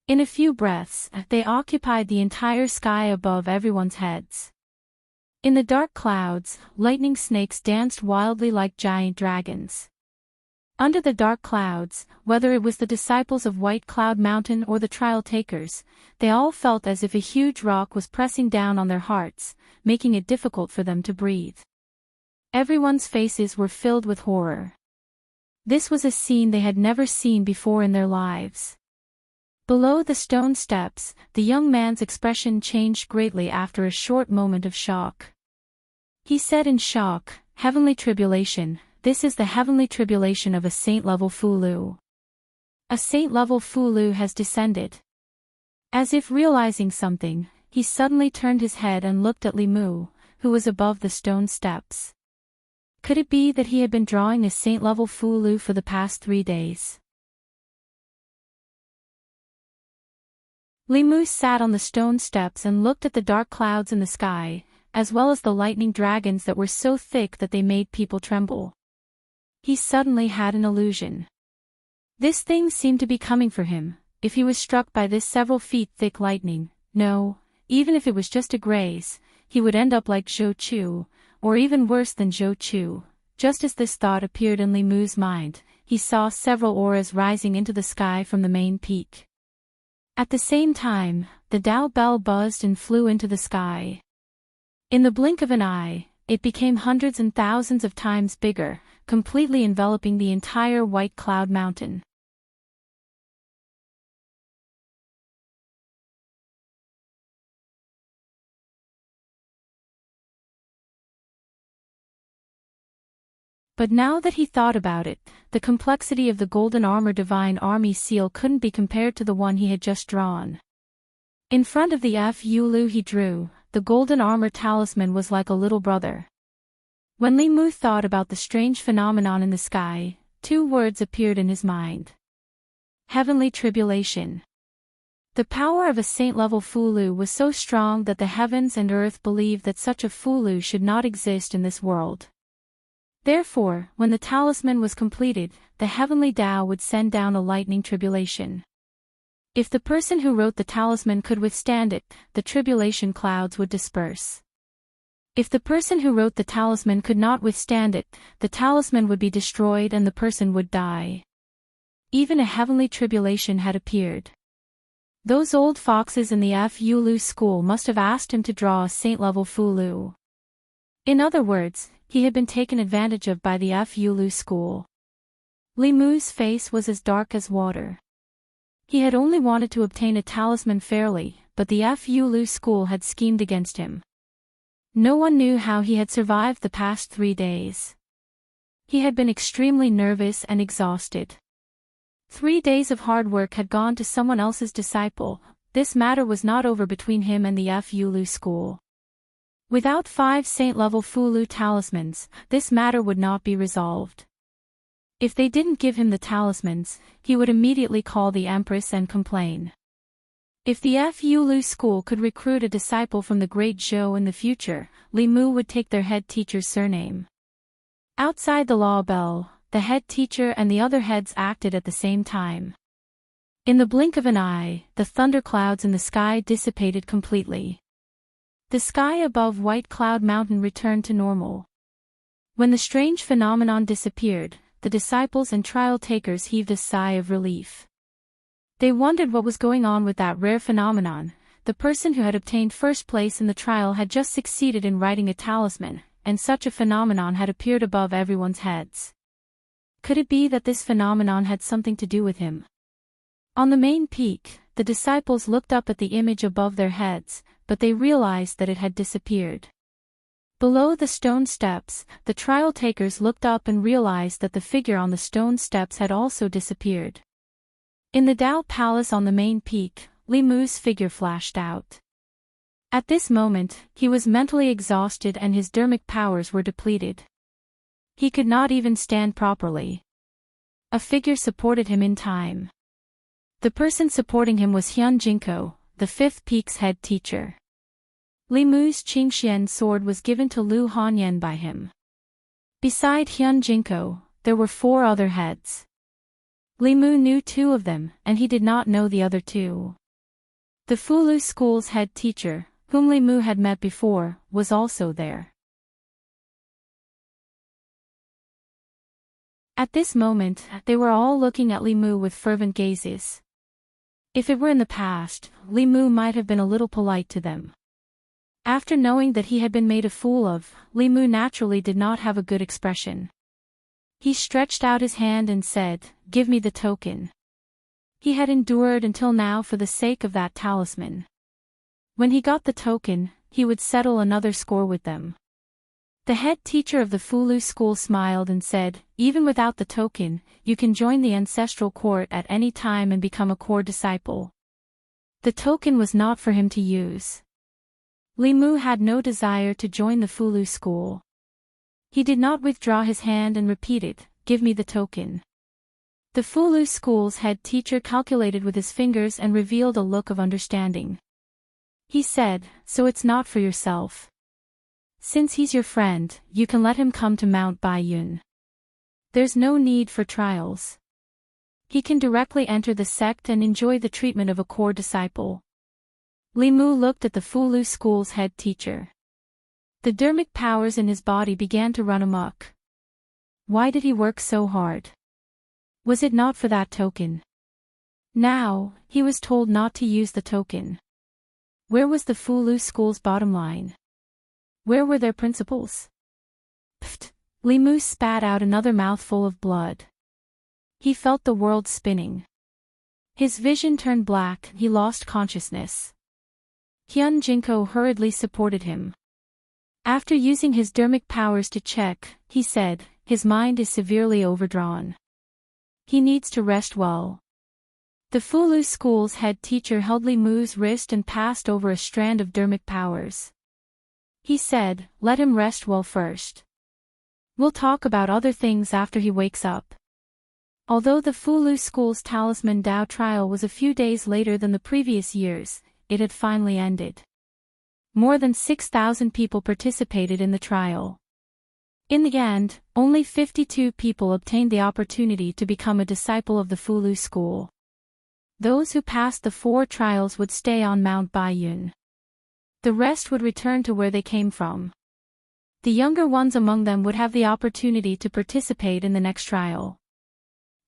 In a few breaths, they occupied the entire sky above everyone's heads. In the dark clouds, lightning snakes danced wildly like giant dragons. Under the dark clouds, whether it was the disciples of White Cloud Mountain or the trial takers, they all felt as if a huge rock was pressing down on their hearts, making it difficult for them to breathe. Everyone's faces were filled with horror. This was a scene they had never seen before in their lives. Below the stone steps, the young man's expression changed greatly after a short moment of shock. He said in shock, "Heavenly tribulation, this is the heavenly tribulation of a saint-level Fulu. A saint-level Fulu has descended." As if realizing something, he suddenly turned his head and looked at Li Mu, who was above the stone steps. Could it be that he had been drawing a saint-level Fulu for the past 3 days? Lemur sat on the stone steps and looked at the dark clouds in the sky, as well as the lightning dragons that were so thick that they made people tremble. He suddenly had an illusion. This thing seemed to be coming for him. If he was struck by this several feet thick lightning, no, even if it was just a graze, he would end up like Zhou Chu, or even worse than Zhou Chu. Just as this thought appeared in Lemur's mind, he saw several auras rising into the sky from the main peak. At the same time, the Dao bell buzzed and flew into the sky. In the blink of an eye, it became hundreds and thousands of times bigger, completely enveloping the entire white cloud mountain. But now that he thought about it, the complexity of the golden armor divine army seal couldn't be compared to the one he had just drawn. In front of the Fulu he drew, the golden armor talisman was like a little brother. When Lemur thought about the strange phenomenon in the sky, 2 words appeared in his mind. Heavenly tribulation. The power of a saint-level Fulu was so strong that the heavens and earth believed that such a Fulu should not exist in this world. Therefore, when the talisman was completed, the heavenly Tao would send down a lightning tribulation. If the person who wrote the talisman could withstand it, the tribulation clouds would disperse. If the person who wrote the talisman could not withstand it, the talisman would be destroyed and the person would die. Even a heavenly tribulation had appeared. Those old foxes in the Fulu school must have asked him to draw a saint-level Fulu. In other words, he had been taken advantage of by the Fulu school. Lemur's face was as dark as water. He had only wanted to obtain a talisman fairly, but the Fulu school had schemed against him. No one knew how he had survived the past 3 days. He had been extremely nervous and exhausted. 3 days of hard work had gone to someone else's disciple. This matter was not over between him and the Fulu school. Without 5 saint-level Fulu talismans, this matter would not be resolved. If they didn't give him the talismans, he would immediately call the Empress and complain. If the Fulu school could recruit a disciple from the Great Zhou in the future, Lemur would take their head teacher's surname. Outside the law bell, the head teacher and the other heads acted at the same time. In the blink of an eye, the thunderclouds in the sky dissipated completely. The sky above White Cloud Mountain returned to normal. When the strange phenomenon disappeared, the disciples and trial takers heaved a sigh of relief. They wondered what was going on with that rare phenomenon. The person who had obtained first place in the trial had just succeeded in writing a talisman, and such a phenomenon had appeared above everyone's heads. Could it be that this phenomenon had something to do with him? On the main peak, the disciples looked up at the image above their heads, but they realized that it had disappeared. Below the stone steps, the trial takers looked up and realized that the figure on the stone steps had also disappeared. In the Dao Palace on the main peak, Lemur's figure flashed out. At this moment, he was mentally exhausted and his dermic powers were depleted. He could not even stand properly. A figure supported him in time. The person supporting him was Hyun Jinko, the 5th peak's head teacher. Lemur's Qingxian sword was given to Lu Hanyan by him. Beside Hyun Jinko, there were 4 other heads. Lemur knew 2 of them, and he did not know the other 2. The Fulu school's head teacher, whom Lemur had met before, was also there. At this moment, they were all looking at Lemur with fervent gazes. If it were in the past, Lemur might have been a little polite to them. After knowing that he had been made a fool of, Lemur naturally did not have a good expression. He stretched out his hand and said, "Give me the token." He had endured until now for the sake of that talisman. When he got the token, he would settle another score with them. The head teacher of the Fulu school smiled and said, "Even without the token, you can join the ancestral court at any time and become a core disciple." The token was not for him to use. Li Mu had no desire to join the Fulu school. He did not withdraw his hand and repeated, "Give me the token." The Fulu school's head teacher calculated with his fingers and revealed a look of understanding. He said, "So it's not for yourself. Since he's your friend, you can let him come to Mount Baiyun. There's no need for trials. He can directly enter the sect and enjoy the treatment of a core disciple." Li Mu looked at the Fulu school's head teacher. The dermic powers in his body began to run amok. Why did he work so hard? Was it not for that token? Now, he was told not to use the token. Where was the Fulu school's bottom line? Where were their principles? Pfft! Li Mu spat out another mouthful of blood. He felt the world spinning. His vision turned black, he lost consciousness. Hyun Jinko hurriedly supported him. After using his dermic powers to check, he said, "His mind is severely overdrawn. He needs to rest well." The Fulu school's head teacher held Li Mu's wrist and passed over a strand of dermic powers. He said, "Let him rest well first. We'll talk about other things after he wakes up." Although the Fulu school's talisman Dao trial was a few days later than the previous years, it had finally ended. More than 6,000 people participated in the trial. In the end, only 52 people obtained the opportunity to become a disciple of the Fulu school. Those who passed the 4 trials would stay on Mount Baiyun. The rest would return to where they came from. The younger ones among them would have the opportunity to participate in the next trial.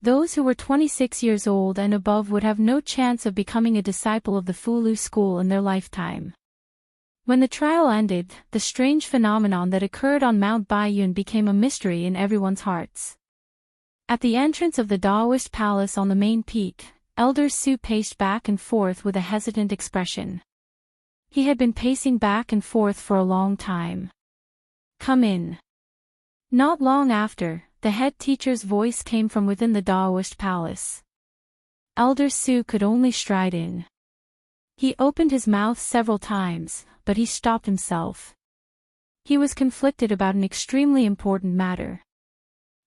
Those who were 26 years old and above would have no chance of becoming a disciple of the Fulu school in their lifetime. When the trial ended, the strange phenomenon that occurred on Mount Baiyun became a mystery in everyone's hearts. At the entrance of the Daoist palace on the main peak, Elder Su paced back and forth with a hesitant expression. He had been pacing back and forth for a long time. "Come in." Not long after, the head teacher's voice came from within the Daoist palace. Elder Su could only stride in. He opened his mouth several times, but he stopped himself. He was conflicted about an extremely important matter.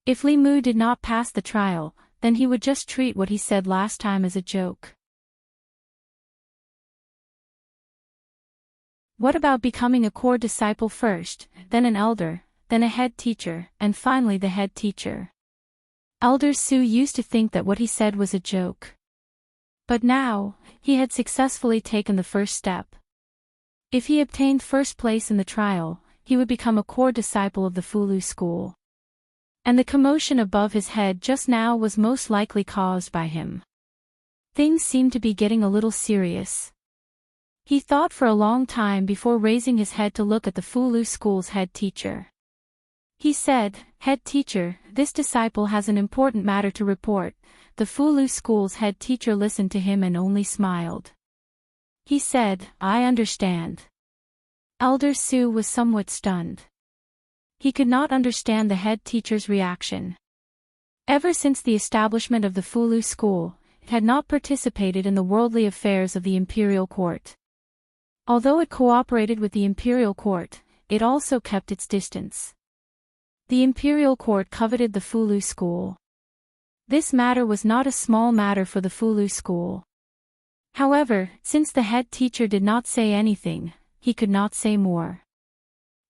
If Li Mu did not pass the trial, then he would just treat what he said last time as a joke. What about becoming a core disciple first, then an elder, then a head teacher, and finally the head teacher? Elder Su used to think that what he said was a joke. But now, he had successfully taken the first step. If he obtained first place in the trial, he would become a core disciple of the Fulu school. And the commotion above his head just now was most likely caused by him. Things seemed to be getting a little serious. He thought for a long time before raising his head to look at the Fulu school's head teacher. He said, "Head teacher, this disciple has an important matter to report." The Fulu school's head teacher listened to him and only smiled. He said, "I understand." Elder Su was somewhat stunned. He could not understand the head teacher's reaction. Ever since the establishment of the Fulu school, it had not participated in the worldly affairs of the imperial court. Although it cooperated with the imperial court, it also kept its distance. The imperial court coveted the Fulu school. This matter was not a small matter for the Fulu school. However, since the head teacher did not say anything, he could not say more.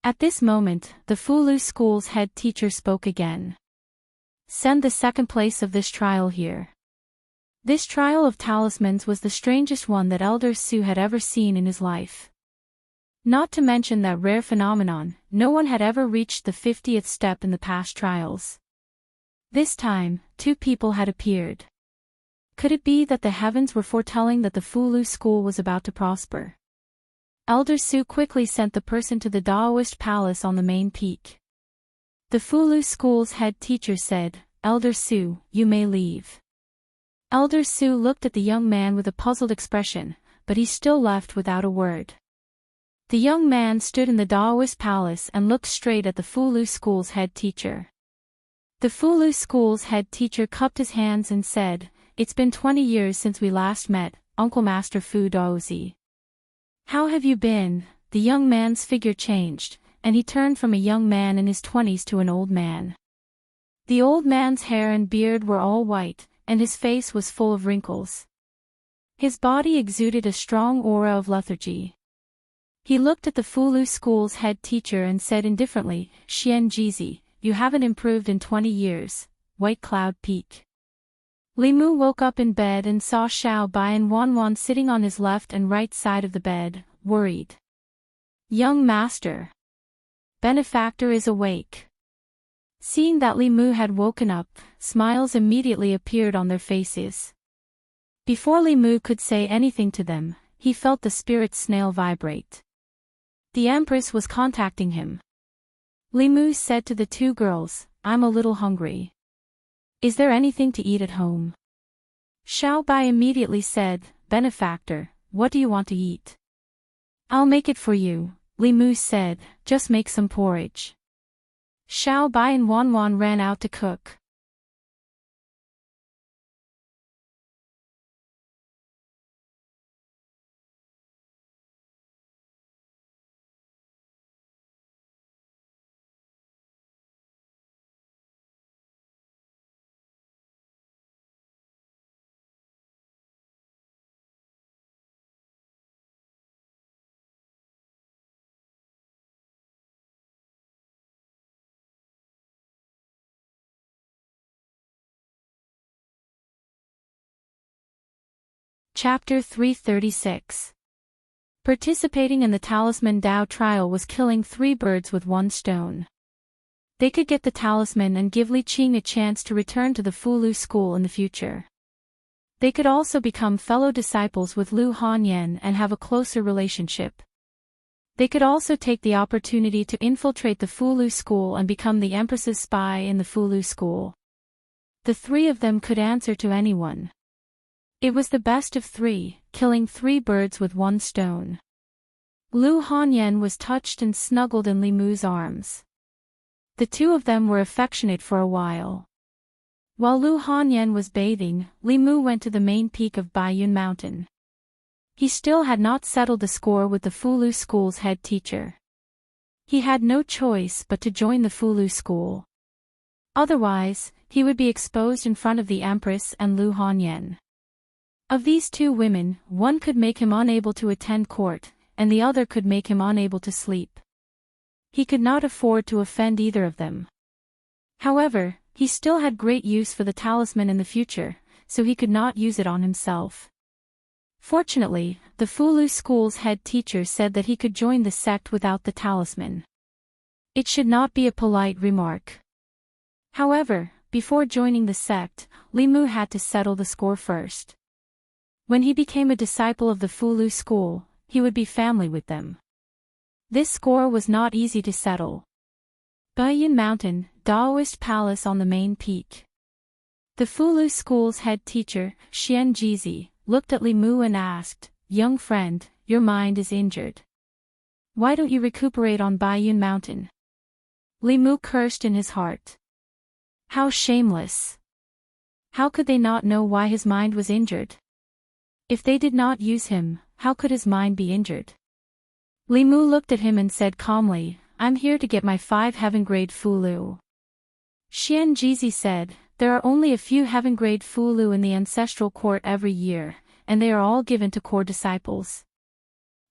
At this moment, the Fulu school's head teacher spoke again. "Send the second place of this trial here." This trial of talismans was the strangest one that Elder Su had ever seen in his life. Not to mention that rare phenomenon, no one had ever reached the 50th step in the past trials. This time, 2 people had appeared. Could it be that the heavens were foretelling that the Fulu school was about to prosper? Elder Su quickly sent the person to the Daoist palace on the main peak. The Fulu school's head teacher said, "Elder Su, you may leave." Elder Su looked at the young man with a puzzled expression, but he still left without a word. The young man stood in the Daoist palace and looked straight at the Fulu school's head teacher. The Fulu school's head teacher cupped his hands and said, "It's been 20 years since we last met, Uncle Master Fu Daozi. How have you been?" the young man's figure changed, and he turned from a young man in his 20s to an old man. The old man's hair and beard were all white, and his face was full of wrinkles. His body exuded a strong aura of lethargy. He looked at the Fulu school's head teacher and said indifferently, "Xianjizi, you haven't improved in 20 years, White Cloud Peak." Li Mu woke up in bed and saw Xiao Bai and Wanwan sitting on his left and right side of the bed, worried. "Young master. Benefactor is awake." Seeing that Li Mu had woken up, smiles immediately appeared on their faces. Before Li Mu could say anything to them, he felt the spirit snail vibrate. The Empress was contacting him. Li Mu said to the two girls, "I'm a little hungry. Is there anything to eat at home?" Xiao Bai immediately said, "Benefactor, what do you want to eat?" "I'll make it for you," Li Mu said, "just make some porridge." Xiao Bai and Wanwan ran out to cook. Chapter 336. Participating in the Talisman Dao trial was killing 3 birds with 1 stone. They could get the talisman and give Li Qing a chance to return to the Fulu school in the future. They could also become fellow disciples with Lu Hanyan and have a closer relationship. They could also take the opportunity to infiltrate the Fulu school and become the Empress's spy in the Fulu school. The 3 of them could answer to anyone. It was the best of 3, killing 3 birds with 1 stone. Lu Hanyan was touched and snuggled in Li Mu's arms. The 2 of them were affectionate for a while. While Lu Hanyan was bathing, Li Mu went to the main peak of Baiyun Mountain. He still had not settled the score with the Fulu school's head teacher. He had no choice but to join the Fulu school. Otherwise, he would be exposed in front of the Empress and Lu Hanyan. Of these 2 women, one could make him unable to attend court, and the other could make him unable to sleep. He could not afford to offend either of them. However, he still had great use for the talisman in the future, so he could not use it on himself. Fortunately, the Fulu school's head teacher said that he could join the sect without the talisman. It should not be a polite remark. However, before joining the sect, Li Mu had to settle the score first. When he became a disciple of the Fulu school, he would be family with them. This score was not easy to settle. Baiyun Mountain, Daoist Palace on the main peak. The Fulu school's head teacher, Xianjizi, looked at Li Mu and asked, "Young friend, your mind is injured. Why don't you recuperate on Baiyun Mountain?" Li Mu cursed in his heart. How shameless! How could they not know why his mind was injured? If they did not use him, how could his mind be injured? Li Mu looked at him and said calmly, "I'm here to get my 5 heaven-grade Fulu." Xianjizi said, "There are only a few heaven-grade Fulu in the ancestral court every year, and they are all given to core disciples.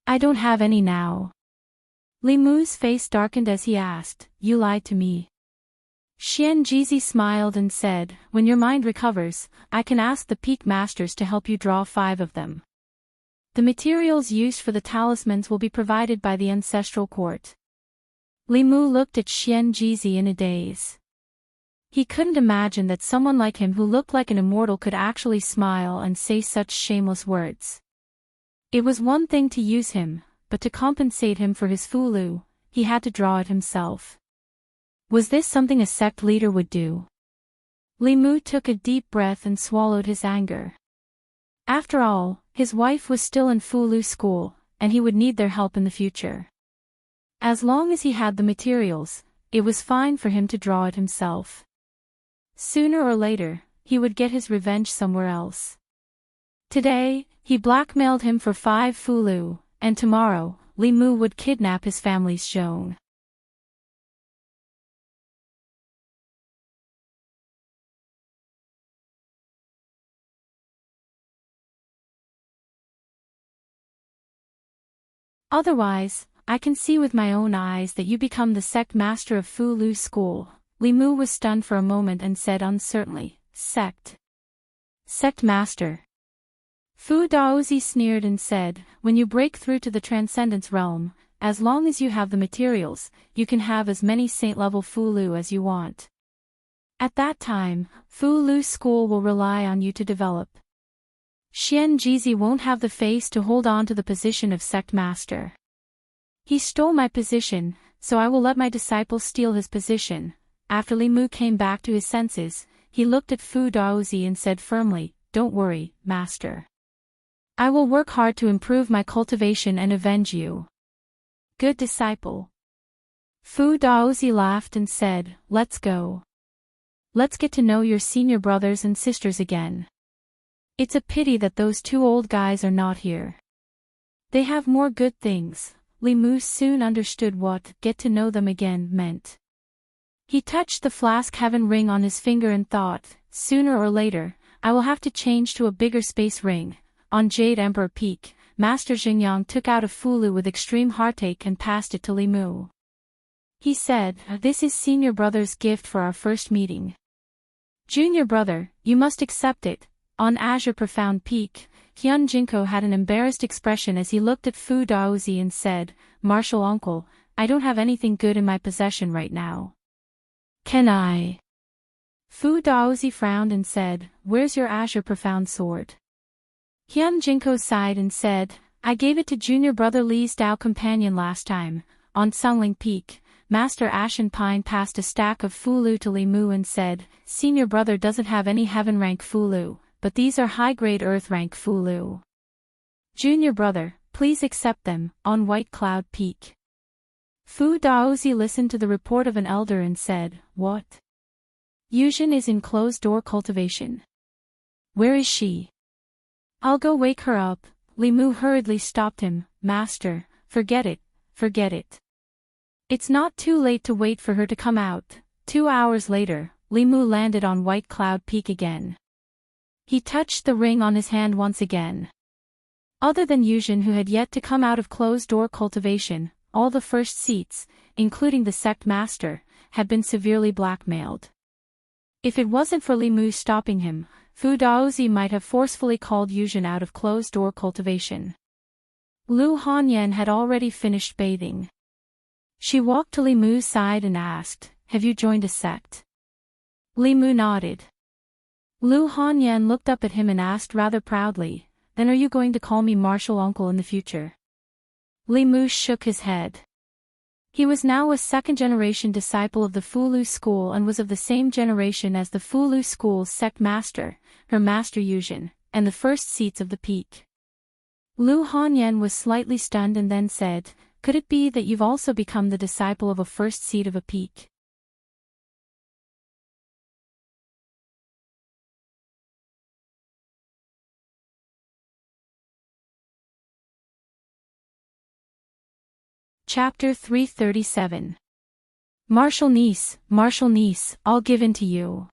I don't have any now." Li Mu's face darkened as he asked, "You lied to me." Xianjizi smiled and said, "When your mind recovers, I can ask the peak masters to help you draw 5 of them. The materials used for the talismans will be provided by the ancestral court." Li Mu looked at Xianjizi in a daze. He couldn't imagine that someone like him who looked like an immortal could actually smile and say such shameless words. It was one thing to use him, but to compensate him for his Fulu, he had to draw it himself. Was this something a sect leader would do? Li Mu took a deep breath and swallowed his anger. After all, his wife was still in Fulu school, and he would need their help in the future. As long as he had the materials, it was fine for him to draw it himself. Sooner or later, he would get his revenge somewhere else. Today, he blackmailed him for 5 Fulu, and tomorrow, Li Mu would kidnap his family's Zhong. Otherwise, I can see with my own eyes that you become the sect master of Fu Lu School. Li Mu was stunned for a moment and said uncertainly, Sect. Sect master. Fu Daozi sneered and said, when you break through to the Transcendence realm, as long as you have the materials, you can have as many saint-level Fu Lu as you want. At that time, Fu Lu School will rely on you to develop. Xian Jizi won't have the face to hold on to the position of sect master. He stole my position, so I will let my disciple steal his position. After Li Mu came back to his senses, he looked at Fu Daozi and said firmly, don't worry, master. I will work hard to improve my cultivation and avenge you. Good disciple. Fu Daozi laughed and said, let's go. Let's get to know your senior brothers and sisters again. It's a pity that those two old guys are not here. They have more good things. Li Mu soon understood what get to know them again meant. He touched the flask heaven ring on his finger and thought, sooner or later, I will have to change to a bigger space ring. On Jade Emperor Peak, Master Xingyang took out a Fu Lu with extreme heartache and passed it to Li Mu. He said, this is senior brother's gift for our first meeting. Junior brother, you must accept it. On Azure Profound Peak, Hyun Jinko had an embarrassed expression as he looked at Fu Daozi and said, Martial uncle, I don't have anything good in my possession right now. Can I? Fu Daozi frowned and said, where's your Azure Profound sword? Hyun Jinko sighed and said, I gave it to junior brother Li's Dao companion last time. On Sungling Peak, Master Ashen Pine passed a stack of Fu Lu to Li Mu and said, senior brother doesn't have any heaven rank Fu Lu, but these are high-grade earth rank Fu Lu. Junior brother, please accept them. On White Cloud Peak. Fu Daozi listened to the report of an elder and said, what? Yuzhen is in closed-door cultivation. Where is she? I'll go wake her up. Li Mu hurriedly stopped him, Master, forget it, forget it. It's not too late to wait for her to come out. 2 hours later, Li Mu landed on White Cloud Peak again. He touched the ring on his hand once again. Other than Yuzhen who had yet to come out of closed-door cultivation, all the first seats, including the sect master, had been severely blackmailed. If it wasn't for Li Mu stopping him, Fu Daozi might have forcefully called Yuzhen out of closed-door cultivation. Lu Hanyan had already finished bathing. She walked to Li Mu's side and asked, have you joined a sect? Li Mu nodded. Lu Hanyan looked up at him and asked rather proudly, then are you going to call me martial uncle in the future? Li Mu shook his head. He was now a second-generation disciple of the Fu Lu school and was of the same generation as the Fu Lu school's sect master, her master Yuzhen, and the first seats of the peak. Lu Hanyan was slightly stunned and then said, could it be that you've also become the disciple of a first seat of a peak? Chapter 337. Martial niece, I'll give in to you.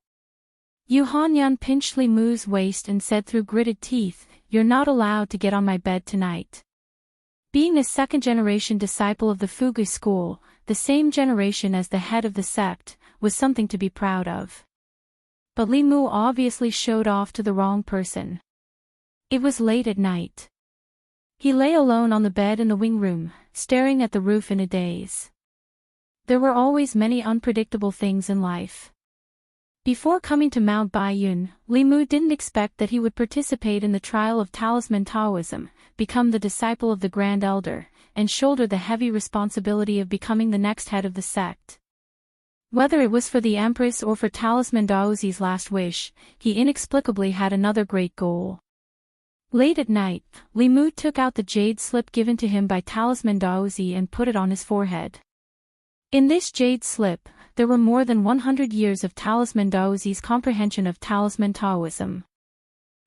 Yu Hanyan pinched Li Mu's waist and said through gritted teeth, you're not allowed to get on my bed tonight. Being a second-generation disciple of the Fugu school, the same generation as the head of the sect, was something to be proud of. But Li Mu obviously showed off to the wrong person. It was late at night. He lay alone on the bed in the wing room, staring at the roof in a daze. There were always many unpredictable things in life. Before coming to Mount Baiyun, Li Mu didn't expect that he would participate in the trial of Talisman Taoism, become the disciple of the Grand Elder, and shoulder the heavy responsibility of becoming the next head of the sect. Whether it was for the Empress or for Talisman Daozi's last wish, he inexplicably had another great goal. Late at night, Li Mu took out the jade slip given to him by Talisman Daozi and put it on his forehead. In this jade slip, there were more than 100 years of Talisman Daozi's comprehension of Talisman Taoism.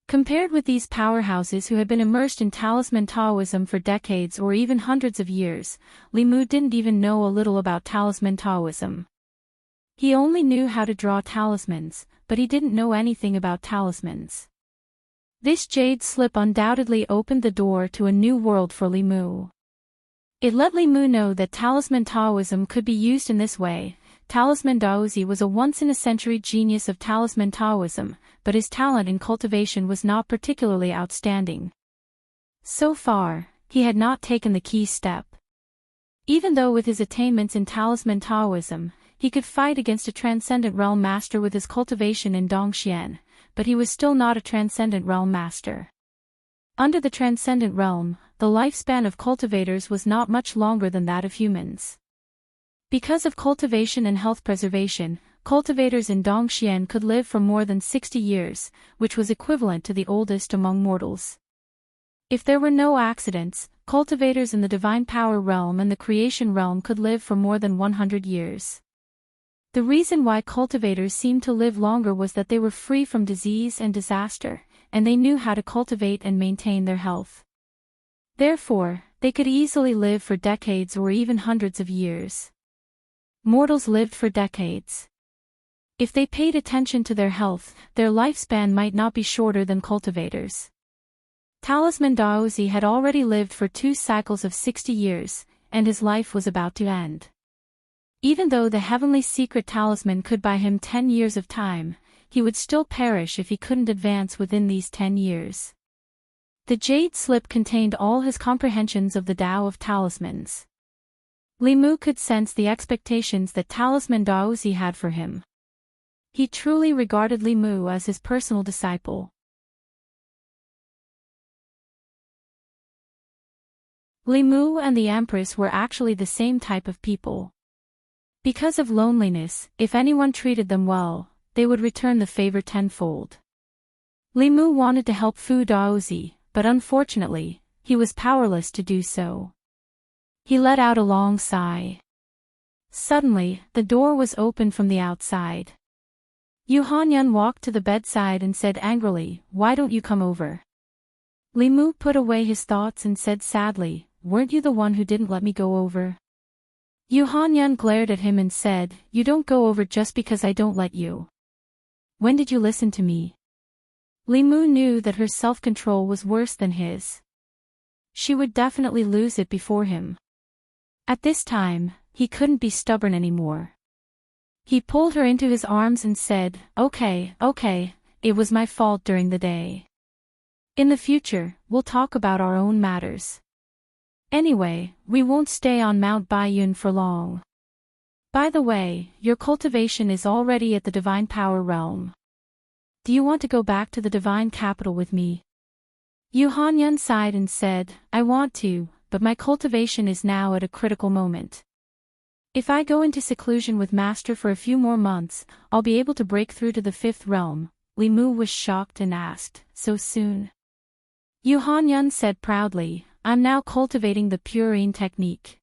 Compared with these powerhouses who had been immersed in talisman Taoism for decades or even hundreds of years, Li Mu didn't even know a little about talisman Taoism. He only knew how to draw talismans, but he didn't know anything about talismans. This jade slip undoubtedly opened the door to a new world for Li Mu. It let Li Mu know that talisman Taoism could be used in this way. Talisman Daozi was a once-in-a-century genius of talisman Taoism, but his talent in cultivation was not particularly outstanding. So far, he had not taken the key step. Even though with his attainments in talisman Taoism, he could fight against a transcendent realm master with his cultivation in Dongxian, but he was still not a transcendent realm master. Under the transcendent realm, the lifespan of cultivators was not much longer than that of humans. Because of cultivation and health preservation, cultivators in Dongxian could live for more than 60 years, which was equivalent to the oldest among mortals. If there were no accidents, cultivators in the divine power realm and the creation realm could live for more than 100 years. The reason why cultivators seemed to live longer was that they were free from disease and disaster, and they knew how to cultivate and maintain their health. Therefore, they could easily live for decades or even hundreds of years. Mortals lived for decades. If they paid attention to their health, their lifespan might not be shorter than cultivators. Talisman Daozi had already lived for 2 cycles of 60 years, and his life was about to end. Even though the heavenly secret talisman could buy him 10 years of time, he would still perish if he couldn't advance within these 10 years. The jade slip contained all his comprehensions of the Tao of talismans. Li Mu could sense the expectations that talisman Daozi had for him. He truly regarded Li Mu as his personal disciple. Li Mu and the Empress were actually the same type of people. Because of loneliness, if anyone treated them well, they would return the favor tenfold. Li Mu wanted to help Fu Daozi, but unfortunately, he was powerless to do so. He let out a long sigh. Suddenly, the door was opened from the outside. Yu Hanyan walked to the bedside and said angrily, "Why don't you come over?" Li Mu put away his thoughts and said sadly, "Weren't you the one who didn't let me go over?" Yu Hanyan glared at him and said, "You don't go over just because I don't let you. When did you listen to me?" Li Mu knew that her self-control was worse than his. She would definitely lose it before him. At this time, he couldn't be stubborn anymore. He pulled her into his arms and said, Okay, it was my fault during the day. In the future, we'll talk about our own matters. Anyway, we won't stay on Mount Baiyun for long. By the way, your cultivation is already at the divine power realm. Do you want to go back to the divine capital with me?" Yu Hanyan sighed and said, "I want to, but my cultivation is now at a critical moment. If I go into seclusion with Master for a few more months, I'll be able to break through to the 5th realm." Li Mu was shocked and asked, "So soon?" Yu Hanyan said proudly, "I'm now cultivating the Purine technique.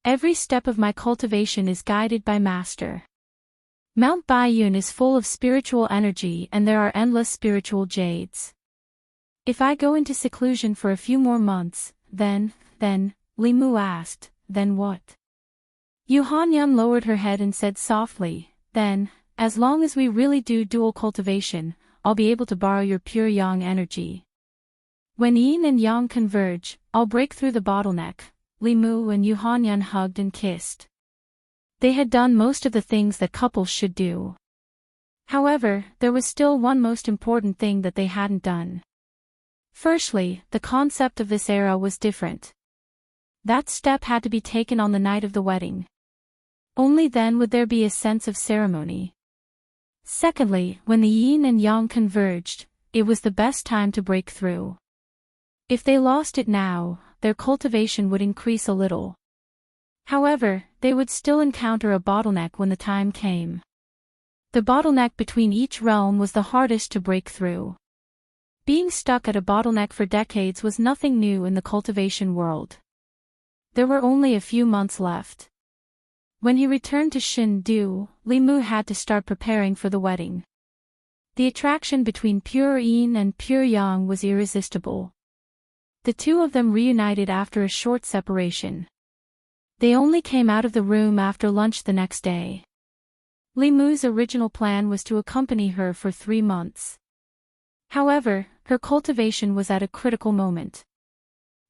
Every step of my cultivation is guided by Master. Mount Baiyun is full of spiritual energy and there are endless spiritual jades. If I go into seclusion for a few more months, then, Li Mu asked, "Then what?" Yu Hanyan lowered her head and said softly, "Then, as long as we really do dual cultivation, I'll be able to borrow your pure yang energy. When yin and yang converge, I'll break through the bottleneck." Li Mu and Yu Hanyan hugged and kissed. They had done most of the things that couples should do. However, there was still one most important thing that they hadn't done. Firstly, the concept of this era was different. That step had to be taken on the night of the wedding. Only then would there be a sense of ceremony. Secondly, when the yin and yang converged, it was the best time to break through. If they lost it now, their cultivation would increase a little. However, they would still encounter a bottleneck when the time came. The bottleneck between each realm was the hardest to break through. Being stuck at a bottleneck for decades was nothing new in the cultivation world. There were only a few months left. When he returned to Shindu, Li Mu had to start preparing for the wedding. The attraction between pure yin and pure yang was irresistible. The two of them reunited after a short separation. They only came out of the room after lunch the next day. Li Mu's original plan was to accompany her for 3 months. However, her cultivation was at a critical moment.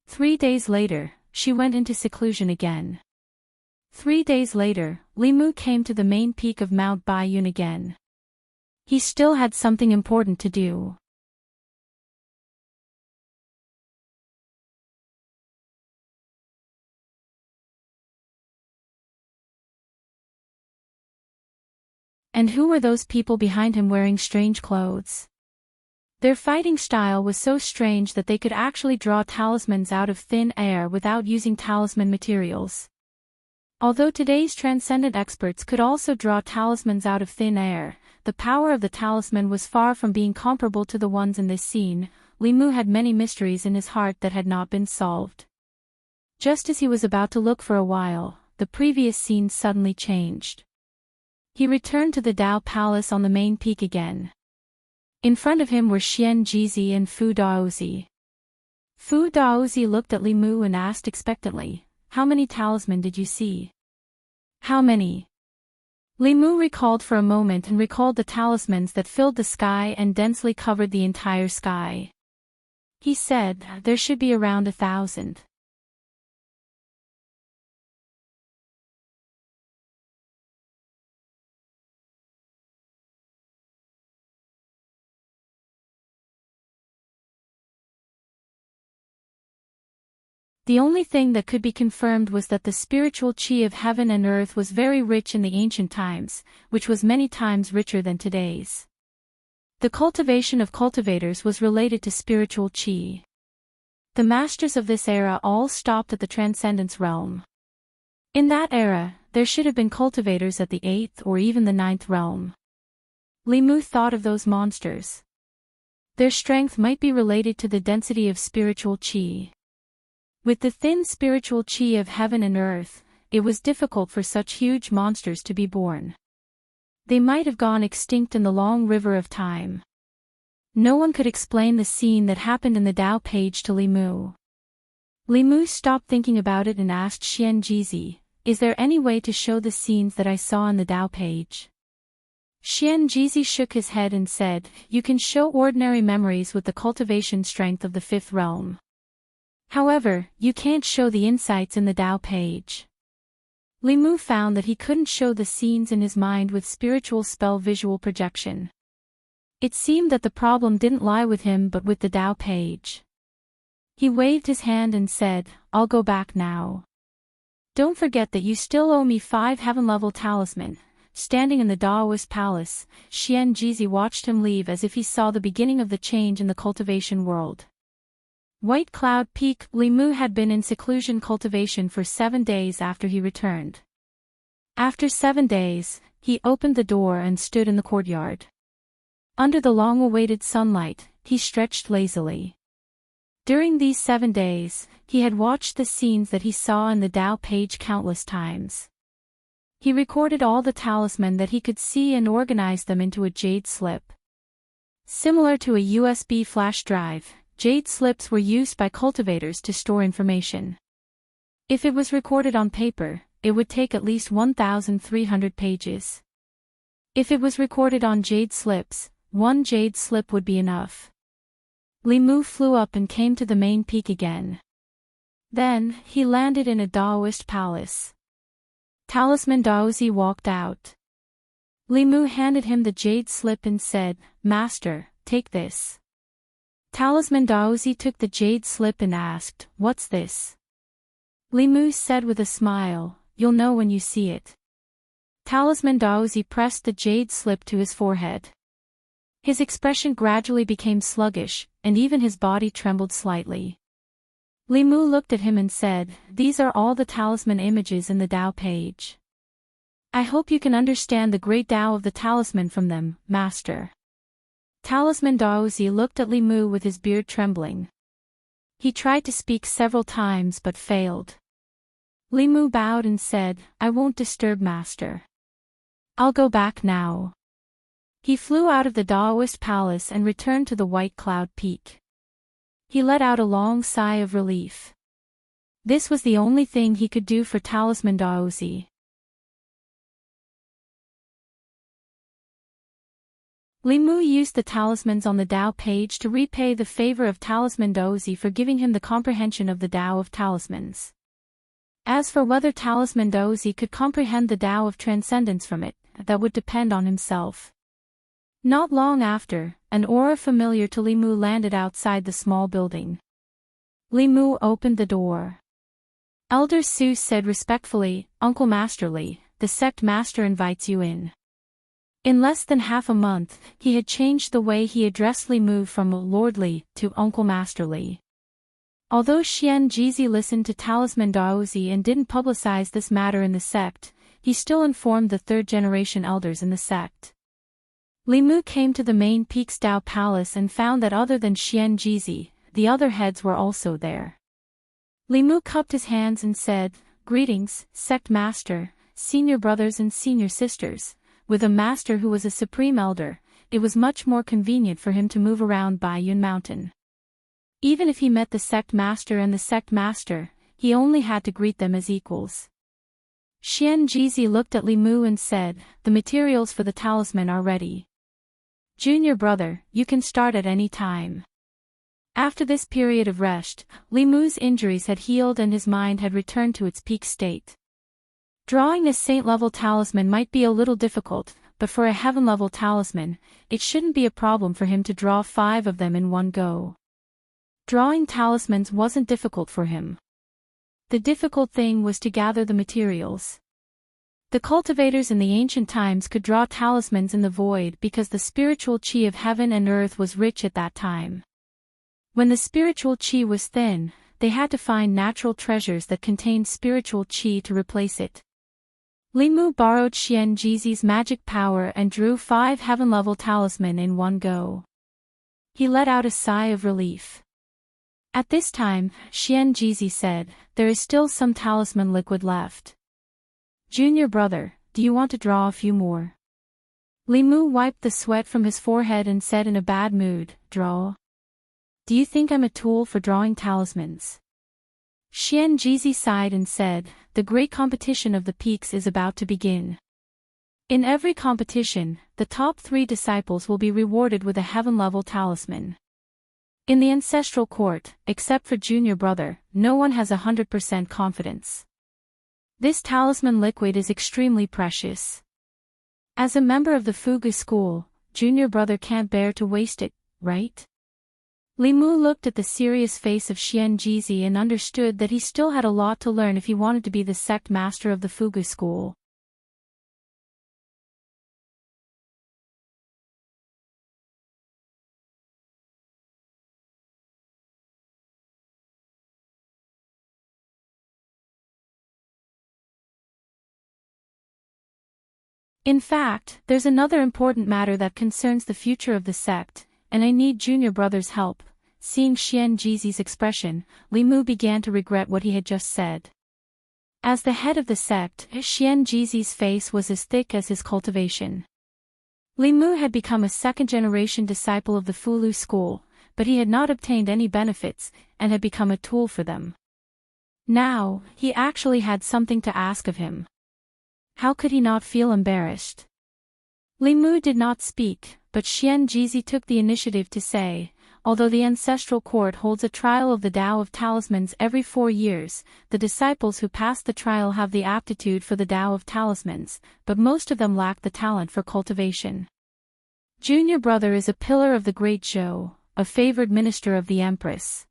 3 days later, she went into seclusion again. 3 days later, Li Mu came to the main peak of Mount Baiyun again. He still had something important to do. And who were those people behind him wearing strange clothes? Their fighting style was so strange that they could actually draw talismans out of thin air without using talisman materials. Although today's transcendent experts could also draw talismans out of thin air, the power of the talisman was far from being comparable to the ones in this scene. Li Mu had many mysteries in his heart that had not been solved. Just as he was about to look for a while, the previous scene suddenly changed. He returned to the Dao Palace on the main peak again. In front of him were Xian Jizi and Fu Daozi. Fu Daozi looked at Li Mu and asked expectantly, "How many talisman did you see?" "How many?" Li Mu recalled for a moment and recalled the talismans that filled the sky and densely covered the entire sky. He said, "There should be around 1,000. The only thing that could be confirmed was that the spiritual qi of heaven and earth was very rich in the ancient times, which was many times richer than today's. The cultivation of cultivators was related to spiritual qi. The masters of this era all stopped at the transcendence realm. In that era, there should have been cultivators at the 8th or even the 9th realm. Li Mu thought of those monsters. Their strength might be related to the density of spiritual qi. With the thin spiritual qi of heaven and earth, it was difficult for such huge monsters to be born. They might have gone extinct in the long river of time. No one could explain the scene that happened in the Dao page to Li Mu. Li Mu stopped thinking about it and asked Xian Jizi, "Is there any way to show the scenes that I saw in the Dao page?" Xian Jizi shook his head and said, "You can show ordinary memories with the cultivation strength of the 5th realm. However, you can't show the insights in the Dao page." Li Mu found that he couldn't show the scenes in his mind with spiritual spell visual projection. It seemed that the problem didn't lie with him but with the Dao page. He waved his hand and said, "I'll go back now. Don't forget that you still owe me 5 heaven-level talisman." Standing in the Daoist palace, Xian Jizi watched him leave as if he saw the beginning of the change in the cultivation world. White Cloud Peak. Li Mu had been in seclusion cultivation for 7 days after he returned. After 7 days, he opened the door and stood in the courtyard. Under the long-awaited sunlight, he stretched lazily. During these 7 days, he had watched the scenes that he saw in the Dao page countless times. He recorded all the talisman that he could see and organized them into a jade slip. Similar to a USB flash drive, jade slips were used by cultivators to store information. If it was recorded on paper, it would take at least 1,300 pages. If it was recorded on jade slips, 1 jade slip would be enough. Li Mu flew up and came to the main peak again. Then, he landed in a Daoist palace. Talisman Daozi walked out. Li Mu handed him the jade slip and said, "Master, take this." Talisman Daozi took the jade slip and asked, "What's this?" Li Mu said with a smile, "You'll know when you see it." Talisman Daozi pressed the jade slip to his forehead. His expression gradually became sluggish, and even his body trembled slightly. Li Mu looked at him and said, "These are all the talisman images in the Dao page. I hope you can understand the great Dao of the talisman from them, Master." Talisman Daozi looked at Li Mu with his beard trembling. He tried to speak several times but failed. Li Mu bowed and said, "I won't disturb Master. I'll go back now." He flew out of the Daoist palace and returned to the White Cloud Peak. He let out a long sigh of relief. This was the only thing he could do for Talisman Daozi. Li Mu used the talismans on the Tao page to repay the favor of Talisman Daozi for giving him the comprehension of the Tao of Talismans. As for whether Talisman Daozi could comprehend the Tao of Transcendence from it, that would depend on himself. Not long after, an aura familiar to Li Mu landed outside the small building. Li Mu opened the door. Elder Su said respectfully, "Uncle Masterly, the sect master invites you in." In less than half a month, he had changed the way he addressed Li Mu from Lord Li to Uncle Masterly. Although Xian Jizi listened to Talisman Daozi and didn't publicize this matter in the sect, he still informed the third-generation elders in the sect. Li Mu came to the main Peak's Dao Palace and found that other than Xian Jizi, the other heads were also there. Li Mu cupped his hands and said, "Greetings, sect master, senior brothers and senior sisters." With a master who was a supreme elder, it was much more convenient for him to move around Baiyun Mountain. Even if he met the sect master and the sect master, he only had to greet them as equals. Xian Jizi looked at Li Mu and said, "The materials for the talisman are ready. Junior brother, you can start at any time." After this period of rest, Li Mu's injuries had healed and his mind had returned to its peak state. Drawing a saint-level talisman might be a little difficult, but for a heaven-level talisman, it shouldn't be a problem for him to draw 5 of them in one go. Drawing talismans wasn't difficult for him. The difficult thing was to gather the materials. The cultivators in the ancient times could draw talismans in the void because the spiritual chi of heaven and earth was rich at that time. When the spiritual chi was thin, they had to find natural treasures that contained spiritual chi to replace it. Li Mu borrowed Xian Jizi's magic power and drew 5 heaven-level talismen in one go. He let out a sigh of relief. At this time, Xian Jizi said, "There is still some talisman liquid left. Junior brother, do you want to draw a few more?" Li Mu wiped the sweat from his forehead and said in a bad mood, "Draw? Do you think I'm a tool for drawing talismans?" Xian Jizi sighed and said, "The great competition of the peaks is about to begin. In every competition, the top 3 disciples will be rewarded with a heaven-level talisman. In the ancestral court, except for junior brother, no one has 100% confidence. This talisman liquid is extremely precious. As a member of the Fugu school, junior brother can't bear to waste it, right?" Li Mu looked at the serious face of Xian Jizi and understood that he still had a lot to learn if he wanted to be the sect master of the Fugu school. In fact, there's another important matter that concerns the future of the sect, and I need junior brother's help. Seeing Xian Jizi's expression, Li Mu began to regret what he had just said. As the head of the sect, Xian Jizi's face was as thick as his cultivation. Li Mu had become a second-generation disciple of the Fulu school, but he had not obtained any benefits, and had become a tool for them. Now, he actually had something to ask of him. How could he not feel embarrassed? Li Mu did not speak, but Xian Jizi took the initiative to say, "Although the ancestral court holds a trial of the Tao of Talismans every 4 years, the disciples who pass the trial have the aptitude for the Tao of Talismans, but most of them lack the talent for cultivation. Junior brother is a pillar of the Great Zhou, a favored minister of the Empress.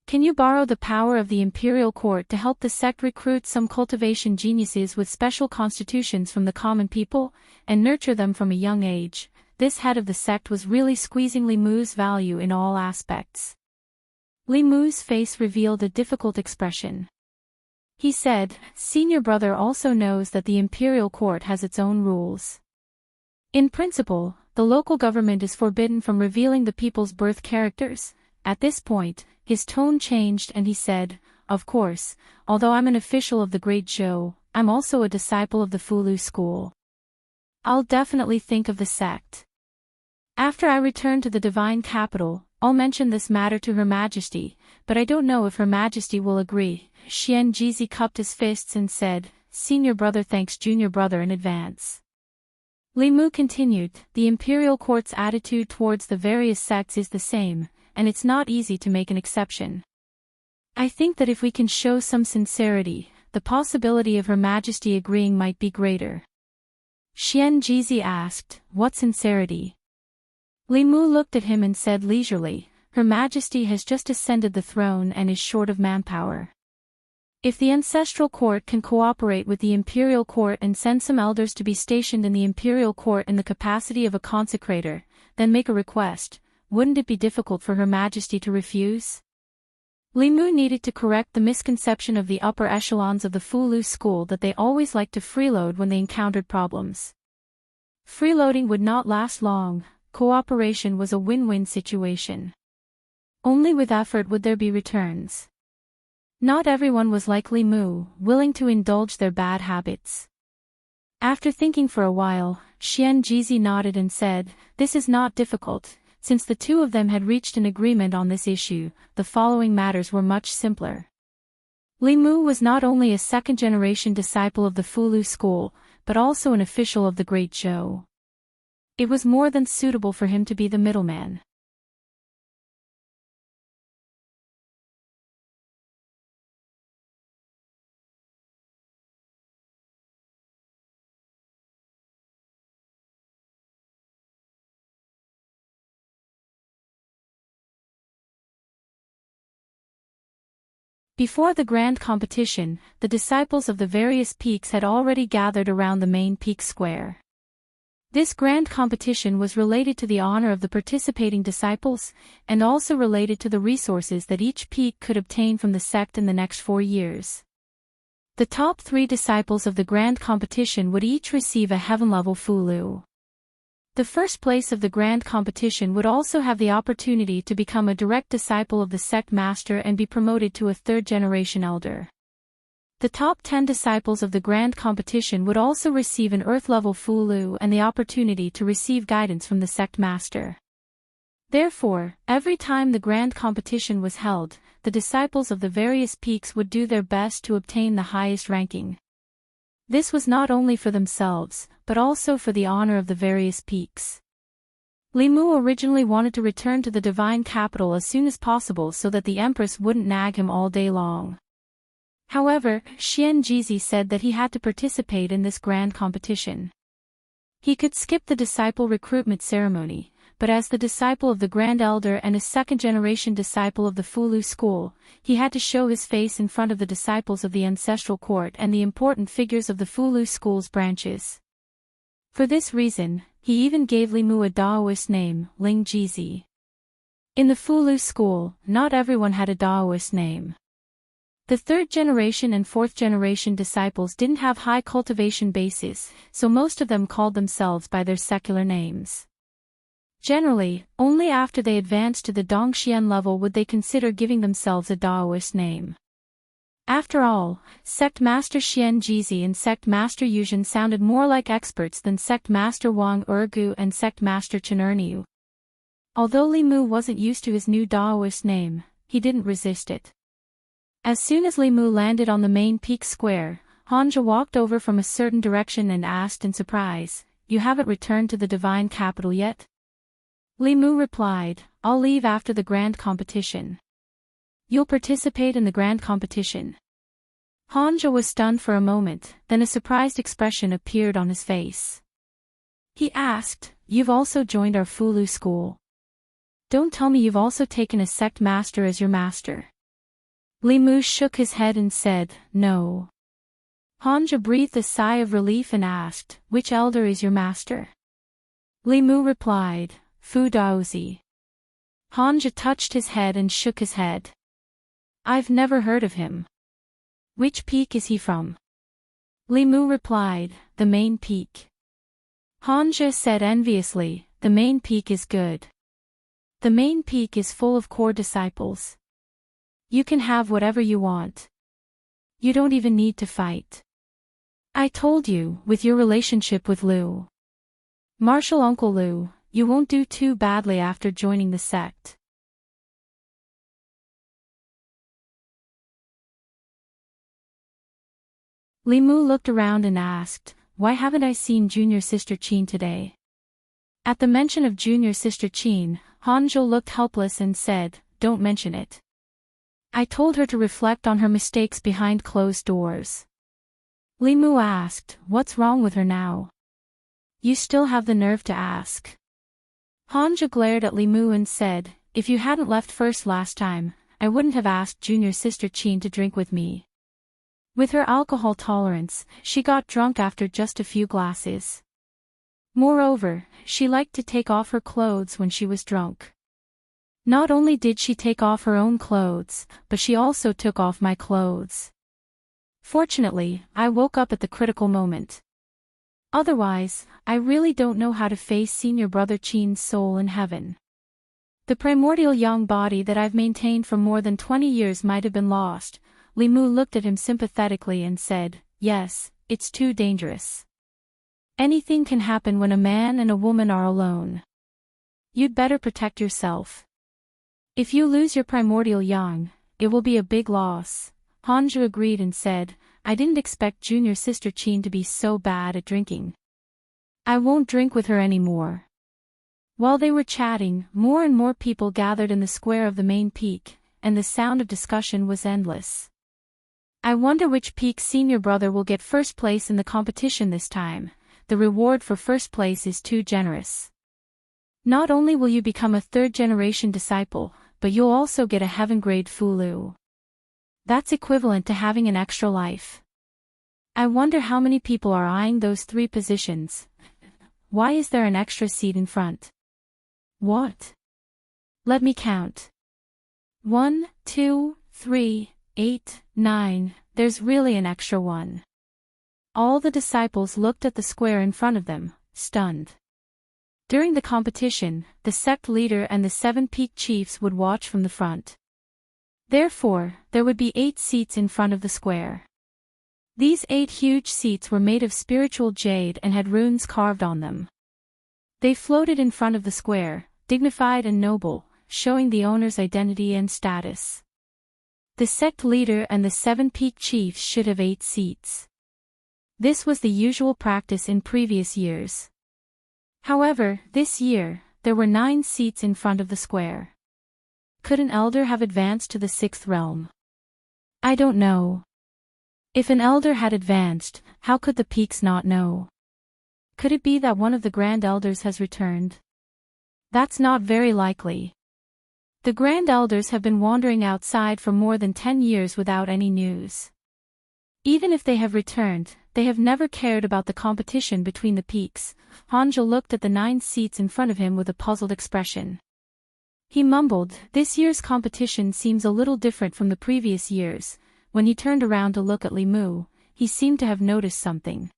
Can you borrow the power of the imperial court to help the sect recruit some cultivation geniuses with special constitutions from the common people, and nurture them from a young age?" This head of the sect was really squeezing Li Mu's value in all aspects. Li Mu's face revealed a difficult expression. He said, "Senior brother also knows that the imperial court has its own rules. In principle, the local government is forbidden from revealing the people's birth characters." At this point, his tone changed and he said, "Of course, although I'm an official of the Great Zhou, I'm also a disciple of the Fulu school. I'll definitely think of the sect. After I return to the divine capital, I'll mention this matter to Her Majesty, but I don't know if Her Majesty will agree. Xian Jizi cupped his fists and said, Senior brother thanks junior brother in advance. Li Mu continued, the imperial court's attitude towards the various sects is the same, and it's not easy to make an exception. I think that if we can show some sincerity, the possibility of Her Majesty agreeing might be greater. Xian Jizi asked, what sincerity? Li Mu looked at him and said leisurely, Her Majesty has just ascended the throne and is short of manpower. If the ancestral court can cooperate with the imperial court and send some elders to be stationed in the imperial court in the capacity of a consecrator, then make a request, wouldn't it be difficult for Her Majesty to refuse? Li Mu needed to correct the misconception of the upper echelons of the Fulu school that they always liked to freeload when they encountered problems. Freeloading would not last long. Cooperation was a win-win situation. Only with effort would there be returns. Not everyone was like Li Mu, willing to indulge their bad habits. After thinking for a while, Xian Jizi nodded and said, this is not difficult. Since the two of them had reached an agreement on this issue, the following matters were much simpler. Li Mu was not only a second-generation disciple of the Fulu school, but also an official of the Great Zhou. It was more than suitable for him to be the middleman. Before the grand competition, the disciples of the various peaks had already gathered around the main peak square. This grand competition was related to the honor of the participating disciples, and also related to the resources that each peak could obtain from the sect in the next 4 years. The top 3 disciples of the grand competition would each receive a heaven-level Fulu. The first place of the grand competition would also have the opportunity to become a direct disciple of the sect master and be promoted to a third-generation elder. The top 10 disciples of the grand competition would also receive an earth-level Fulu and the opportunity to receive guidance from the sect master. Therefore, every time the grand competition was held, the disciples of the various peaks would do their best to obtain the highest ranking. This was not only for themselves, but also for the honor of the various peaks. Li Mu originally wanted to return to the divine capital as soon as possible so that the Empress wouldn't nag him all day long. However, Xian Jizi said that he had to participate in this grand competition. He could skip the disciple recruitment ceremony, but as the disciple of the Grand Elder and a second-generation disciple of the Fulu school, he had to show his face in front of the disciples of the ancestral court and the important figures of the Fulu school's branches. For this reason, he even gave Li Mu a Daoist name, Ling Jizi. In the Fulu school, not everyone had a Daoist name. The third-generation and fourth-generation disciples didn't have high cultivation bases, so most of them called themselves by their secular names. Generally, only after they advanced to the Dongxian level would they consider giving themselves a Daoist name. After all, Sect Master Xian Jizi and Sect Master Yuzhen sounded more like experts than Sect Master Wang Ergu and Sect Master Chen Erniu. Although Li Mu wasn't used to his new Daoist name, he didn't resist it. As soon as Li Mu landed on the main peak square, Hanja walked over from a certain direction and asked in surprise, "You haven't returned to the divine capital yet?" Li Mu replied, "I'll leave after the grand competition." "You'll participate in the grand competition?" Hanja was stunned for a moment, then a surprised expression appeared on his face. He asked, "You've also joined our Fulu school? Don't tell me you've also taken a sect master as your master." Li Mu shook his head and said, "No." Hanja breathed a sigh of relief and asked, "Which elder is your master?" Li Mu replied, "Fu Daozi." Hanja touched his head and shook his head. "I've never heard of him. Which peak is he from?" Li Mu replied, "The main peak." Hanja said enviously, "The main peak is good. The main peak is full of core disciples. You can have whatever you want. You don't even need to fight. I told you, with your relationship with Lu, Martial Uncle Lu, you won't do too badly after joining the sect. Li Mu looked around and asked, why haven't I seen Junior Sister Qin today? At the mention of Junior Sister Qin, Hanzhou looked helpless and said, don't mention it. I told her to reflect on her mistakes behind closed doors. Li Mu asked, what's wrong with her now? You still have the nerve to ask. Hanzhou glared at Li Mu and said, if you hadn't left first last time, I wouldn't have asked Junior Sister Qin to drink with me. With her alcohol tolerance, she got drunk after just a few glasses. Moreover, she liked to take off her clothes when she was drunk. Not only did she take off her own clothes, but she also took off my clothes. Fortunately, I woke up at the critical moment. Otherwise, I really don't know how to face Senior Brother Qin's soul in heaven. The primordial young body that I've maintained for more than 20 years might have been lost. Li Mu looked at him sympathetically and said, yes, it's too dangerous. Anything can happen when a man and a woman are alone. You'd better protect yourself. If you lose your primordial yang, it will be a big loss. Hanzhou agreed and said, I didn't expect Junior Sister Qin to be so bad at drinking. I won't drink with her anymore. While they were chatting, more and more people gathered in the square of the main peak, and the sound of discussion was endless. I wonder which peak senior brother will get first place in the competition this time. The reward for first place is too generous. Not only will you become a third-generation disciple, but you'll also get a heaven-grade Fulu. That's equivalent to having an extra life. I wonder how many people are eyeing those 3 positions. Why is there an extra seat in front? What? Let me count. 1, 2, 3, 8, 9, there's really an extra one. All the disciples looked at the square in front of them, stunned. During the competition, the sect leader and the 7 peak chiefs would watch from the front. Therefore, there would be 8 seats in front of the square. These 8 huge seats were made of spiritual jade and had runes carved on them. They floated in front of the square, dignified and noble, showing the owner's identity and status. The sect leader and the 7 peak chiefs should have 8 seats. This was the usual practice in previous years. However, this year, there were 9 seats in front of the square. Could an elder have advanced to the 6th realm? I don't know. If an elder had advanced, how could the peaks not know? Could it be that one of the Grand Elders has returned? That's not very likely. The Grand Elders have been wandering outside for more than 10 years without any news. Even if they have returned, they have never cared about the competition between the peaks. Hanzhou looked at the 9 seats in front of him with a puzzled expression. He mumbled, this year's competition seems a little different from the previous years. When he turned around to look at Li Mu, he seemed to have noticed something.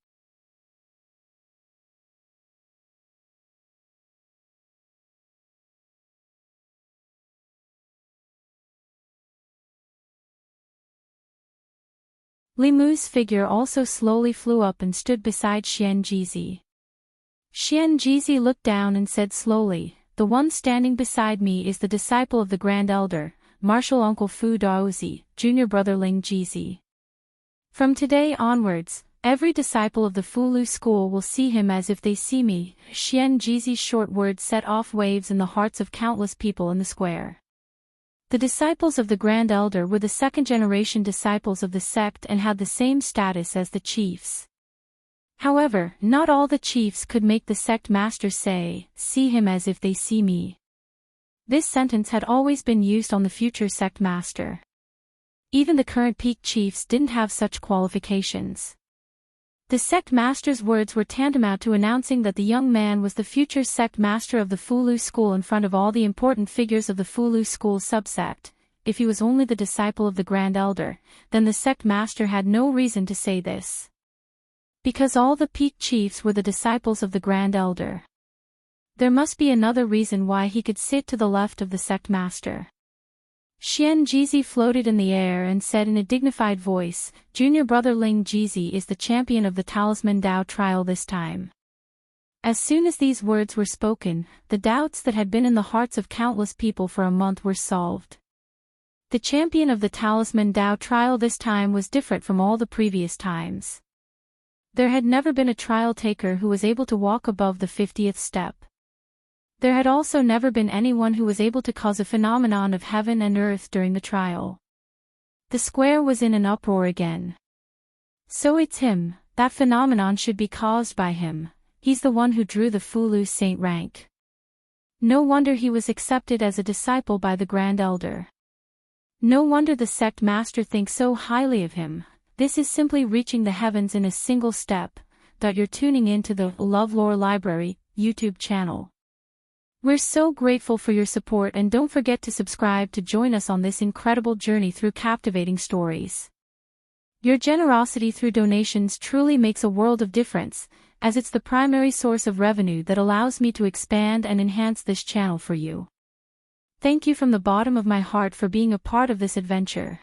Li Mu's figure also slowly flew up and stood beside Xian Jizi. Xian Jizi looked down and said slowly, the one standing beside me is the disciple of the Grand Elder, Martial Uncle Fu Daozi, Junior Brother Ling Jizi. From today onwards, every disciple of the Fulu school will see him as if they see me. Xian Jizi's short words set off waves in the hearts of countless people in the square. The disciples of the Grand Elder were the 2nd-generation disciples of the sect and had the same status as the chiefs. However, not all the chiefs could make the sect master say, see him as if they see me. This sentence had always been used on the future sect master. Even the current peak chiefs didn't have such qualifications. The sect master's words were tantamount to announcing that the young man was the future sect master of the Fulu school in front of all the important figures of the Fulu school subsect. If he was only the disciple of the Grand Elder, then the sect master had no reason to say this. Because all the peak chiefs were the disciples of the Grand Elder. There must be another reason why he could sit to the left of the sect master. Xian Jizi floated in the air and said in a dignified voice, Junior Brother Ling Jizi is the champion of the Talisman Dao trial this time. As soon as these words were spoken, the doubts that had been in the hearts of countless people for a month were solved. The champion of the Talisman Dao trial this time was different from all the previous times. There had never been a trial taker who was able to walk above the 50th step. There had also never been anyone who was able to cause a phenomenon of heaven and earth during the trial. The square was in an uproar again. So it's him, that phenomenon should be caused by him. He's the one who drew the Fulu Saint rank. No wonder he was accepted as a disciple by the Grand Elder. No wonder the sect master thinks so highly of him. This is simply reaching the heavens in a single step. You're tuning in to the LoveLore Library YouTube channel. We're so grateful for your support, and don't forget to subscribe to join us on this incredible journey through captivating stories. Your generosity through donations truly makes a world of difference, as it's the primary source of revenue that allows me to expand and enhance this channel for you. Thank you from the bottom of my heart for being a part of this adventure.